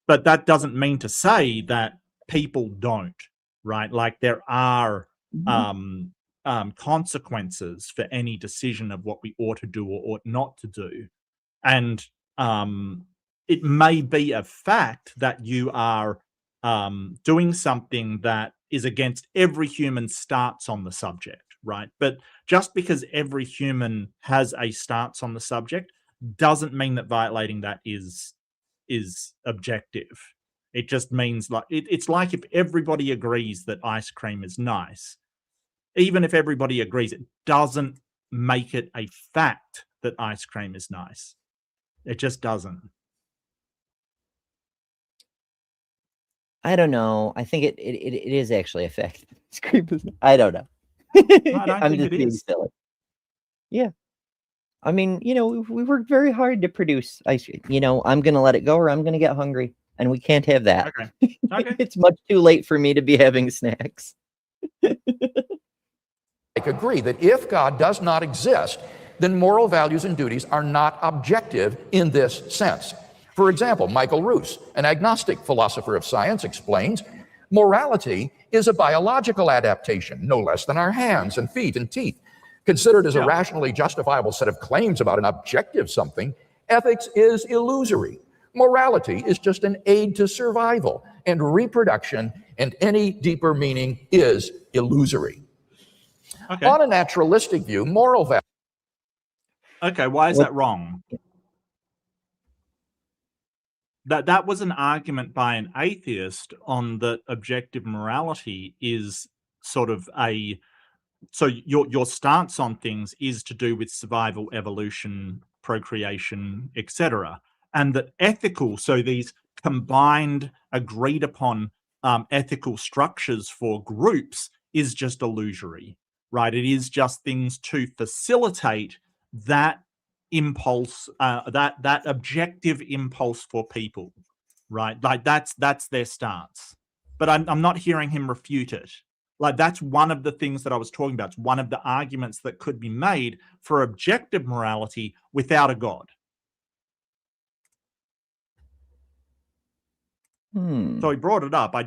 But that doesn't mean to say that people don't, right? Like there are consequences for any decision of what we ought to do or ought not to do. And it may be a fact that you are doing something that is against every human's stance on the subject, right? But just because every human has a stance on the subject doesn't mean that violating that is objective. It just means like it's like if everybody agrees that ice cream is nice, even if everybody agrees, it doesn't make it a fact that ice cream is nice. It just doesn't. I don't know. I think it is actually a fact. I don't know. I'm just being silly. Yeah. I mean, we worked very hard to produce ice cream. I'm going to let it go or I'm going to get hungry. And we can't have that. Okay. It's much too late for me to be having snacks. I agree that if God does not exist, then moral values and duties are not objective in this sense. For example, Michael Roos, an agnostic philosopher of science, explains, morality is a biological adaptation, no less than our hands and feet and teeth. Considered as a rationally justifiable set of claims about an objective something, ethics is illusory. Morality is just an aid to survival, and reproduction and any deeper meaning is illusory. Okay. On a naturalistic view, moral values. Okay, why is that wrong? That was an argument by an atheist on that objective morality is sort of so your stance on things is to do with survival, evolution, procreation, etc. And that ethical, so these combined, agreed upon ethical structures for groups is just illusory, right? It is just things to facilitate that impulse, that objective impulse for people, right? Like that's their stance. But I'm not hearing him refute it. Like that's one of the things that I was talking about. It's one of the arguments that could be made for objective morality without a God. So he brought it up. I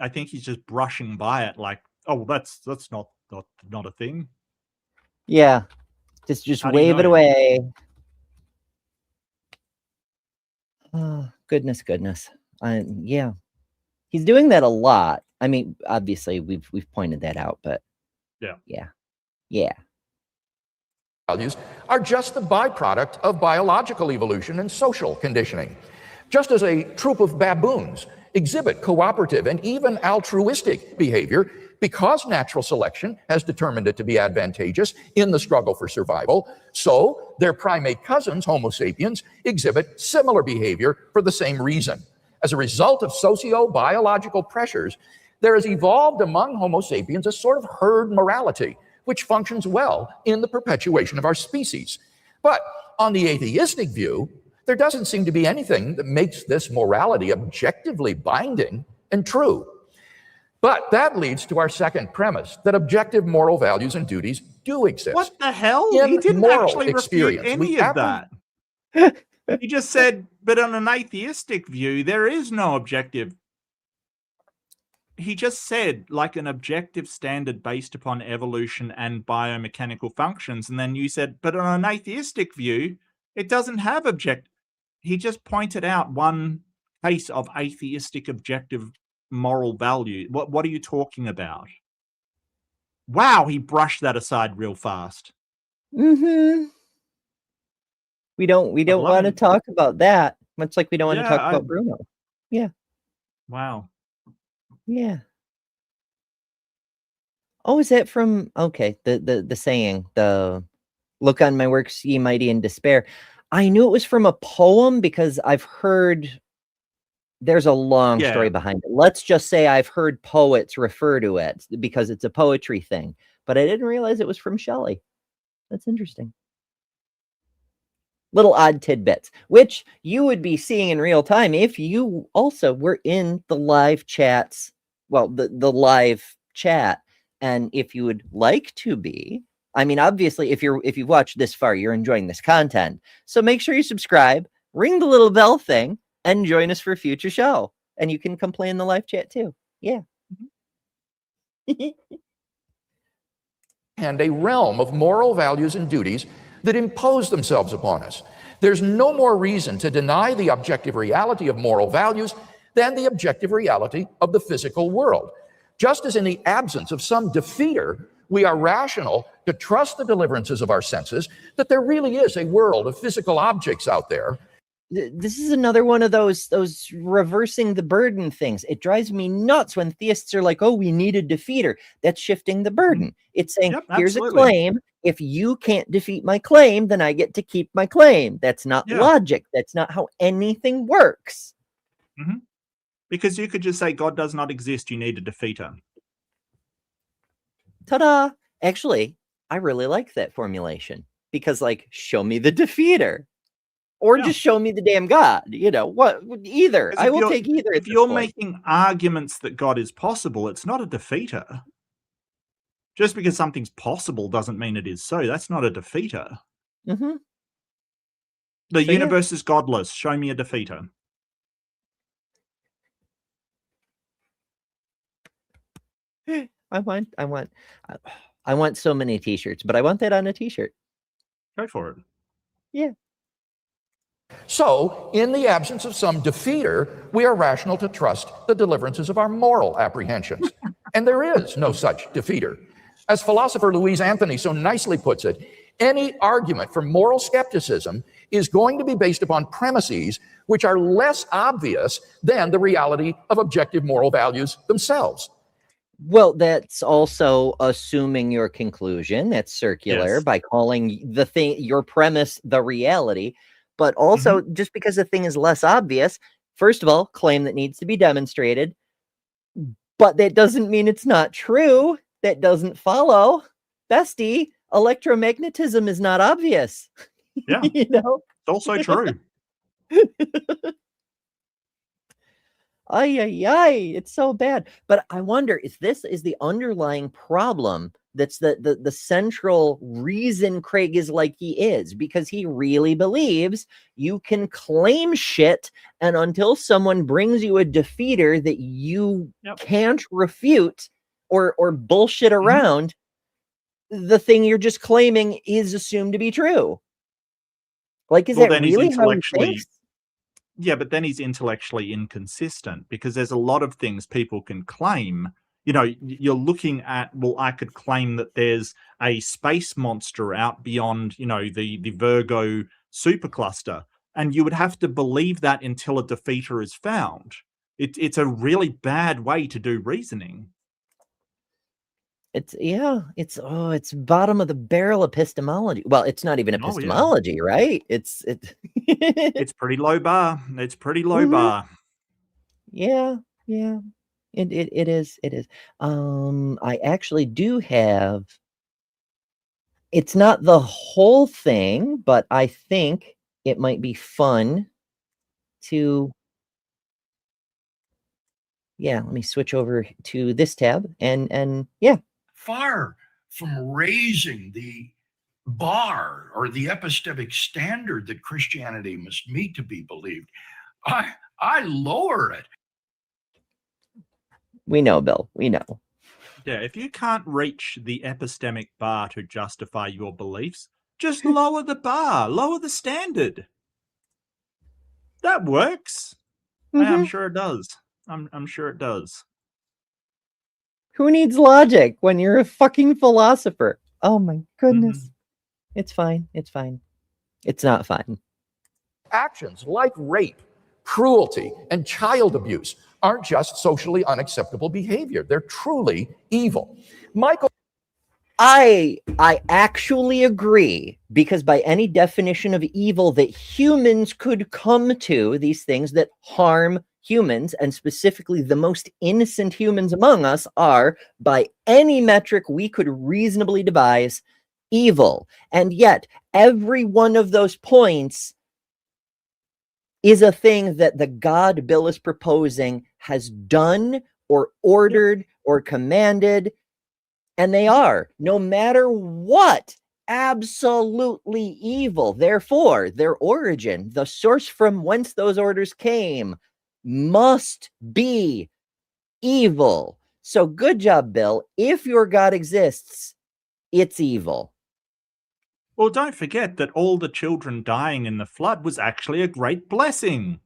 think he's just brushing by it like, oh, that's not a thing. Yeah. Just wave it away. Oh, goodness. Yeah. He's doing that a lot. I mean, obviously we've pointed that out, but yeah. Values are just the byproduct of biological evolution and social conditioning. Just as a troop of baboons exhibit cooperative and even altruistic behavior because natural selection has determined it to be advantageous in the struggle for survival, so their primate cousins, Homo sapiens, exhibit similar behavior for the same reason. As a result of socio-biological pressures, there has evolved among Homo sapiens a sort of herd morality, which functions well in the perpetuation of our species. But on the atheistic view, there doesn't seem to be anything that makes this morality objectively binding and true. But that leads to our second premise, that objective moral values and duties do exist. What the hell? In He didn't moral actually refute experience, any of that. He just said, but on an atheistic view, there is no objective. He just said, like, an objective standard based upon evolution and biomechanical functions. And then you said, but on an atheistic view, it doesn't have objective. He just pointed out one case of atheistic objective moral value. What are you talking about? Wow, he brushed that aside real fast. We don't want to talk about that, much like we don't want to talk about Bruno. Yeah. Wow. Yeah. Oh, is that from the saying, the look on my works, ye mighty in despair. I knew it was from a poem because I've heard there's a long story behind it. Let's just say I've heard poets refer to it because it's a poetry thing, but I didn't realize it was from Shelley. That's interesting. Little odd tidbits, which you would be seeing in real time if you also were in the live chats. Well, the live chat. And if you would like to be, I mean, obviously, if you've watched this far, you're enjoying this content. So make sure you subscribe, ring the little bell thing, and join us for a future show. And you can come play in the live chat too. Yeah. And a realm of moral values and duties that impose themselves upon us. There's no more reason to deny the objective reality of moral values than the objective reality of the physical world. Just as in the absence of some defeater, we are rational to trust the deliverances of our senses, that there really is a world of physical objects out there. This is another one of those reversing the burden things. It drives me nuts when theists are like, oh, we need a defeater. That's shifting the burden. It's saying, here's a claim. If you can't defeat my claim, then I get to keep my claim. That's not logic. That's not how anything works. Because you could just say God does not exist. You need a defeater. Ta-da. Actually, I really like that formulation because, like, show me the defeater. Or just show me the damn God, what? Either I will take either. If you're making arguments that God is possible, it's not a defeater. Just because something's possible doesn't mean it is so. That's not a defeater. The universe is godless. Show me a defeater. I want so many t-shirts, but I want that on a t-shirt. Go for it. Yeah. So, in the absence of some defeater, we are rational to trust the deliverances of our moral apprehensions. And there is no such defeater. As philosopher Louise Anthony so nicely puts it, any argument for moral skepticism is going to be based upon premises which are less obvious than the reality of objective moral values themselves. Well, that's also assuming your conclusion. That's circular by calling the thing, your premise, the reality. But also, just because the thing is less obvious, first of all, claim that needs to be demonstrated. But that doesn't mean it's not true. That doesn't follow. Bestie, electromagnetism is not obvious. Yeah. It's also true. Ay, ay, ay, it's so bad. But I wonder if this is the underlying problem. That's the central reason Craig is like he is, because he really believes you can claim shit, and until someone brings you a defeater that you can't refute or bullshit around, the thing you're just claiming is assumed to be true. Like, is that really how he thinks? Yeah, but then he's intellectually inconsistent, because there's a lot of things people can claim. You know, you're looking at, well, I could claim that there's a space monster out beyond, you know, the Virgo supercluster, and you would have to believe that until a defeater is found. It's a really bad way to do reasoning. It's bottom of the barrel epistemology. Well, it's not even epistemology, right? It's It's pretty low bar. It's pretty low bar. Yeah. It is. I actually do have. It's not the whole thing, but I think it might be fun to. Yeah, let me switch over to this tab and yeah. Far from raising the bar or the epistemic standard that Christianity must meet to be believed, I lower it. We know, Bill. We know. Yeah, if you can't reach the epistemic bar to justify your beliefs, just lower the bar, lower the standard. That works. I'm sure it does. I'm sure it does. Who needs logic when you're a fucking philosopher? Oh my goodness. It's fine. It's fine. It's not fine. Actions like rape, cruelty, and child abuse aren't just socially unacceptable behavior. They're truly evil. Michael. I actually agree, because by any definition of evil that humans could come to, these things that harm humans, and specifically the most innocent humans among us, are, by any metric we could reasonably devise, evil. And yet, every one of those points is a thing that the God Bill is proposing has done or ordered or commanded. And they are, no matter what, absolutely evil. Therefore, their origin, the source from whence those orders came, must be evil. So good job, Bill. If your God exists, it's evil. Well, don't forget that all the children dying in the flood was actually a great blessing.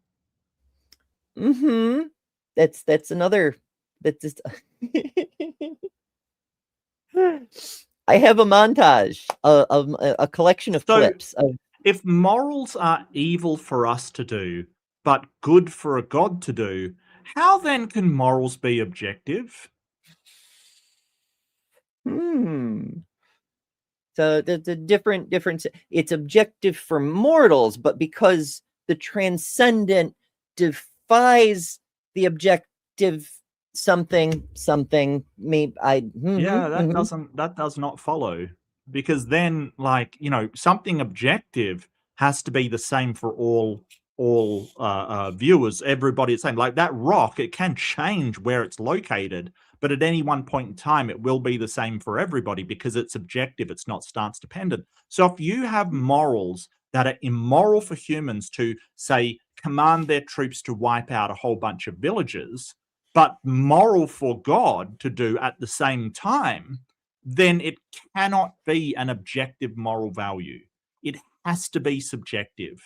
That's another. That's just. I have a montage of a collection of clips. If morals are evil for us to do, but good for a God to do, how then can morals be objective? So the difference. It's objective for mortals, but because the transcendent defies the objective something maybe that does not follow, because then, like, you know, something objective has to be the same for all viewers, everybody the same. Like that rock, it can change where it's located, but at any one point in time it will be the same for everybody, because it's objective, it's not stance dependent. So if you have morals that are immoral for humans to, say, command their troops to wipe out a whole bunch of villages, but moral for God to do at the same time, then it cannot be an objective moral value. It has to be subjective.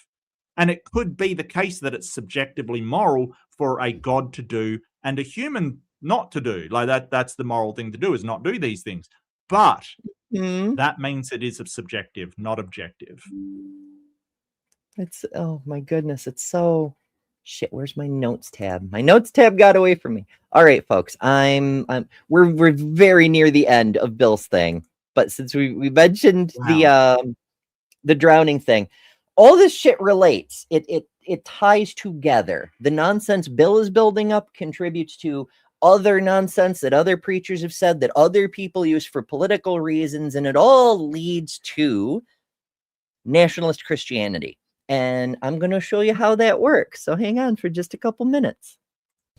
And it could be the case that it's subjectively moral for a God to do and a human not to do. Like that's the moral thing to do, is not do these things. But that means it is subjective, not objective. It's, oh my goodness, it's so shit. Where's my notes tab? My notes tab got away from me. All right, folks, we're very near the end of Bill's thing, but since we mentioned the drowning thing, all this shit relates. It ties together. The nonsense Bill is building up contributes to other nonsense that other preachers have said, that other people use for political reasons, and it all leads to nationalist Christianity. And I'm going to show you how that works. So hang on for just a couple minutes.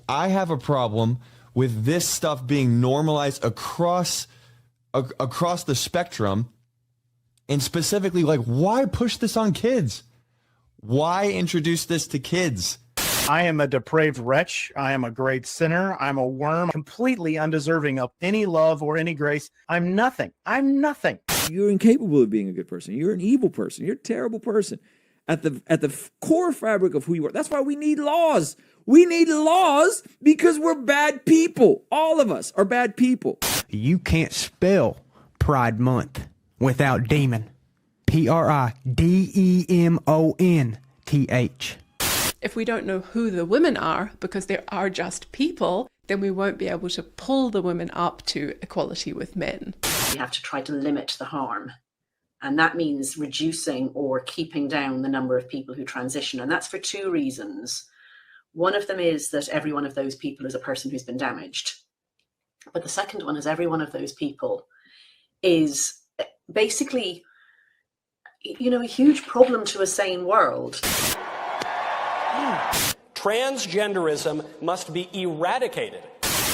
I have a problem with this stuff being normalized across the spectrum, and specifically, like, why push this on kids? Why introduce this to kids? I am a depraved wretch. I am a great sinner. I'm a worm, completely undeserving of any love or any grace. I'm nothing. I'm nothing. You're incapable of being a good person. You're an evil person. You're a terrible person. At the core fabric of who you are. That's why we need laws. We need laws because we're bad people. All of us are bad people. You can't spell Pride Month without demon. PRIDEMONTH. If we don't know who the women are, because they are just people, then we won't be able to pull the women up to equality with men. We have to try to limit the harm. And that means reducing or keeping down the number of people who transition. And that's for two reasons. One of them is that every one of those people is a person who's been damaged. But the second one is every one of those people is basically, you know, a huge problem to a sane world. Transgenderism must be eradicated.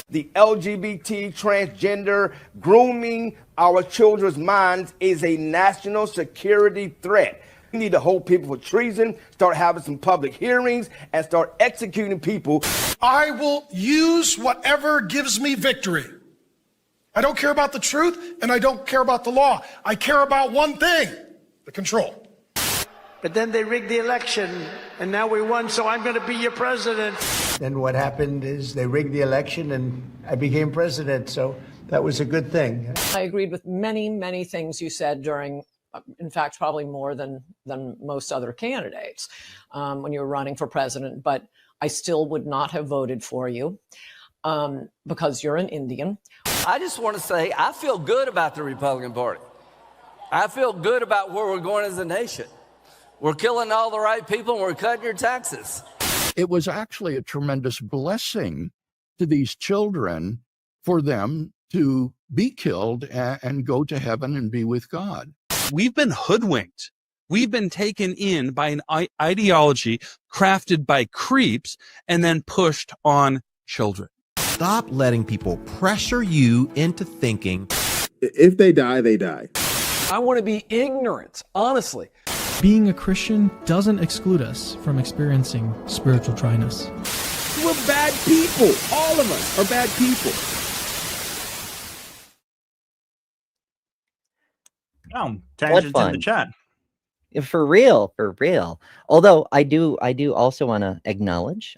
The LGBT, transgender, grooming our children's minds is a national security threat. We need to hold people for treason, start having some public hearings, and start executing people. I will use whatever gives me victory. I don't care about the truth, and I don't care about the law. I care about one thing, the control. But then they rigged the election, and now we won, so I'm going to be your president. And what happened is they rigged the election, and I became president, so that was a good thing. I agreed with many, many things you said during, in fact, probably more than most other candidates when you were running for president, but I still would not have voted for you because you're an Indian. I just want to say I feel good about the Republican Party. I feel good about where we're going as a nation. We're killing all the right people and we're cutting your taxes. It was actually a tremendous blessing to these children for them to be killed and go to heaven and be with God. We've been hoodwinked. We've been taken in by an ideology crafted by creeps and then pushed on children. Stop letting people pressure you into thinking. If they die, they die. I want to be ignorant, honestly. Being a Christian doesn't exclude us from experiencing spiritual dryness. We're bad people. All of us are bad people. Oh, tangents in the chat. For real, for real. Although I do also want to acknowledge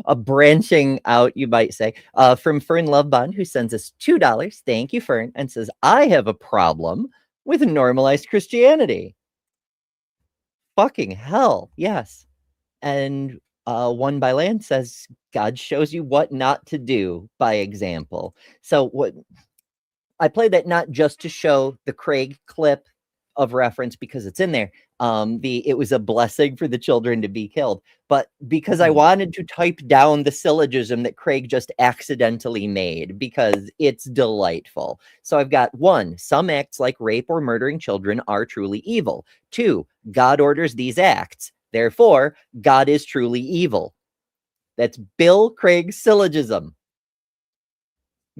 a branching out, you might say, from Fern Lovebond, who sends us $2. Thank you, Fern, and says, I have a problem with normalized Christianity. Fucking hell, yes. And One by Land says, God shows you what not to do by example. So what I played that not just to show the Craig clip of reference because it's in there. It was a blessing for the children to be killed, but because I wanted to type down the syllogism that Craig just accidentally made because it's delightful. So I've got 1, some acts like rape or murdering children are truly evil. 2, God orders these acts. Therefore, God is truly evil. That's Bill Craig's syllogism.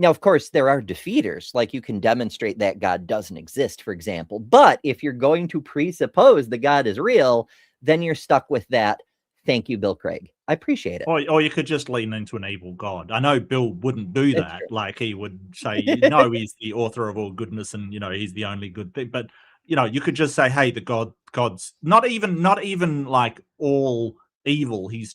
Now, of course, there are defeaters, like you can demonstrate that God doesn't exist, for example. But if you're going to presuppose that God is real, then you're stuck with that. Thank you, Bill Craig. I appreciate it. Or you could just lean into an evil God. I know Bill wouldn't do that. Like he would say, no, he's the author of all goodness and, you know, he's the only good thing. But, you know, you could just say, hey, God's not even like all evil. He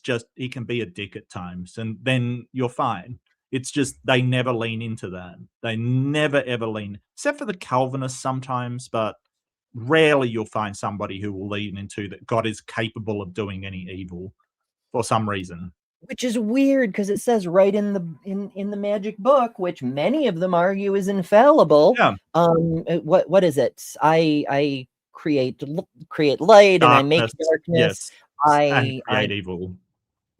can be a dick at times and then you're fine. It's just they never lean into that. They never, ever lean, except for the Calvinists sometimes, but rarely you'll find somebody who will lean into that God is capable of doing any evil for some reason. Which is weird because it says right in the magic book, which many of them argue is infallible. Yeah. What is it? I create light and I make darkness. Yes. I create evil.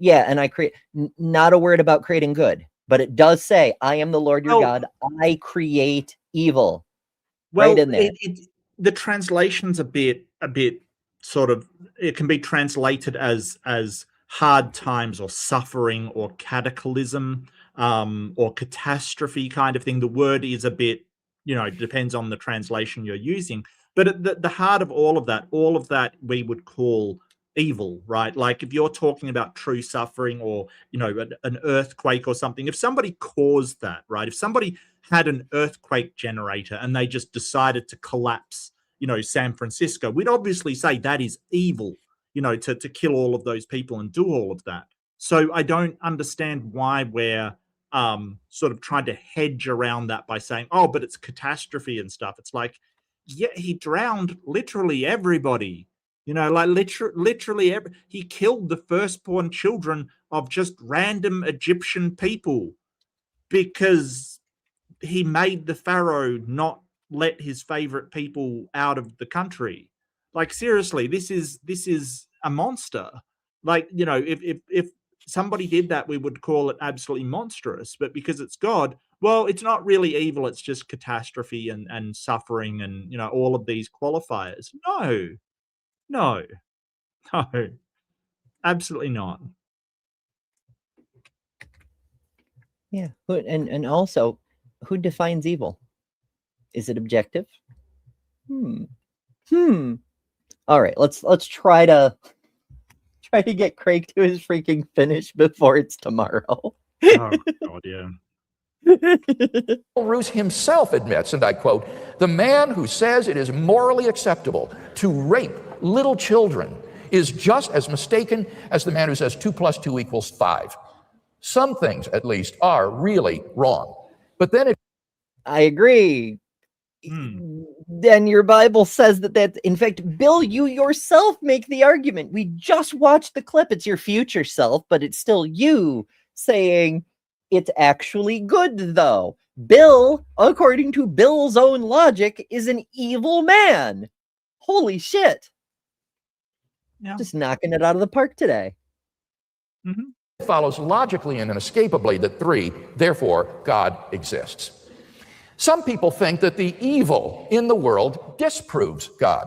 Yeah, and I create not a word about creating good. But it does say, I am the Lord your God. I create evil. Well, right in there. The translation's a bit sort of, it can be translated as hard times or suffering or cataclysm or catastrophe kind of thing. The word is a bit, depends on the translation you're using. But at the heart of all of that we would call evil, right? Like if you're talking about true suffering or, an earthquake or something, if somebody caused that, right? If somebody had an earthquake generator and they just decided to collapse, San Francisco, we'd obviously say that is evil, to kill all of those people and do all of that. So I don't understand why we're sort of trying to hedge around that by saying, oh, but it's catastrophe and stuff. It's like, yeah, he drowned literally everybody. Like literally, he killed the firstborn children of just random Egyptian people because he made the pharaoh not let his favorite people out of the country. Like seriously, this is a monster. Like, if somebody did that, we would call it absolutely monstrous. But because it's God, well, it's not really evil. It's just catastrophe and suffering and, all of these qualifiers. No, absolutely not. Yeah. And also, who defines evil? Is it objective? All right, let's try to get Craig to his freaking finish before it's tomorrow. Oh God, yeah. Roos himself admits, and I quote, "The man who says it is morally acceptable to rape little children is just as mistaken as the man who says 2 + 2 = 5. Some things, at least, are really wrong." But then I agree. Then your Bible says that in fact, Bill, you yourself make the argument. We just watched the clip. It's your future self, but it's still you saying it's actually good, though. Bill, according to Bill's own logic, is an evil man. Holy shit. Yeah. Just knocking it out of the park today. It follows logically and inescapably that 3, therefore, God exists. Some people think that the evil in the world disproves God.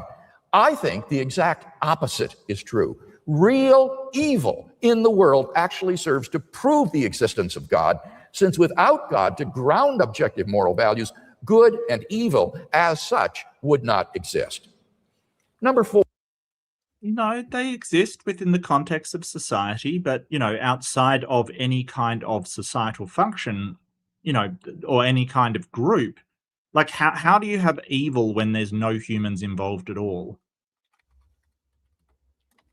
I think the exact opposite is true. Real evil in the world actually serves to prove the existence of God, since without God to ground objective moral values, good and evil as such would not exist. Number 4. No, they exist within the context of society, but, outside of any kind of societal function, or any kind of group, like how do you have evil when there's no humans involved at all?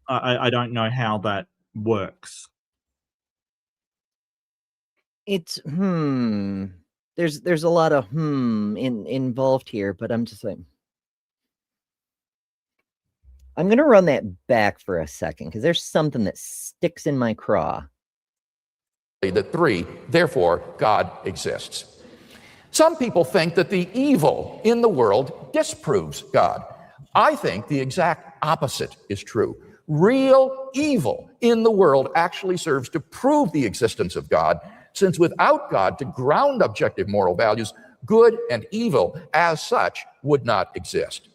I don't know how that works. It's there's a lot of involved here, but I'm just like, I'm gonna run that back for a second because there's something that sticks in my craw. That 3, therefore, God exists. Some people think that the evil in the world disproves God. I think the exact opposite is true. Real evil in the world actually serves to prove the existence of God, since without God to ground objective moral values, good and evil as such would not exist.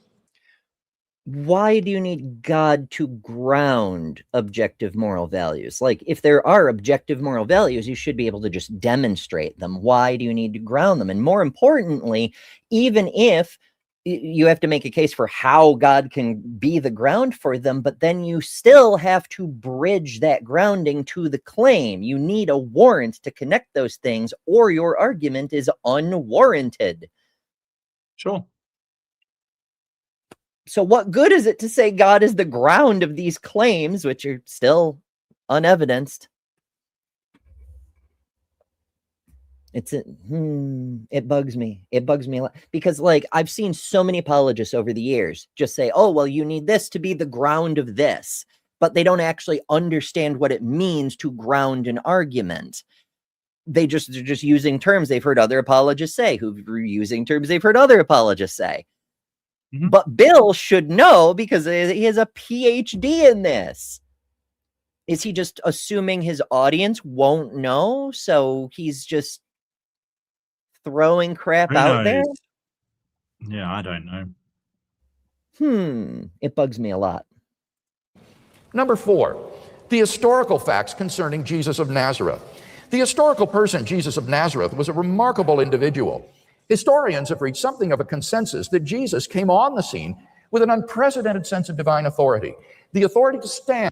Why do you need God to ground objective moral values? Like, if there are objective moral values, you should be able to just demonstrate them. Why do you need to ground them? And more importantly, even if you have to make a case for how God can be the ground for them, but then you still have to bridge that grounding to the claim. You need a warrant to connect those things, or your argument is unwarranted. Sure. So what good is it to say God is the ground of these claims, which are still unevidenced? It bugs me. It bugs me a lot because, like, I've seen so many apologists over the years just say, oh, well, you need this to be the ground of this, but they don't actually understand what it means to ground an argument. They're just using terms they've heard other apologists say, who are using terms they've heard other apologists say. But Bill should know because he has a PhD in this. Is he just assuming his audience won't know? So he's just throwing crap out there? Yeah, I don't know. It bugs me a lot. Number 4, the historical facts concerning Jesus of Nazareth. The historical person, Jesus of Nazareth, was a remarkable individual. Historians have reached something of a consensus that Jesus came on the scene with an unprecedented sense of divine authority, the authority to stand.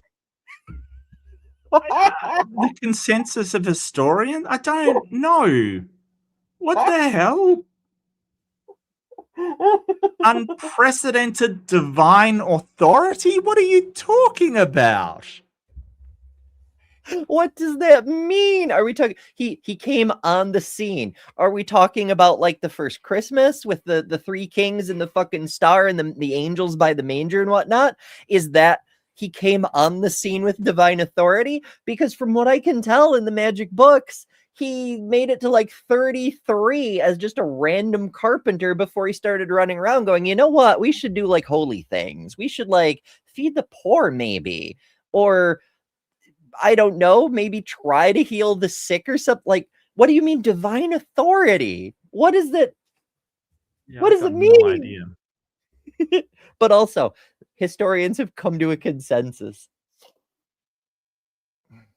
The consensus of historians? I don't know. What the hell? Unprecedented divine authority? What are you talking about? What does that mean? Are we talking he came on the scene? Are we talking about like the first Christmas with the three kings and the fucking star and the angels by the manger and whatnot? Is that he came on the scene with divine authority? Because from what I can tell in the magic books, he made it to like 33 as just a random carpenter before he started running around going, you know what? We should do like holy things. We should like feed the poor maybe. Or I don't know, maybe try to heal the sick or something. Like, what do you mean divine authority? What is that? Yeah, what does it mean? No idea. But also, historians have come to a consensus.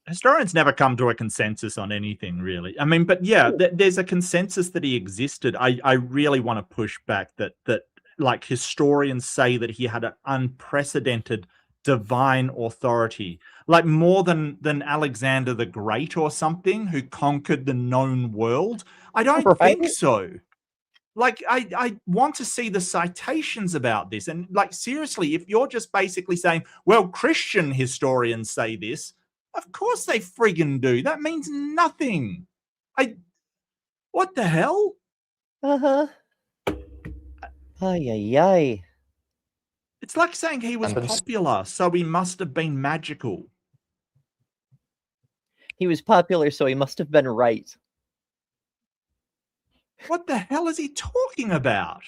Historians never come to a consensus on anything, really. I mean, but yeah, there's a consensus that he existed. I really want to push back that like historians say that he had an unprecedented divine authority, like more than Alexander the Great or something, who conquered the known world. I don't think so. Like, I want to see the citations about this. And like, seriously, if you're just basically saying, well, Christian historians say this, of course they friggin' do. That means nothing. What the hell? Uh-huh. Ay, ay, ay. It's like saying he was popular, so he must have been magical. He was popular, so he must have been right. What the hell is he talking about?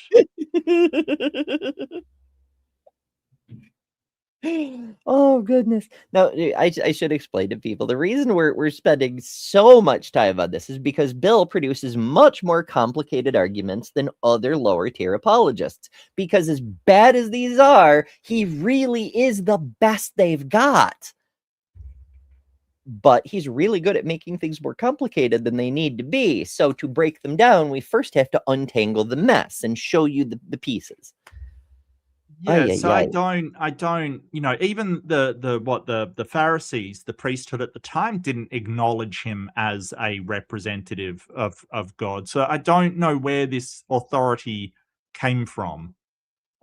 Oh, goodness. Now, I should explain to people, the reason we're spending so much time on this is because Bill produces much more complicated arguments than other lower tier apologists. Because as bad as these are, he really is the best they've got. But he's really good at making things more complicated than they need to be. So to break them down, we first have to untangle the mess and show you the pieces. Yeah, so I don't, you know, even the Pharisees, the priesthood at the time, didn't acknowledge him as a representative of God. So I don't know where this authority came from.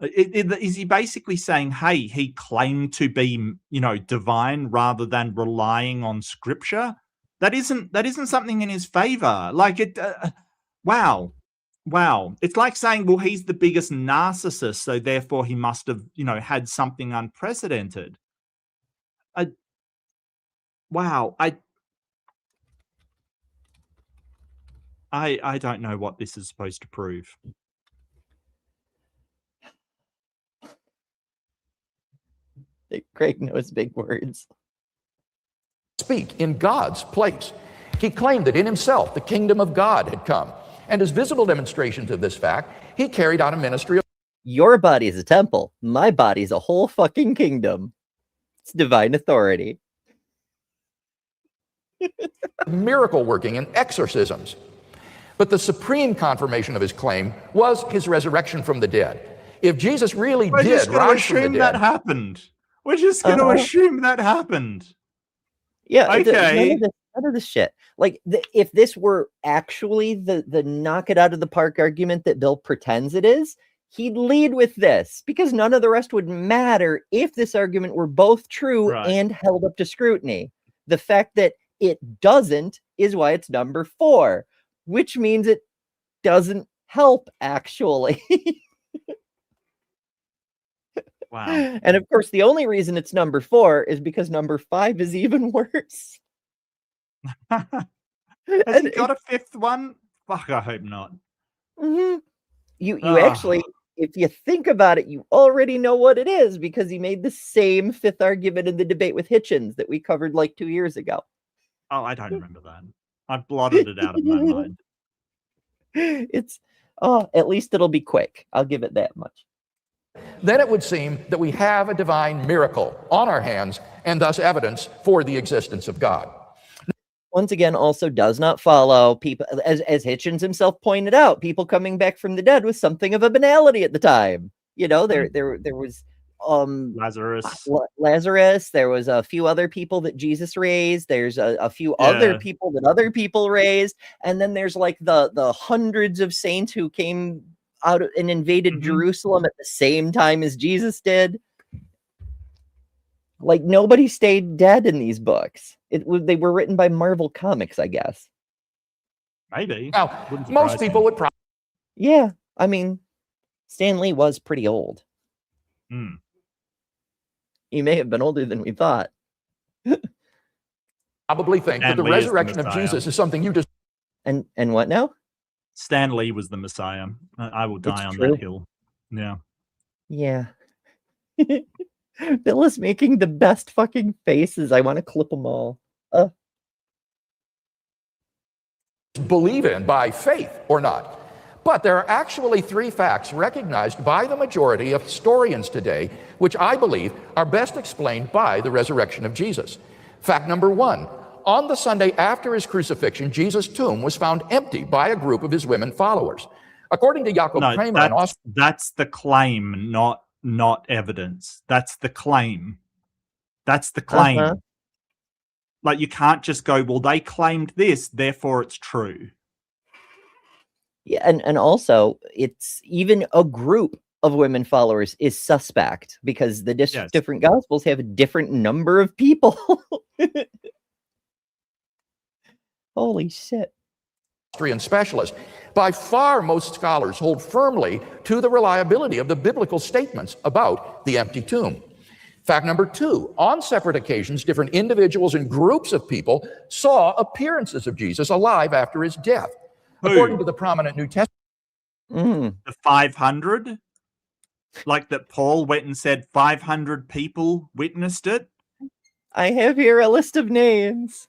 Is he basically saying, hey, he claimed to be, you know, divine rather than relying on scripture? That isn't something in his favor. Like wow. It's like saying, well, he's the biggest narcissist, so therefore he must have, you know, had something unprecedented. Wow. I don't know what this is supposed to prove. Craig knows big words. Speak in God's place. He claimed that in himself the kingdom of God had come. And as visible demonstrations of this fact, he carried out a ministry of... Your body is a temple. My body is a whole fucking kingdom. It's divine authority. miracle working and exorcisms. But the supreme confirmation of his claim was his resurrection from the dead. If Jesus really did rise from the dead... that happened. We're just going to assume that happened. Yeah, okay. None of this shit. Like, if this were actually the knock it out of the park argument that Bill pretends it is, he'd lead with this, because none of the rest would matter if this argument were both true and held up to scrutiny. The fact that it doesn't is why it's number 4, which means it doesn't help, actually. Wow. And of course, the only reason it's number 4 is because number 5 is even worse. Has he got a 5th one? Fuck, I hope not. Mm-hmm. You actually, if you think about it, you already know what it is, because he made the same 5th argument in the debate with Hitchens that we covered like 2 years ago. Oh, I don't remember that. I blotted it out of my mind. It's, at least it'll be quick. I'll give it that much. then it would seem that we have a divine miracle on our hands and thus evidence for the existence of God. Once again, also does not follow people, as Hitchens himself pointed out, people coming back from the dead was something of a banality at the time. You know, there was Lazarus, there was a few other people that Jesus raised, there's a few other people that other people raised, and then there's like the hundreds of saints who came out and invaded Jerusalem at the same time as Jesus did. Like, nobody stayed dead in these books. They were written by Marvel Comics, I guess. Maybe. Now, most people would probably... Yeah, I mean, Stan Lee was pretty old. He may have been older than we thought. Probably think that the resurrection of Jesus is something you just... And what now? Stan Lee was the Messiah. I will die on that hill. Yeah. Yeah. Bill is making the best fucking faces. I want to clip them all. Believe in by faith or not. But there are actually 3 facts recognized by the majority of historians today, which I believe are best explained by the resurrection of Jesus. Fact number 1, on the Sunday after his crucifixion, Jesus' tomb was found empty by a group of his women followers. According to Jakob Kramer, that's the claim, not evidence. That's the claim. That's the claim. Like, you can't just go, well, they claimed this, therefore it's true. Yeah, and also, it's even a group of women followers is suspect because the different gospels have a different number of people. Holy shit. And specialist. By far, most scholars hold firmly to the reliability of the biblical statements about the empty tomb. Fact number 2, on separate occasions, different individuals and groups of people saw appearances of Jesus alive after his death. According to the prominent New Testament. The 500? Like that Paul went and said 500 people witnessed it? I have here a list of names.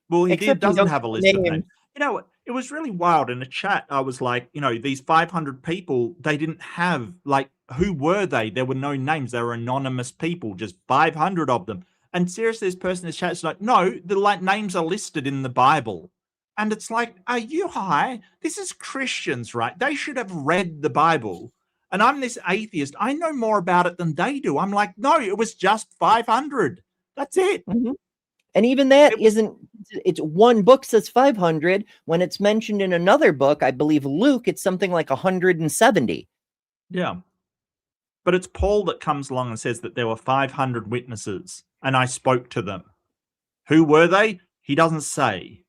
Well, he doesn't have a list of names. You know what? It was really wild. In the chat, I was like, you know, these 500 people, they didn't have, like, who were they? There were no names. They were anonymous people, just 500 of them. And seriously, this person in the chat is like, no, the names are listed in the Bible. And it's like, are you high? This is Christians, right? They should have read the Bible. And I'm this atheist. I know more about it than they do. I'm like, no, it was just 500. That's it. And even that it's one book says 500. When it's mentioned in another book, I believe Luke, it's something like 170. Yeah. But it's Paul that comes along and says that there were 500 witnesses and I spoke to them. Who were they? He doesn't say.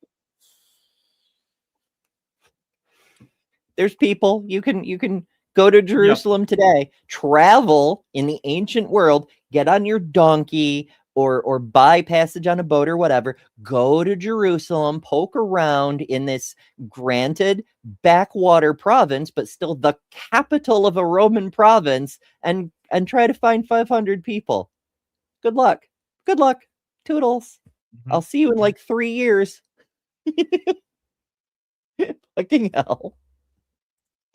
There's people, you can go to Jerusalem today, travel in the ancient world, get on your donkey or buy passage on a boat or whatever, go to Jerusalem, poke around in this granted backwater province, but still the capital of a Roman province, and try to find 500 people. Good luck. Good luck. Toodles. I'll see you in like 3 years. Fucking hell.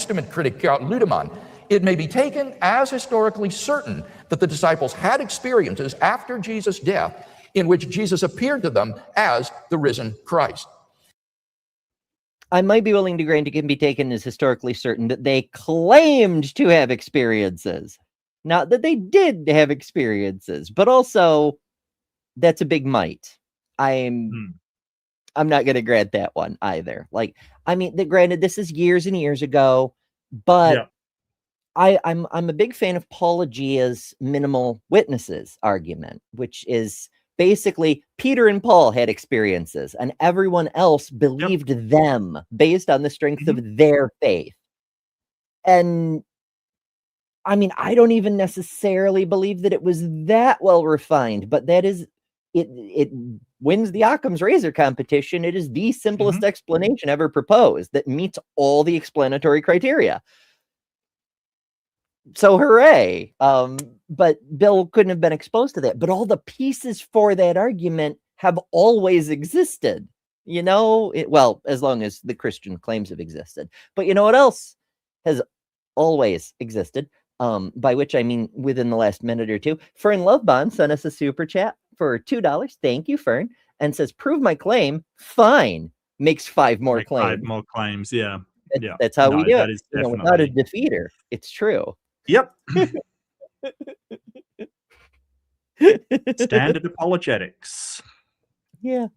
Testament critic Ludemann, it may be taken as historically certain that the disciples had experiences after Jesus' death in which Jesus appeared to them as the risen Christ. I might be willing to grant it can be taken as historically certain that they claimed to have experiences. Not that they did have experiences, but also that's a big might. I'm not going to grant that one either. Like, I mean, granted, this is years and years ago, but I'm a big fan of Paul Agea's minimal witnesses argument, which is basically Peter and Paul had experiences and everyone else believed them based on the strength of their faith. And I mean, I don't even necessarily believe that it was that well refined, but that is it wins the Occam's razor competition. It is the simplest explanation ever proposed that meets all the explanatory criteria. So hooray. But Bill couldn't have been exposed to that. But all the pieces for that argument have always existed. You know, well, as long as the Christian claims have existed. But you know what else has always existed? by which I mean within the last minute or two. Fern Lovebond sent us a super chat for $2. Thank you, Fern. And says, prove my claim. Fine. Makes 5 more Make claims. 5 more claims. Yeah. Yeah. That's how we do that it. is Without a definitely. defeater. It's true. Yep. Standard apologetics. Yeah.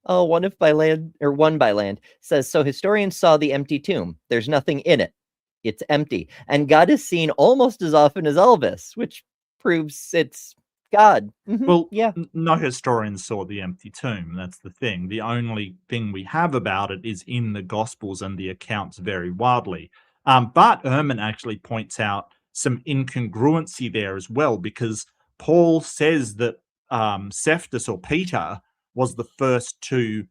Oh, one by land says, so historians saw the empty tomb. There's nothing in it. It's empty. And God is seen almost as often as Elvis, which proves it's God. Well, yeah. No historians saw the empty tomb. That's the thing. The only thing we have about it is in the Gospels, and the accounts vary wildly. But Ehrman actually points out some incongruency there as well, because Paul says that Cephas, or Peter, was the first to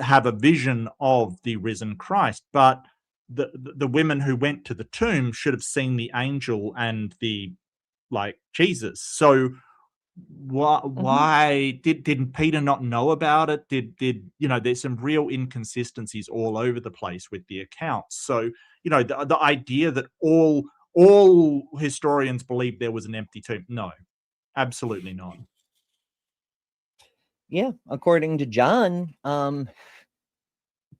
have a vision of the risen Christ, but the women who went to the tomb should have seen the angel and Jesus. So why didn't Peter not know about it? Did there's some real inconsistencies all over the place with the accounts. So the idea that all historians believe there was an empty tomb, no, absolutely not. Yeah, according to John,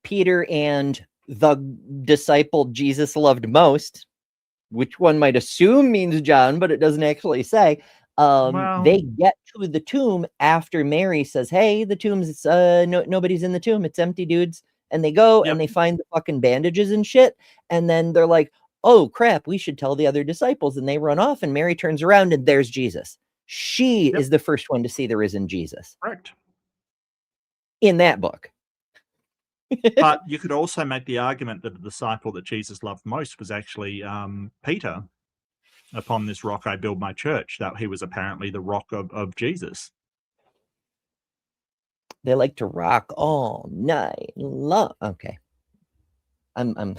Peter and the disciple Jesus loved most, which one might assume means John, but it doesn't actually say. They get to the tomb after Mary says, hey, the tomb's nobody's in the tomb, it's empty, dudes. And they go and they find the fucking bandages and shit, and then they're like, oh crap, we should tell the other disciples, and they run off, and Mary turns around and there's Jesus. She is the first one to see the risen Jesus. Correct. In that book. But you could also make the argument that the disciple that Jesus loved most was actually Peter. Upon this rock I build my church. That he was apparently the rock of Jesus. They like to rock all night long. Okay. I'm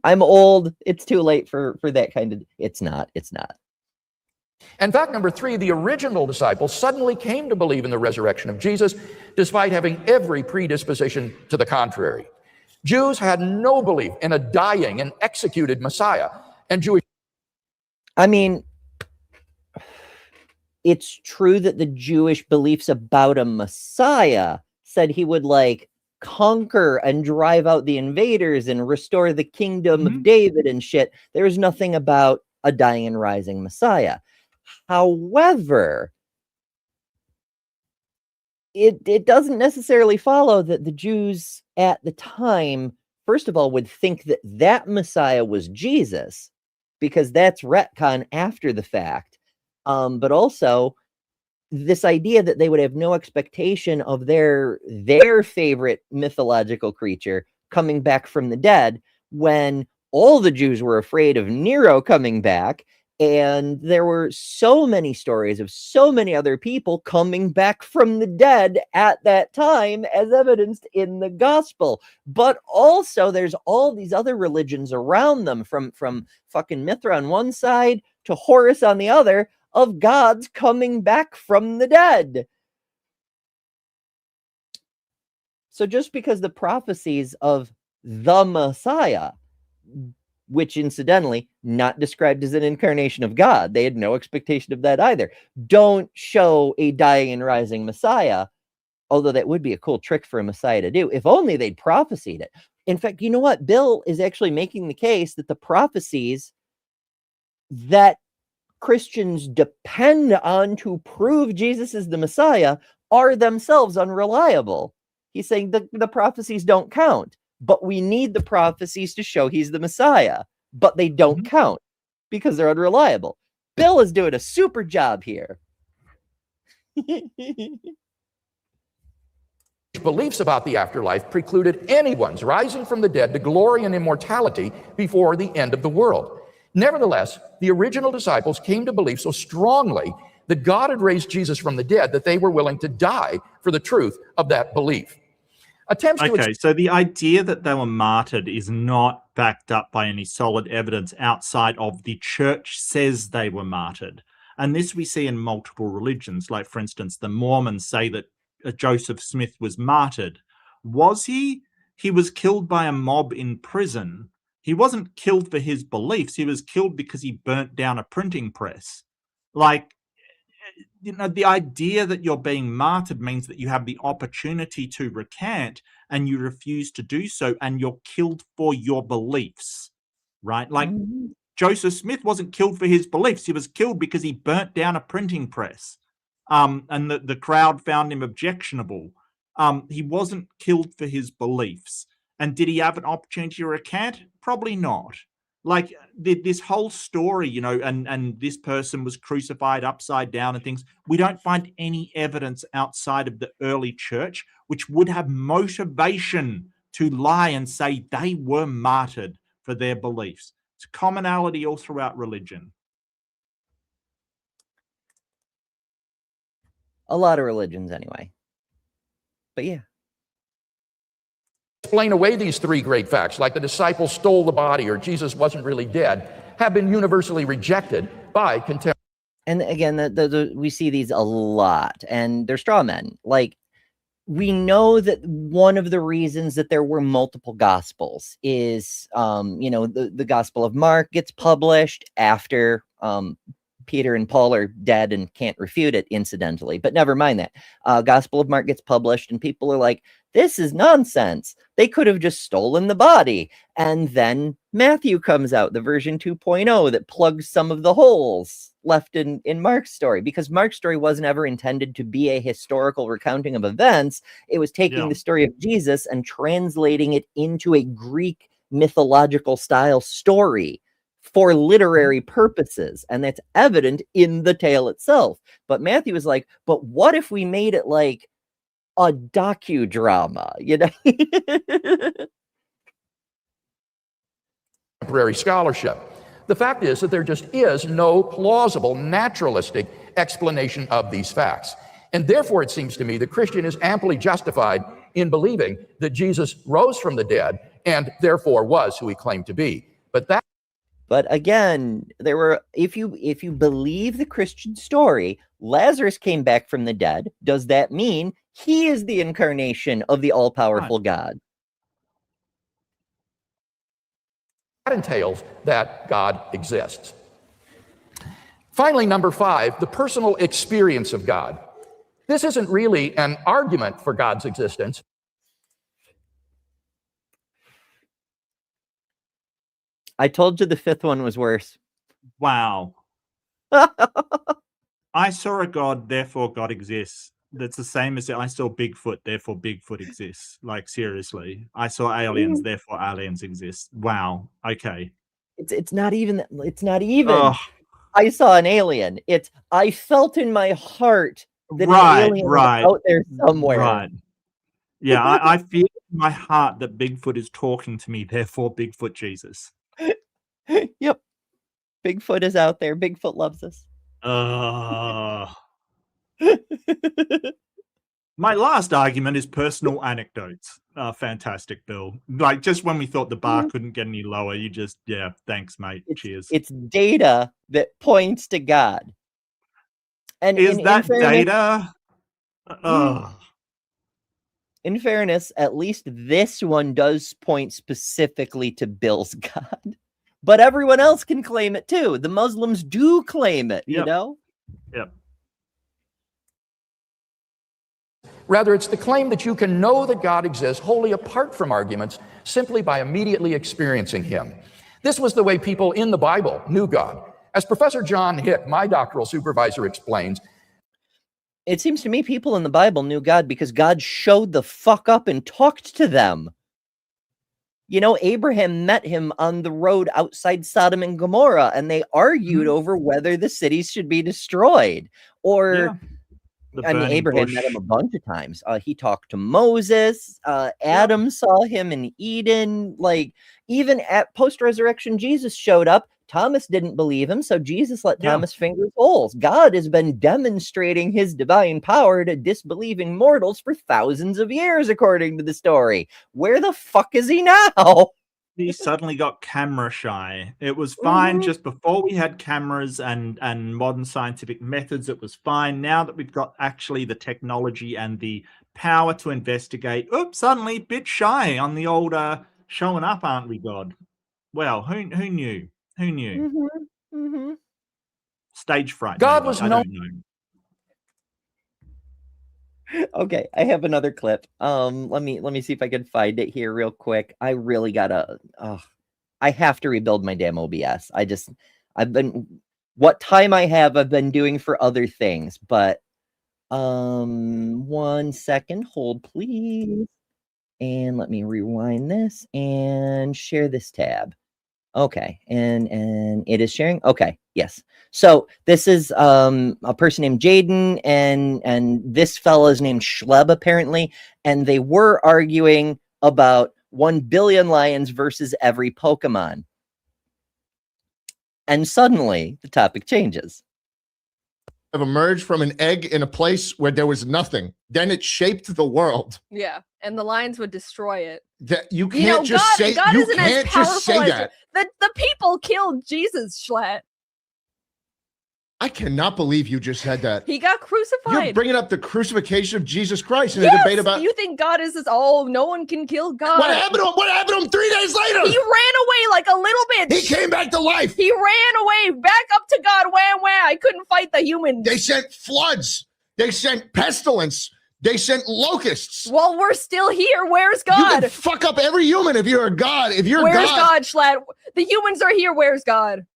I'm old. It's too late for that kind of. It's not. And fact number 3, the original disciples suddenly came to believe in the resurrection of Jesus, despite having every predisposition to the contrary. Jews had no belief in a dying and executed Messiah, and Jewish. I mean, it's true that the Jewish beliefs about a Messiah said he would conquer and drive out the invaders and restore the kingdom of David and shit. There's nothing about a dying and rising Messiah. However, it doesn't necessarily follow that the Jews at the time, first of all, would think that Messiah was Jesus, because that's retcon after the fact. But also this idea that they would have no expectation of their favorite mythological creature coming back from the dead, when all the Jews were afraid of Nero coming back. And there were so many stories of so many other people coming back from the dead at that time, as evidenced in the gospel. But also there's all these other religions around them, from fucking Mithra on one side to Horus on the other, of gods coming back from the dead. So just because the prophecies of the Messiah, which incidentally not described as an incarnation of God, they had no expectation of that either, don't show a dying and rising Messiah, although that would be a cool trick for a Messiah to do, if only they'd prophesied it. In fact, you know what? Bill is actually making the case that the prophecies that Christians depend on to prove Jesus is the Messiah are themselves unreliable. He's saying the prophecies don't count. But we need the prophecies to show he's the Messiah, but they don't count because they're unreliable. Bill is doing a super job here. Beliefs about the afterlife precluded anyone's rising from the dead to glory and immortality before the end of the world. Nevertheless, the original disciples came to believe so strongly that God had raised Jesus from the dead that they were willing to die for the truth of that belief. So the idea that they were martyred is not backed up by any solid evidence outside of the church says they were martyred. And this we see in multiple religions. Like, for instance, the Mormons say that Joseph Smith was martyred. Was he? He was killed by a mob in prison. He wasn't killed for his beliefs. He was killed because he burnt down a printing press. Like, the idea that you're being martyred means that you have the opportunity to recant and you refuse to do so, and you're killed for your beliefs, right? Like, Joseph Smith wasn't killed for his beliefs. He was killed because he burnt down a printing press, and the crowd found him objectionable. He wasn't killed for his beliefs. And did he have an opportunity to recant? Probably not. Like, this whole story, and this person was crucified upside down and things. We don't find any evidence outside of the early church which would have motivation to lie and say they were martyred for their beliefs. It's a commonality all throughout religion. A lot of religions, anyway. But yeah. Explain away these three great facts, like the disciples stole the body or Jesus wasn't really dead, have been universally rejected by contemporary. And again, we see these a lot, and they're straw men. Like, we know that one of the reasons that there were multiple gospels is, the Gospel of Mark gets published after Peter and Paul are dead and can't refute it, incidentally. But never mind that. Gospel of Mark gets published, and people are like, this is nonsense. They could have just stolen the body. And then Matthew comes out, the version 2.0, that plugs some of the holes left in Mark's story, because Mark's story wasn't ever intended to be a historical recounting of events. It was taking the story of Jesus and translating it into a Greek mythological style story for literary purposes. And that's evident in the tale itself. But Matthew was like, but what if we made it like a docudrama, Contemporary scholarship. The fact is that there just is no plausible naturalistic explanation of these facts. And therefore, it seems to me the Christian is amply justified in believing that Jesus rose from the dead and therefore was who he claimed to be. But again, there were, if you believe the Christian story, Lazarus came back from the dead. Does that mean he is the incarnation of the all-powerful God? That entails that God exists. Finally, number 5, the personal experience of God. This isn't really an argument for God's existence. I told you the 5th one was worse. Wow. I saw a God, therefore God exists. That's the same as I saw Bigfoot, therefore Bigfoot exists. Like, seriously. I saw aliens, therefore aliens exist. Wow. Okay. It's not even. It's not even. Ugh. I saw an alien. I felt in my heart that an alien was out there somewhere. Right. Yeah, I feel in my heart that Bigfoot is talking to me, therefore Bigfoot Jesus. Yep. Bigfoot is out there. Bigfoot loves us. My last argument is personal anecdotes. Fantastic, Bill. Like, just when we thought the bar couldn't get any lower, you just, thanks, mate. Cheers. It's data that points to God. And is that data? In fairness, at least this one does point specifically to Bill's God. But everyone else can claim it too. The Muslims do claim it, you know? Yep. Rather, it's the claim that you can know that God exists wholly apart from arguments, simply by immediately experiencing him. This was the way people in the Bible knew God. As Professor John Hick, my doctoral supervisor, explains, it seems to me people in the Bible knew God because God showed the fuck up and talked to them. You know, Abraham met him on the road outside Sodom and Gomorrah, and they argued over whether the cities should be destroyed. Or, I mean, Abraham met him a bunch of times. He talked to Moses. Adam saw him in Eden. Like, even at post-resurrection, Jesus showed up. Thomas didn't believe him, so Jesus let Thomas finger his holes. God has been demonstrating his divine power to disbelieving mortals for thousands of years, according to the story. Where the fuck is he now? He suddenly got camera shy. It was fine just before we had cameras and modern scientific methods. It was fine. Now that we've got actually the technology and the power to investigate, suddenly a bit shy on the old showing up, aren't we, God? Well, who knew? Who knew? Mm-hmm. Mm-hmm. Stage fright. God maybe. was I known. don't know. Okay, I have another clip. Let me see if I can find it here real quick. I really gotta. I have to rebuild my damn OBS. I've been what time I have. I've been doing for other things, but 1 second, hold please, and let me rewind this and share this tab. Okay, and it is sharing. Okay, yes. So this is a person named Jaden, and this fella's named Schleb apparently, and they were arguing about 1 billion lions versus every Pokemon. And suddenly the topic changes. Have emerged from an egg in a place where there was nothing. Then it shaped the world. Yeah, and the lions would destroy it. That you can't You know, just God, say God you isn't can't as just say powerful as that. the people killed Jesus, Schlatt. I cannot believe you just said that. He got crucified. You're bringing up the crucifixion of Jesus Christ in yes, a debate about. You think God is this? Oh, no one can kill God. What happened to him? What happened to him 3 days later? He ran away like a little bitch. He came back to life. He ran away back up to God. Wham, wham. I couldn't fight the humans. They sent floods. They sent pestilence. They sent locusts. Well, we're still here. Where's God? You can fuck up every human if you're a god. If you're Where's God, Schlatt? The humans are here. Where's God?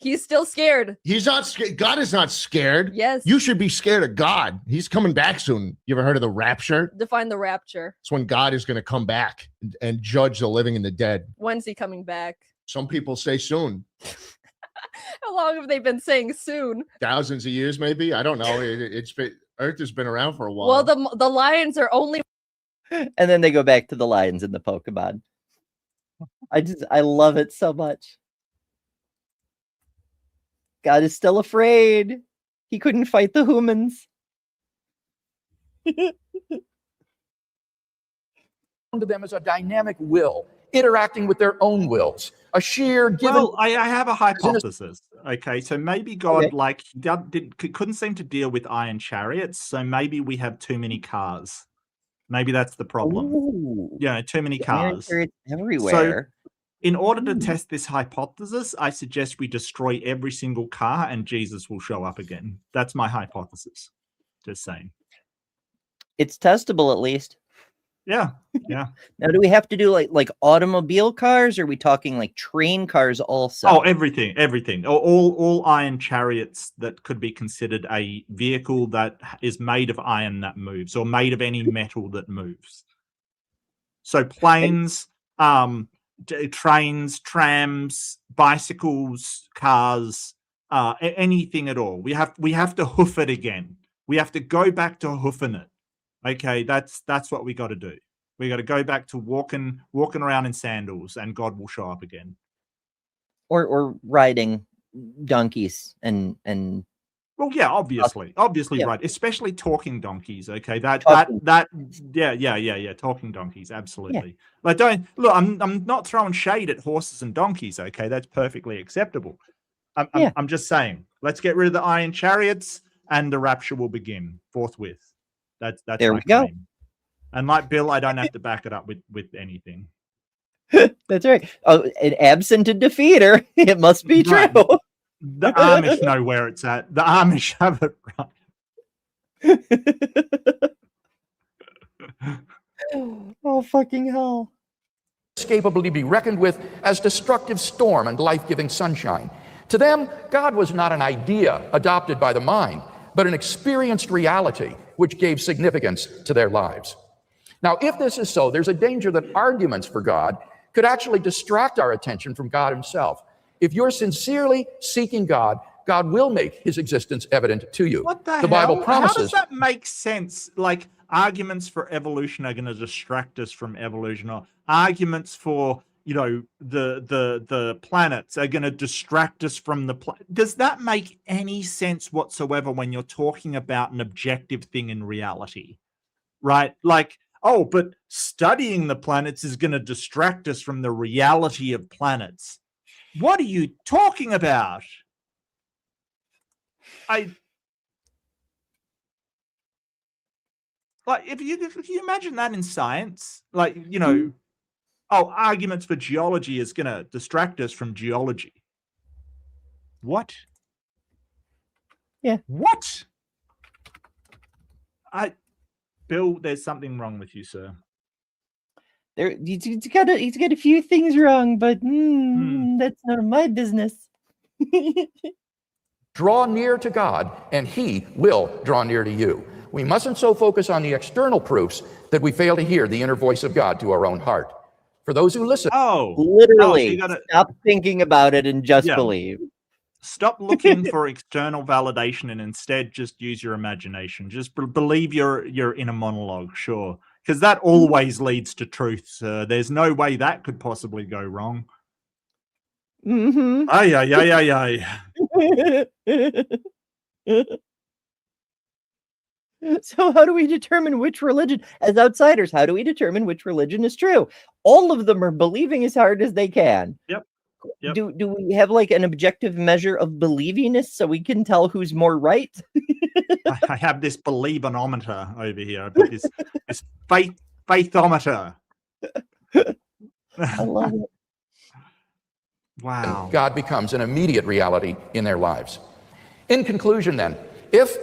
He's still scared. He's not scared. God is not scared. Yes. You should be scared of God. He's coming back soon. You ever heard of the rapture? Define the rapture. It's when God is going to come back and judge the living and the dead. When's he coming back? Some people say soon. How long have they been saying soon? Thousands of years, maybe. I don't know. It's been Earth has been around for a while. Well, the lions are only. And then they go back to the lions and the Pokemon. I love it so much. God is still afraid. He couldn't fight the humans. To them as a dynamic will, interacting with their own wills. A sheer given. Well, I have a hypothesis. Okay, so maybe God couldn't seem to deal with iron chariots, so maybe we have too many cars. Maybe that's the problem. Ooh. Yeah, too many cars everywhere. So, in order to test this hypothesis, I suggest we destroy every single car, and Jesus will show up again. That's my hypothesis. Just saying. It's testable, at least. Yeah, yeah. Now, do we have to do like automobile cars? Or are we talking like train cars also? Oh, everything. All iron chariots that could be considered a vehicle that is made of iron that moves, or made of any metal that moves. So planes, trains, trams, bicycles, cars, anything at all. We have to hoof it again. We have to go back to hoofing it. Okay, that's what we got to do. We got to go back to walking around in sandals, and God will show up again. Or riding donkeys and. Well, yeah, obviously, yeah. right. Especially talking donkeys. Okay, yeah, talking donkeys, absolutely. Yeah. Like, don't look. I'm not throwing shade at horses and donkeys. Okay, that's perfectly acceptable. I'm just saying, let's get rid of the iron chariots, and the rapture will begin forthwith. That's there my we go. claim. And like Bill, I don't have to back it up with anything. That's right. Oh, an absent a defeater. It must be true. Right. The Amish know where it's at. The Amish have it right. Oh, fucking hell. Inescapably be reckoned with as destructive storm and life-giving sunshine. To them, God was not an idea adopted by the mind, but an experienced reality which gave significance to their lives. Now, if this is so, there's a danger that arguments for God could actually distract our attention from God himself. If you're sincerely seeking God, God will make his existence evident to you. What the hell? Bible promises. How does that make sense? Like, arguments for evolution are going to distract us from evolution, or arguments for, the planets are going to distract us from the planet. Does that make any sense whatsoever when you're talking about an objective thing in reality? Right? Like, oh, but studying the planets is going to distract us from the reality of planets. What are you talking about? If you imagine that in science, like, Oh, arguments for geology is going to distract us from geology. What? Yeah. What? Bill, there's something wrong with you, sir. He's got a few things wrong, but that's none of my business. Draw near to God, and he will draw near to you. We mustn't so focus on the external proofs that we fail to hear the inner voice of God to our own heart. For those who listen, literally, so stop thinking about it and just believe. Stop looking for external validation and instead just use your imagination. Just believe your inner monologue, sure. Because that always leads to truth, sir. There's no way that could possibly go wrong. Mm-hmm. Ay, ay, ay, ay, ay. So how do we determine which religion, as outsiders, how do we determine which religion is true? All of them are believing as hard as they can. Yep. Do we have like an objective measure of believingness so we can tell who's more right? I have this believonometer over here. I put this faithometer. I love it. Wow. God becomes an immediate reality in their lives. In conclusion, then, if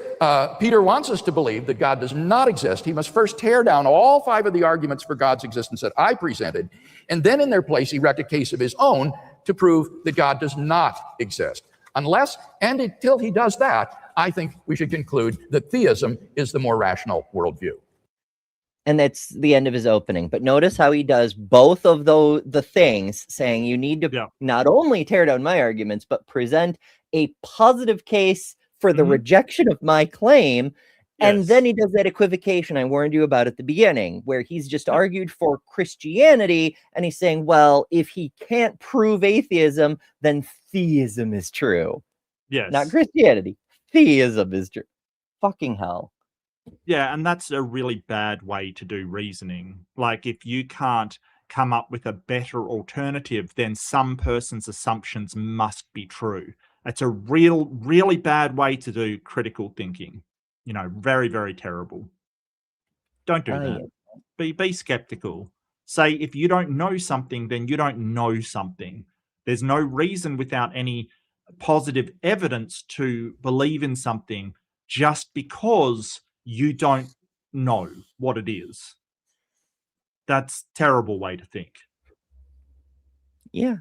Peter wants us to believe that God does not exist, he must first tear down all 5 of the arguments for God's existence that I presented, and then in their place erect a case of his own to prove that God does not exist. Unless and until he does that, I think we should conclude that theism is the more rational worldview. And that's the end of his opening. But notice how he does both of the things, saying you need to not only tear down my arguments, but present a positive case for the rejection of my claim. And then he does that equivocation I warned you about at the beginning, where he's just argued for Christianity, and he's saying, well, if he can't prove atheism, then theism is true. Yes. Not Christianity. Theism is true. Fucking hell. Yeah, and that's a really bad way to do reasoning. Like, if you can't come up with a better alternative, then some person's assumptions must be true. It's a really bad way to do critical thinking. You know, very, very terrible. Don't do that. Be skeptical. Say, if you don't know something, then you don't know something. There's no reason without any positive evidence to believe in something just because you don't know what it is. That's a terrible way to think. Yeah.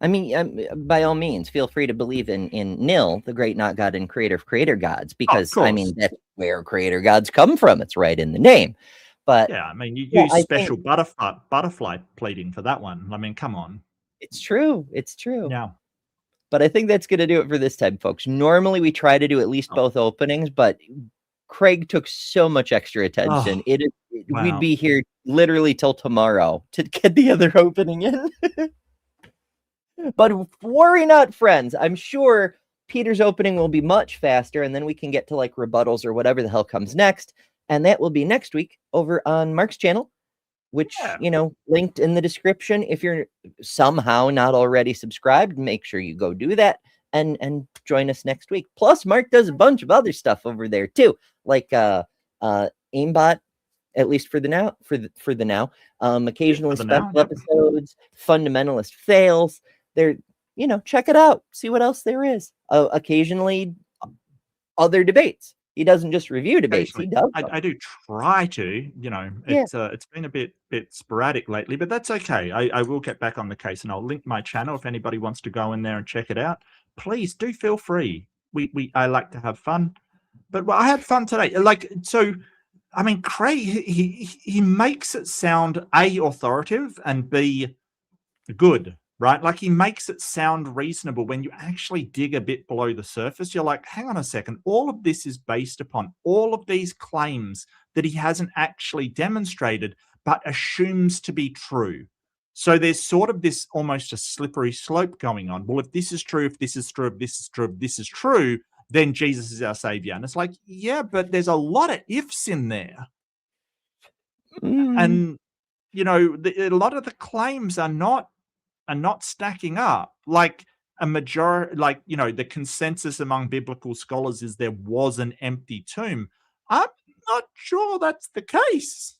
I mean, by all means, feel free to believe in Nil, the great not God and creator of creator gods, because, I mean, that's where creator gods come from. It's right in the name. But yeah, I mean, you use special butterfly pleading for that one. I mean, come on. It's true. It's true. Yeah. But I think that's going to do it for this time, folks. Normally, we try to do at least both openings, but Craig took so much extra attention. We'd be here literally till tomorrow to get the other opening in. But worry not, friends. I'm sure Peter's opening will be much faster, and then we can get to like rebuttals or whatever the hell comes next. And that will be next week over on Mark's channel, which, you know, linked in the description. If you're somehow not already subscribed, make sure you go do that and join us next week. Plus, Mark does a bunch of other stuff over there too, like aimbot, at least for the now, occasionally special episodes, fundamentalist fails. There, you know, check it out, see what else there is. Occasionally other debates. He doesn't just review debates. He does. I do try to, you know, it's been a bit sporadic lately, but that's okay. I will get back on the case, and I'll link my channel if anybody wants to go in there and check it out. Please do feel free. I like to have fun, but I had fun today. Like, so, I mean, Craig, he makes it sound A, authoritative, and B, good. Right? Like, he makes it sound reasonable. When you actually dig a bit below the surface, you're like, hang on a second. All of this is based upon all of these claims that he hasn't actually demonstrated, but assumes to be true. So there's sort of this almost a slippery slope going on. Well, if this is true, if this is true, if this is true, if this is true, then Jesus is our savior. And it's like, yeah, but there's a lot of ifs in there. And, you know, a lot of the claims are not stacking up. Like a majority, like, you know, the consensus among biblical scholars is there was an empty tomb. I'm not sure that's the case.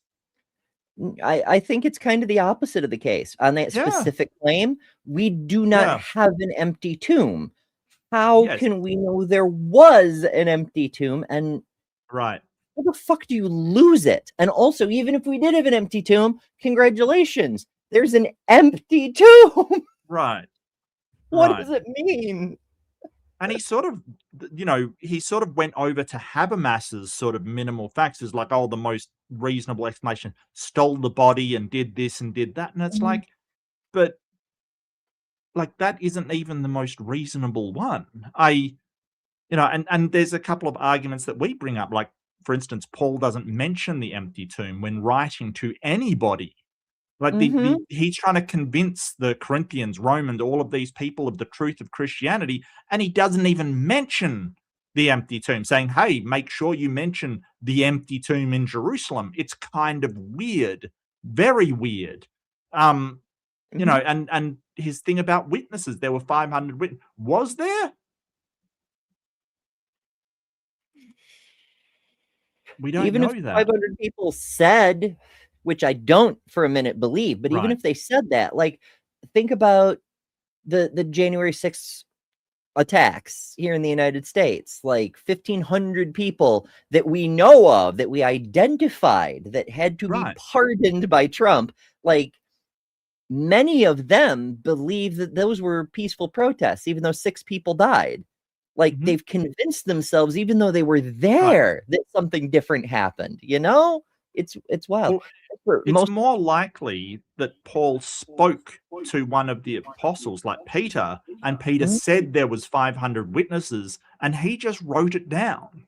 I think it's kind of the opposite of the case. On that Yeah. specific claim, we do not Yeah. have an empty tomb. How Yes. can we know there was an empty tomb? And Right. how the fuck do you lose it? And also, even if we did have an empty tomb, congratulations, there's an empty tomb. Right. What Right. does it mean? And he sort of, he sort of went over to Habermas's sort of minimal facts as like, oh, the most reasonable explanation, stole the body and did this and did that. And it's like, but like, that isn't even the most reasonable one. And there's a couple of arguments that we bring up. Like, for instance, Paul doesn't mention the empty tomb when writing to anybody. Like he's trying to convince the Corinthians, Romans, all of these people of the truth of Christianity, and he doesn't even mention the empty tomb, saying, hey, make sure you mention the empty tomb in Jerusalem. It's kind of weird, very weird. And his thing about witnesses, there were 500 witnesses. Was there? We don't Even know if that. 500 people said, which I don't for a minute believe, but even Right. if they said that, like, think about the January 6th attacks here in the United States, like 1,500 people that we know of, that we identified, that had to be Right. pardoned by Trump. Like, many of them believe that those were peaceful protests, even though 6 people died. Like, they've convinced themselves, even though they were there, that something different happened. You know, it's wild. Well, it's more likely that Paul spoke to one of the apostles, like Peter, and Peter said there was 500 witnesses, and he just wrote it down.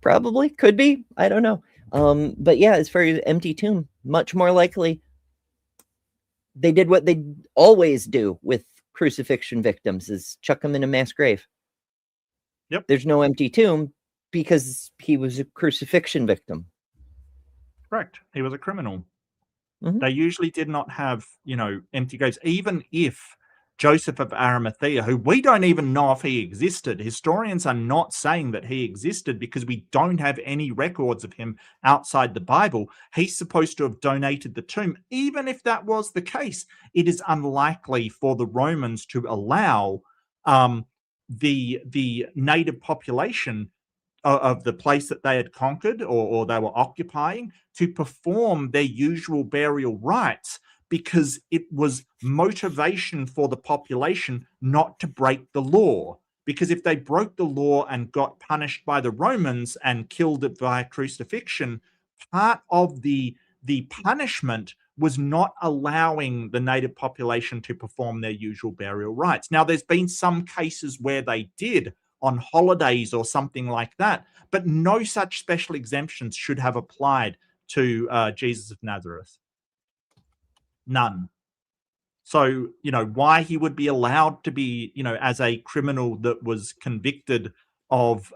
Probably, could be. I don't know. But yeah, as far as empty tomb, much more likely they did what they always do with crucifixion victims: is chuck them in a mass grave. Yep. There's no empty tomb because he was a crucifixion victim. Correct. He was a criminal. They usually did not have, empty graves, even if Joseph of Arimathea, who we don't even know if he existed. Historians are not saying that he existed because we don't have any records of him outside the Bible. He's supposed to have donated the tomb. Even if that was the case, it is unlikely for the Romans to allow the native population of the place that they had conquered or they were occupying to perform their usual burial rites, because it was motivation for the population not to break the law. Because if they broke the law and got punished by the Romans and killed it via crucifixion, part of the punishment was not allowing the native population to perform their usual burial rites. Now, there's been some cases where they did on holidays or something like that, but no such special exemptions should have applied to Jesus of Nazareth. None. So, why he would be allowed to be, as a criminal that was convicted of,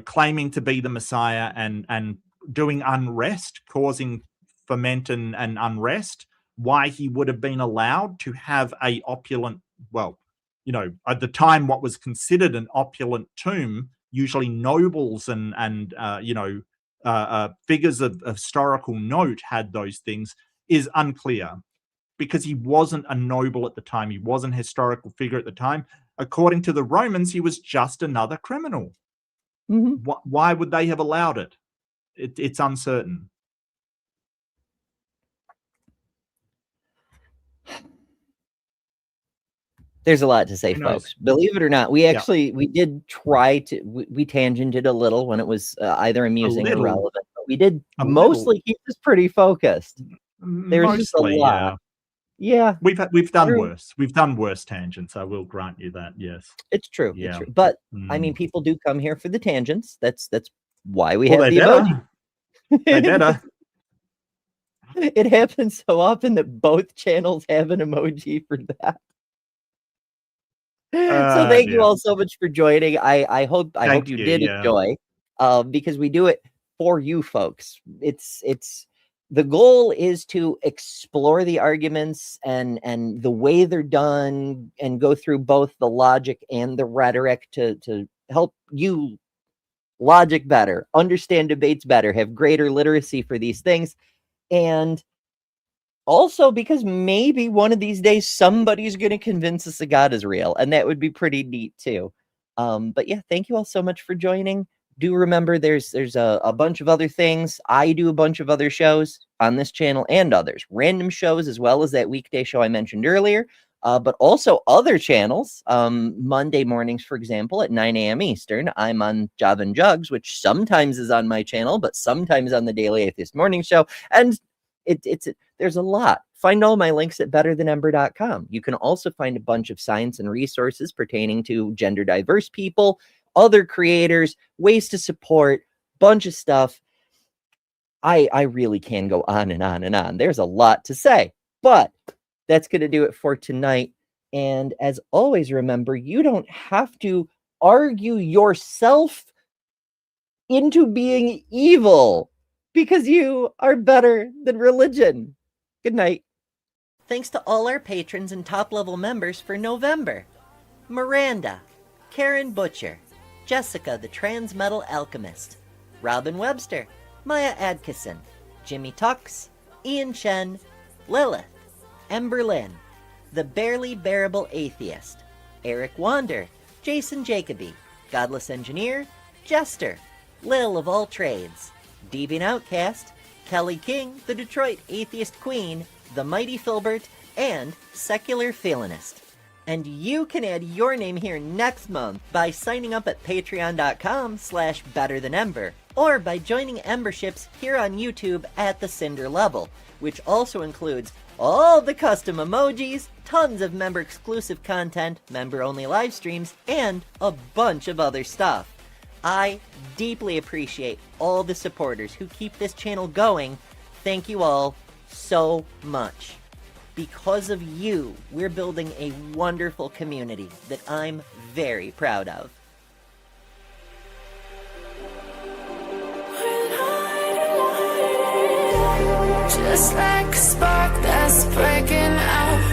claiming to be the Messiah and doing unrest, causing ferment and unrest, why he would have been allowed to have a opulent, at the time, what was considered an opulent tomb, usually nobles and figures of historical note had those things, is unclear, because he wasn't a noble at the time. He wasn't a historical figure at the time. According to the Romans, he was just another criminal. Why would they have allowed it? It's uncertain. There's a lot to say, folks. Believe it or not, we did try to, we tangented a little when it was either amusing or relevant, but we did mostly keep this pretty focused. There's just a lot. Yeah. We've done worse. We've done worse tangents. I will grant you that. Yes. It's true. Yeah. It's true. But I mean, people do come here for the tangents. That's why we have the emoji. They better. It happens so often that both channels have an emoji for that. So thank you all so much for joining. I hope you did enjoy, because we do it for you folks. It's the goal is to explore the arguments and the way they're done, and go through both the logic and the rhetoric to help you logic better, understand debates better, have greater literacy for these things. And also because maybe one of these days somebody's going to convince us that God is real, and that would be pretty neat too. But yeah, thank you all so much for joining. Do remember there's a bunch of other things. I do a bunch of other shows on this channel and others, random shows, as well as that weekday show I mentioned earlier. But also other channels. Monday mornings, for example, at 9 a.m. Eastern, I'm on Java and Jugs, which sometimes is on my channel, but sometimes on the Daily Atheist Morning Show. And there's a lot. Find all my links at betterthanember.com. You can also find a bunch of science and resources pertaining to gender diverse people, other creators, ways to support, bunch of stuff. I really can go on and on and on. There's a lot to say, but that's going to do it for tonight. And as always, remember, you don't have to argue yourself into being evil because you are better than religion. Good night. Thanks to all our patrons and top-level members for November. Miranda, Karen Butcher, Jessica the Transmetal Alchemist, Robin Webster, Maya Adkisson, Jimmy Tux, Ian Chen, Lilith, Ember Lynn, The Barely Bearable Atheist, Eric Wander, Jason Jacoby, Godless Engineer, Jester, Lil of All Trades, Deviant Outcast, Kelly King, the Detroit Atheist Queen, The Mighty Filbert, and Secular Phalanist. And you can add your name here next month by signing up at patreon.com/betterthanember, or by joining Emberships here on YouTube at the Cinder level, which also includes all the custom emojis, tons of member-exclusive content, member-only live streams, and a bunch of other stuff. I deeply appreciate all the supporters who keep this channel going. Thank you all so much. Because of you, we're building a wonderful community that I'm very proud of. Just like a spark that's breaking out.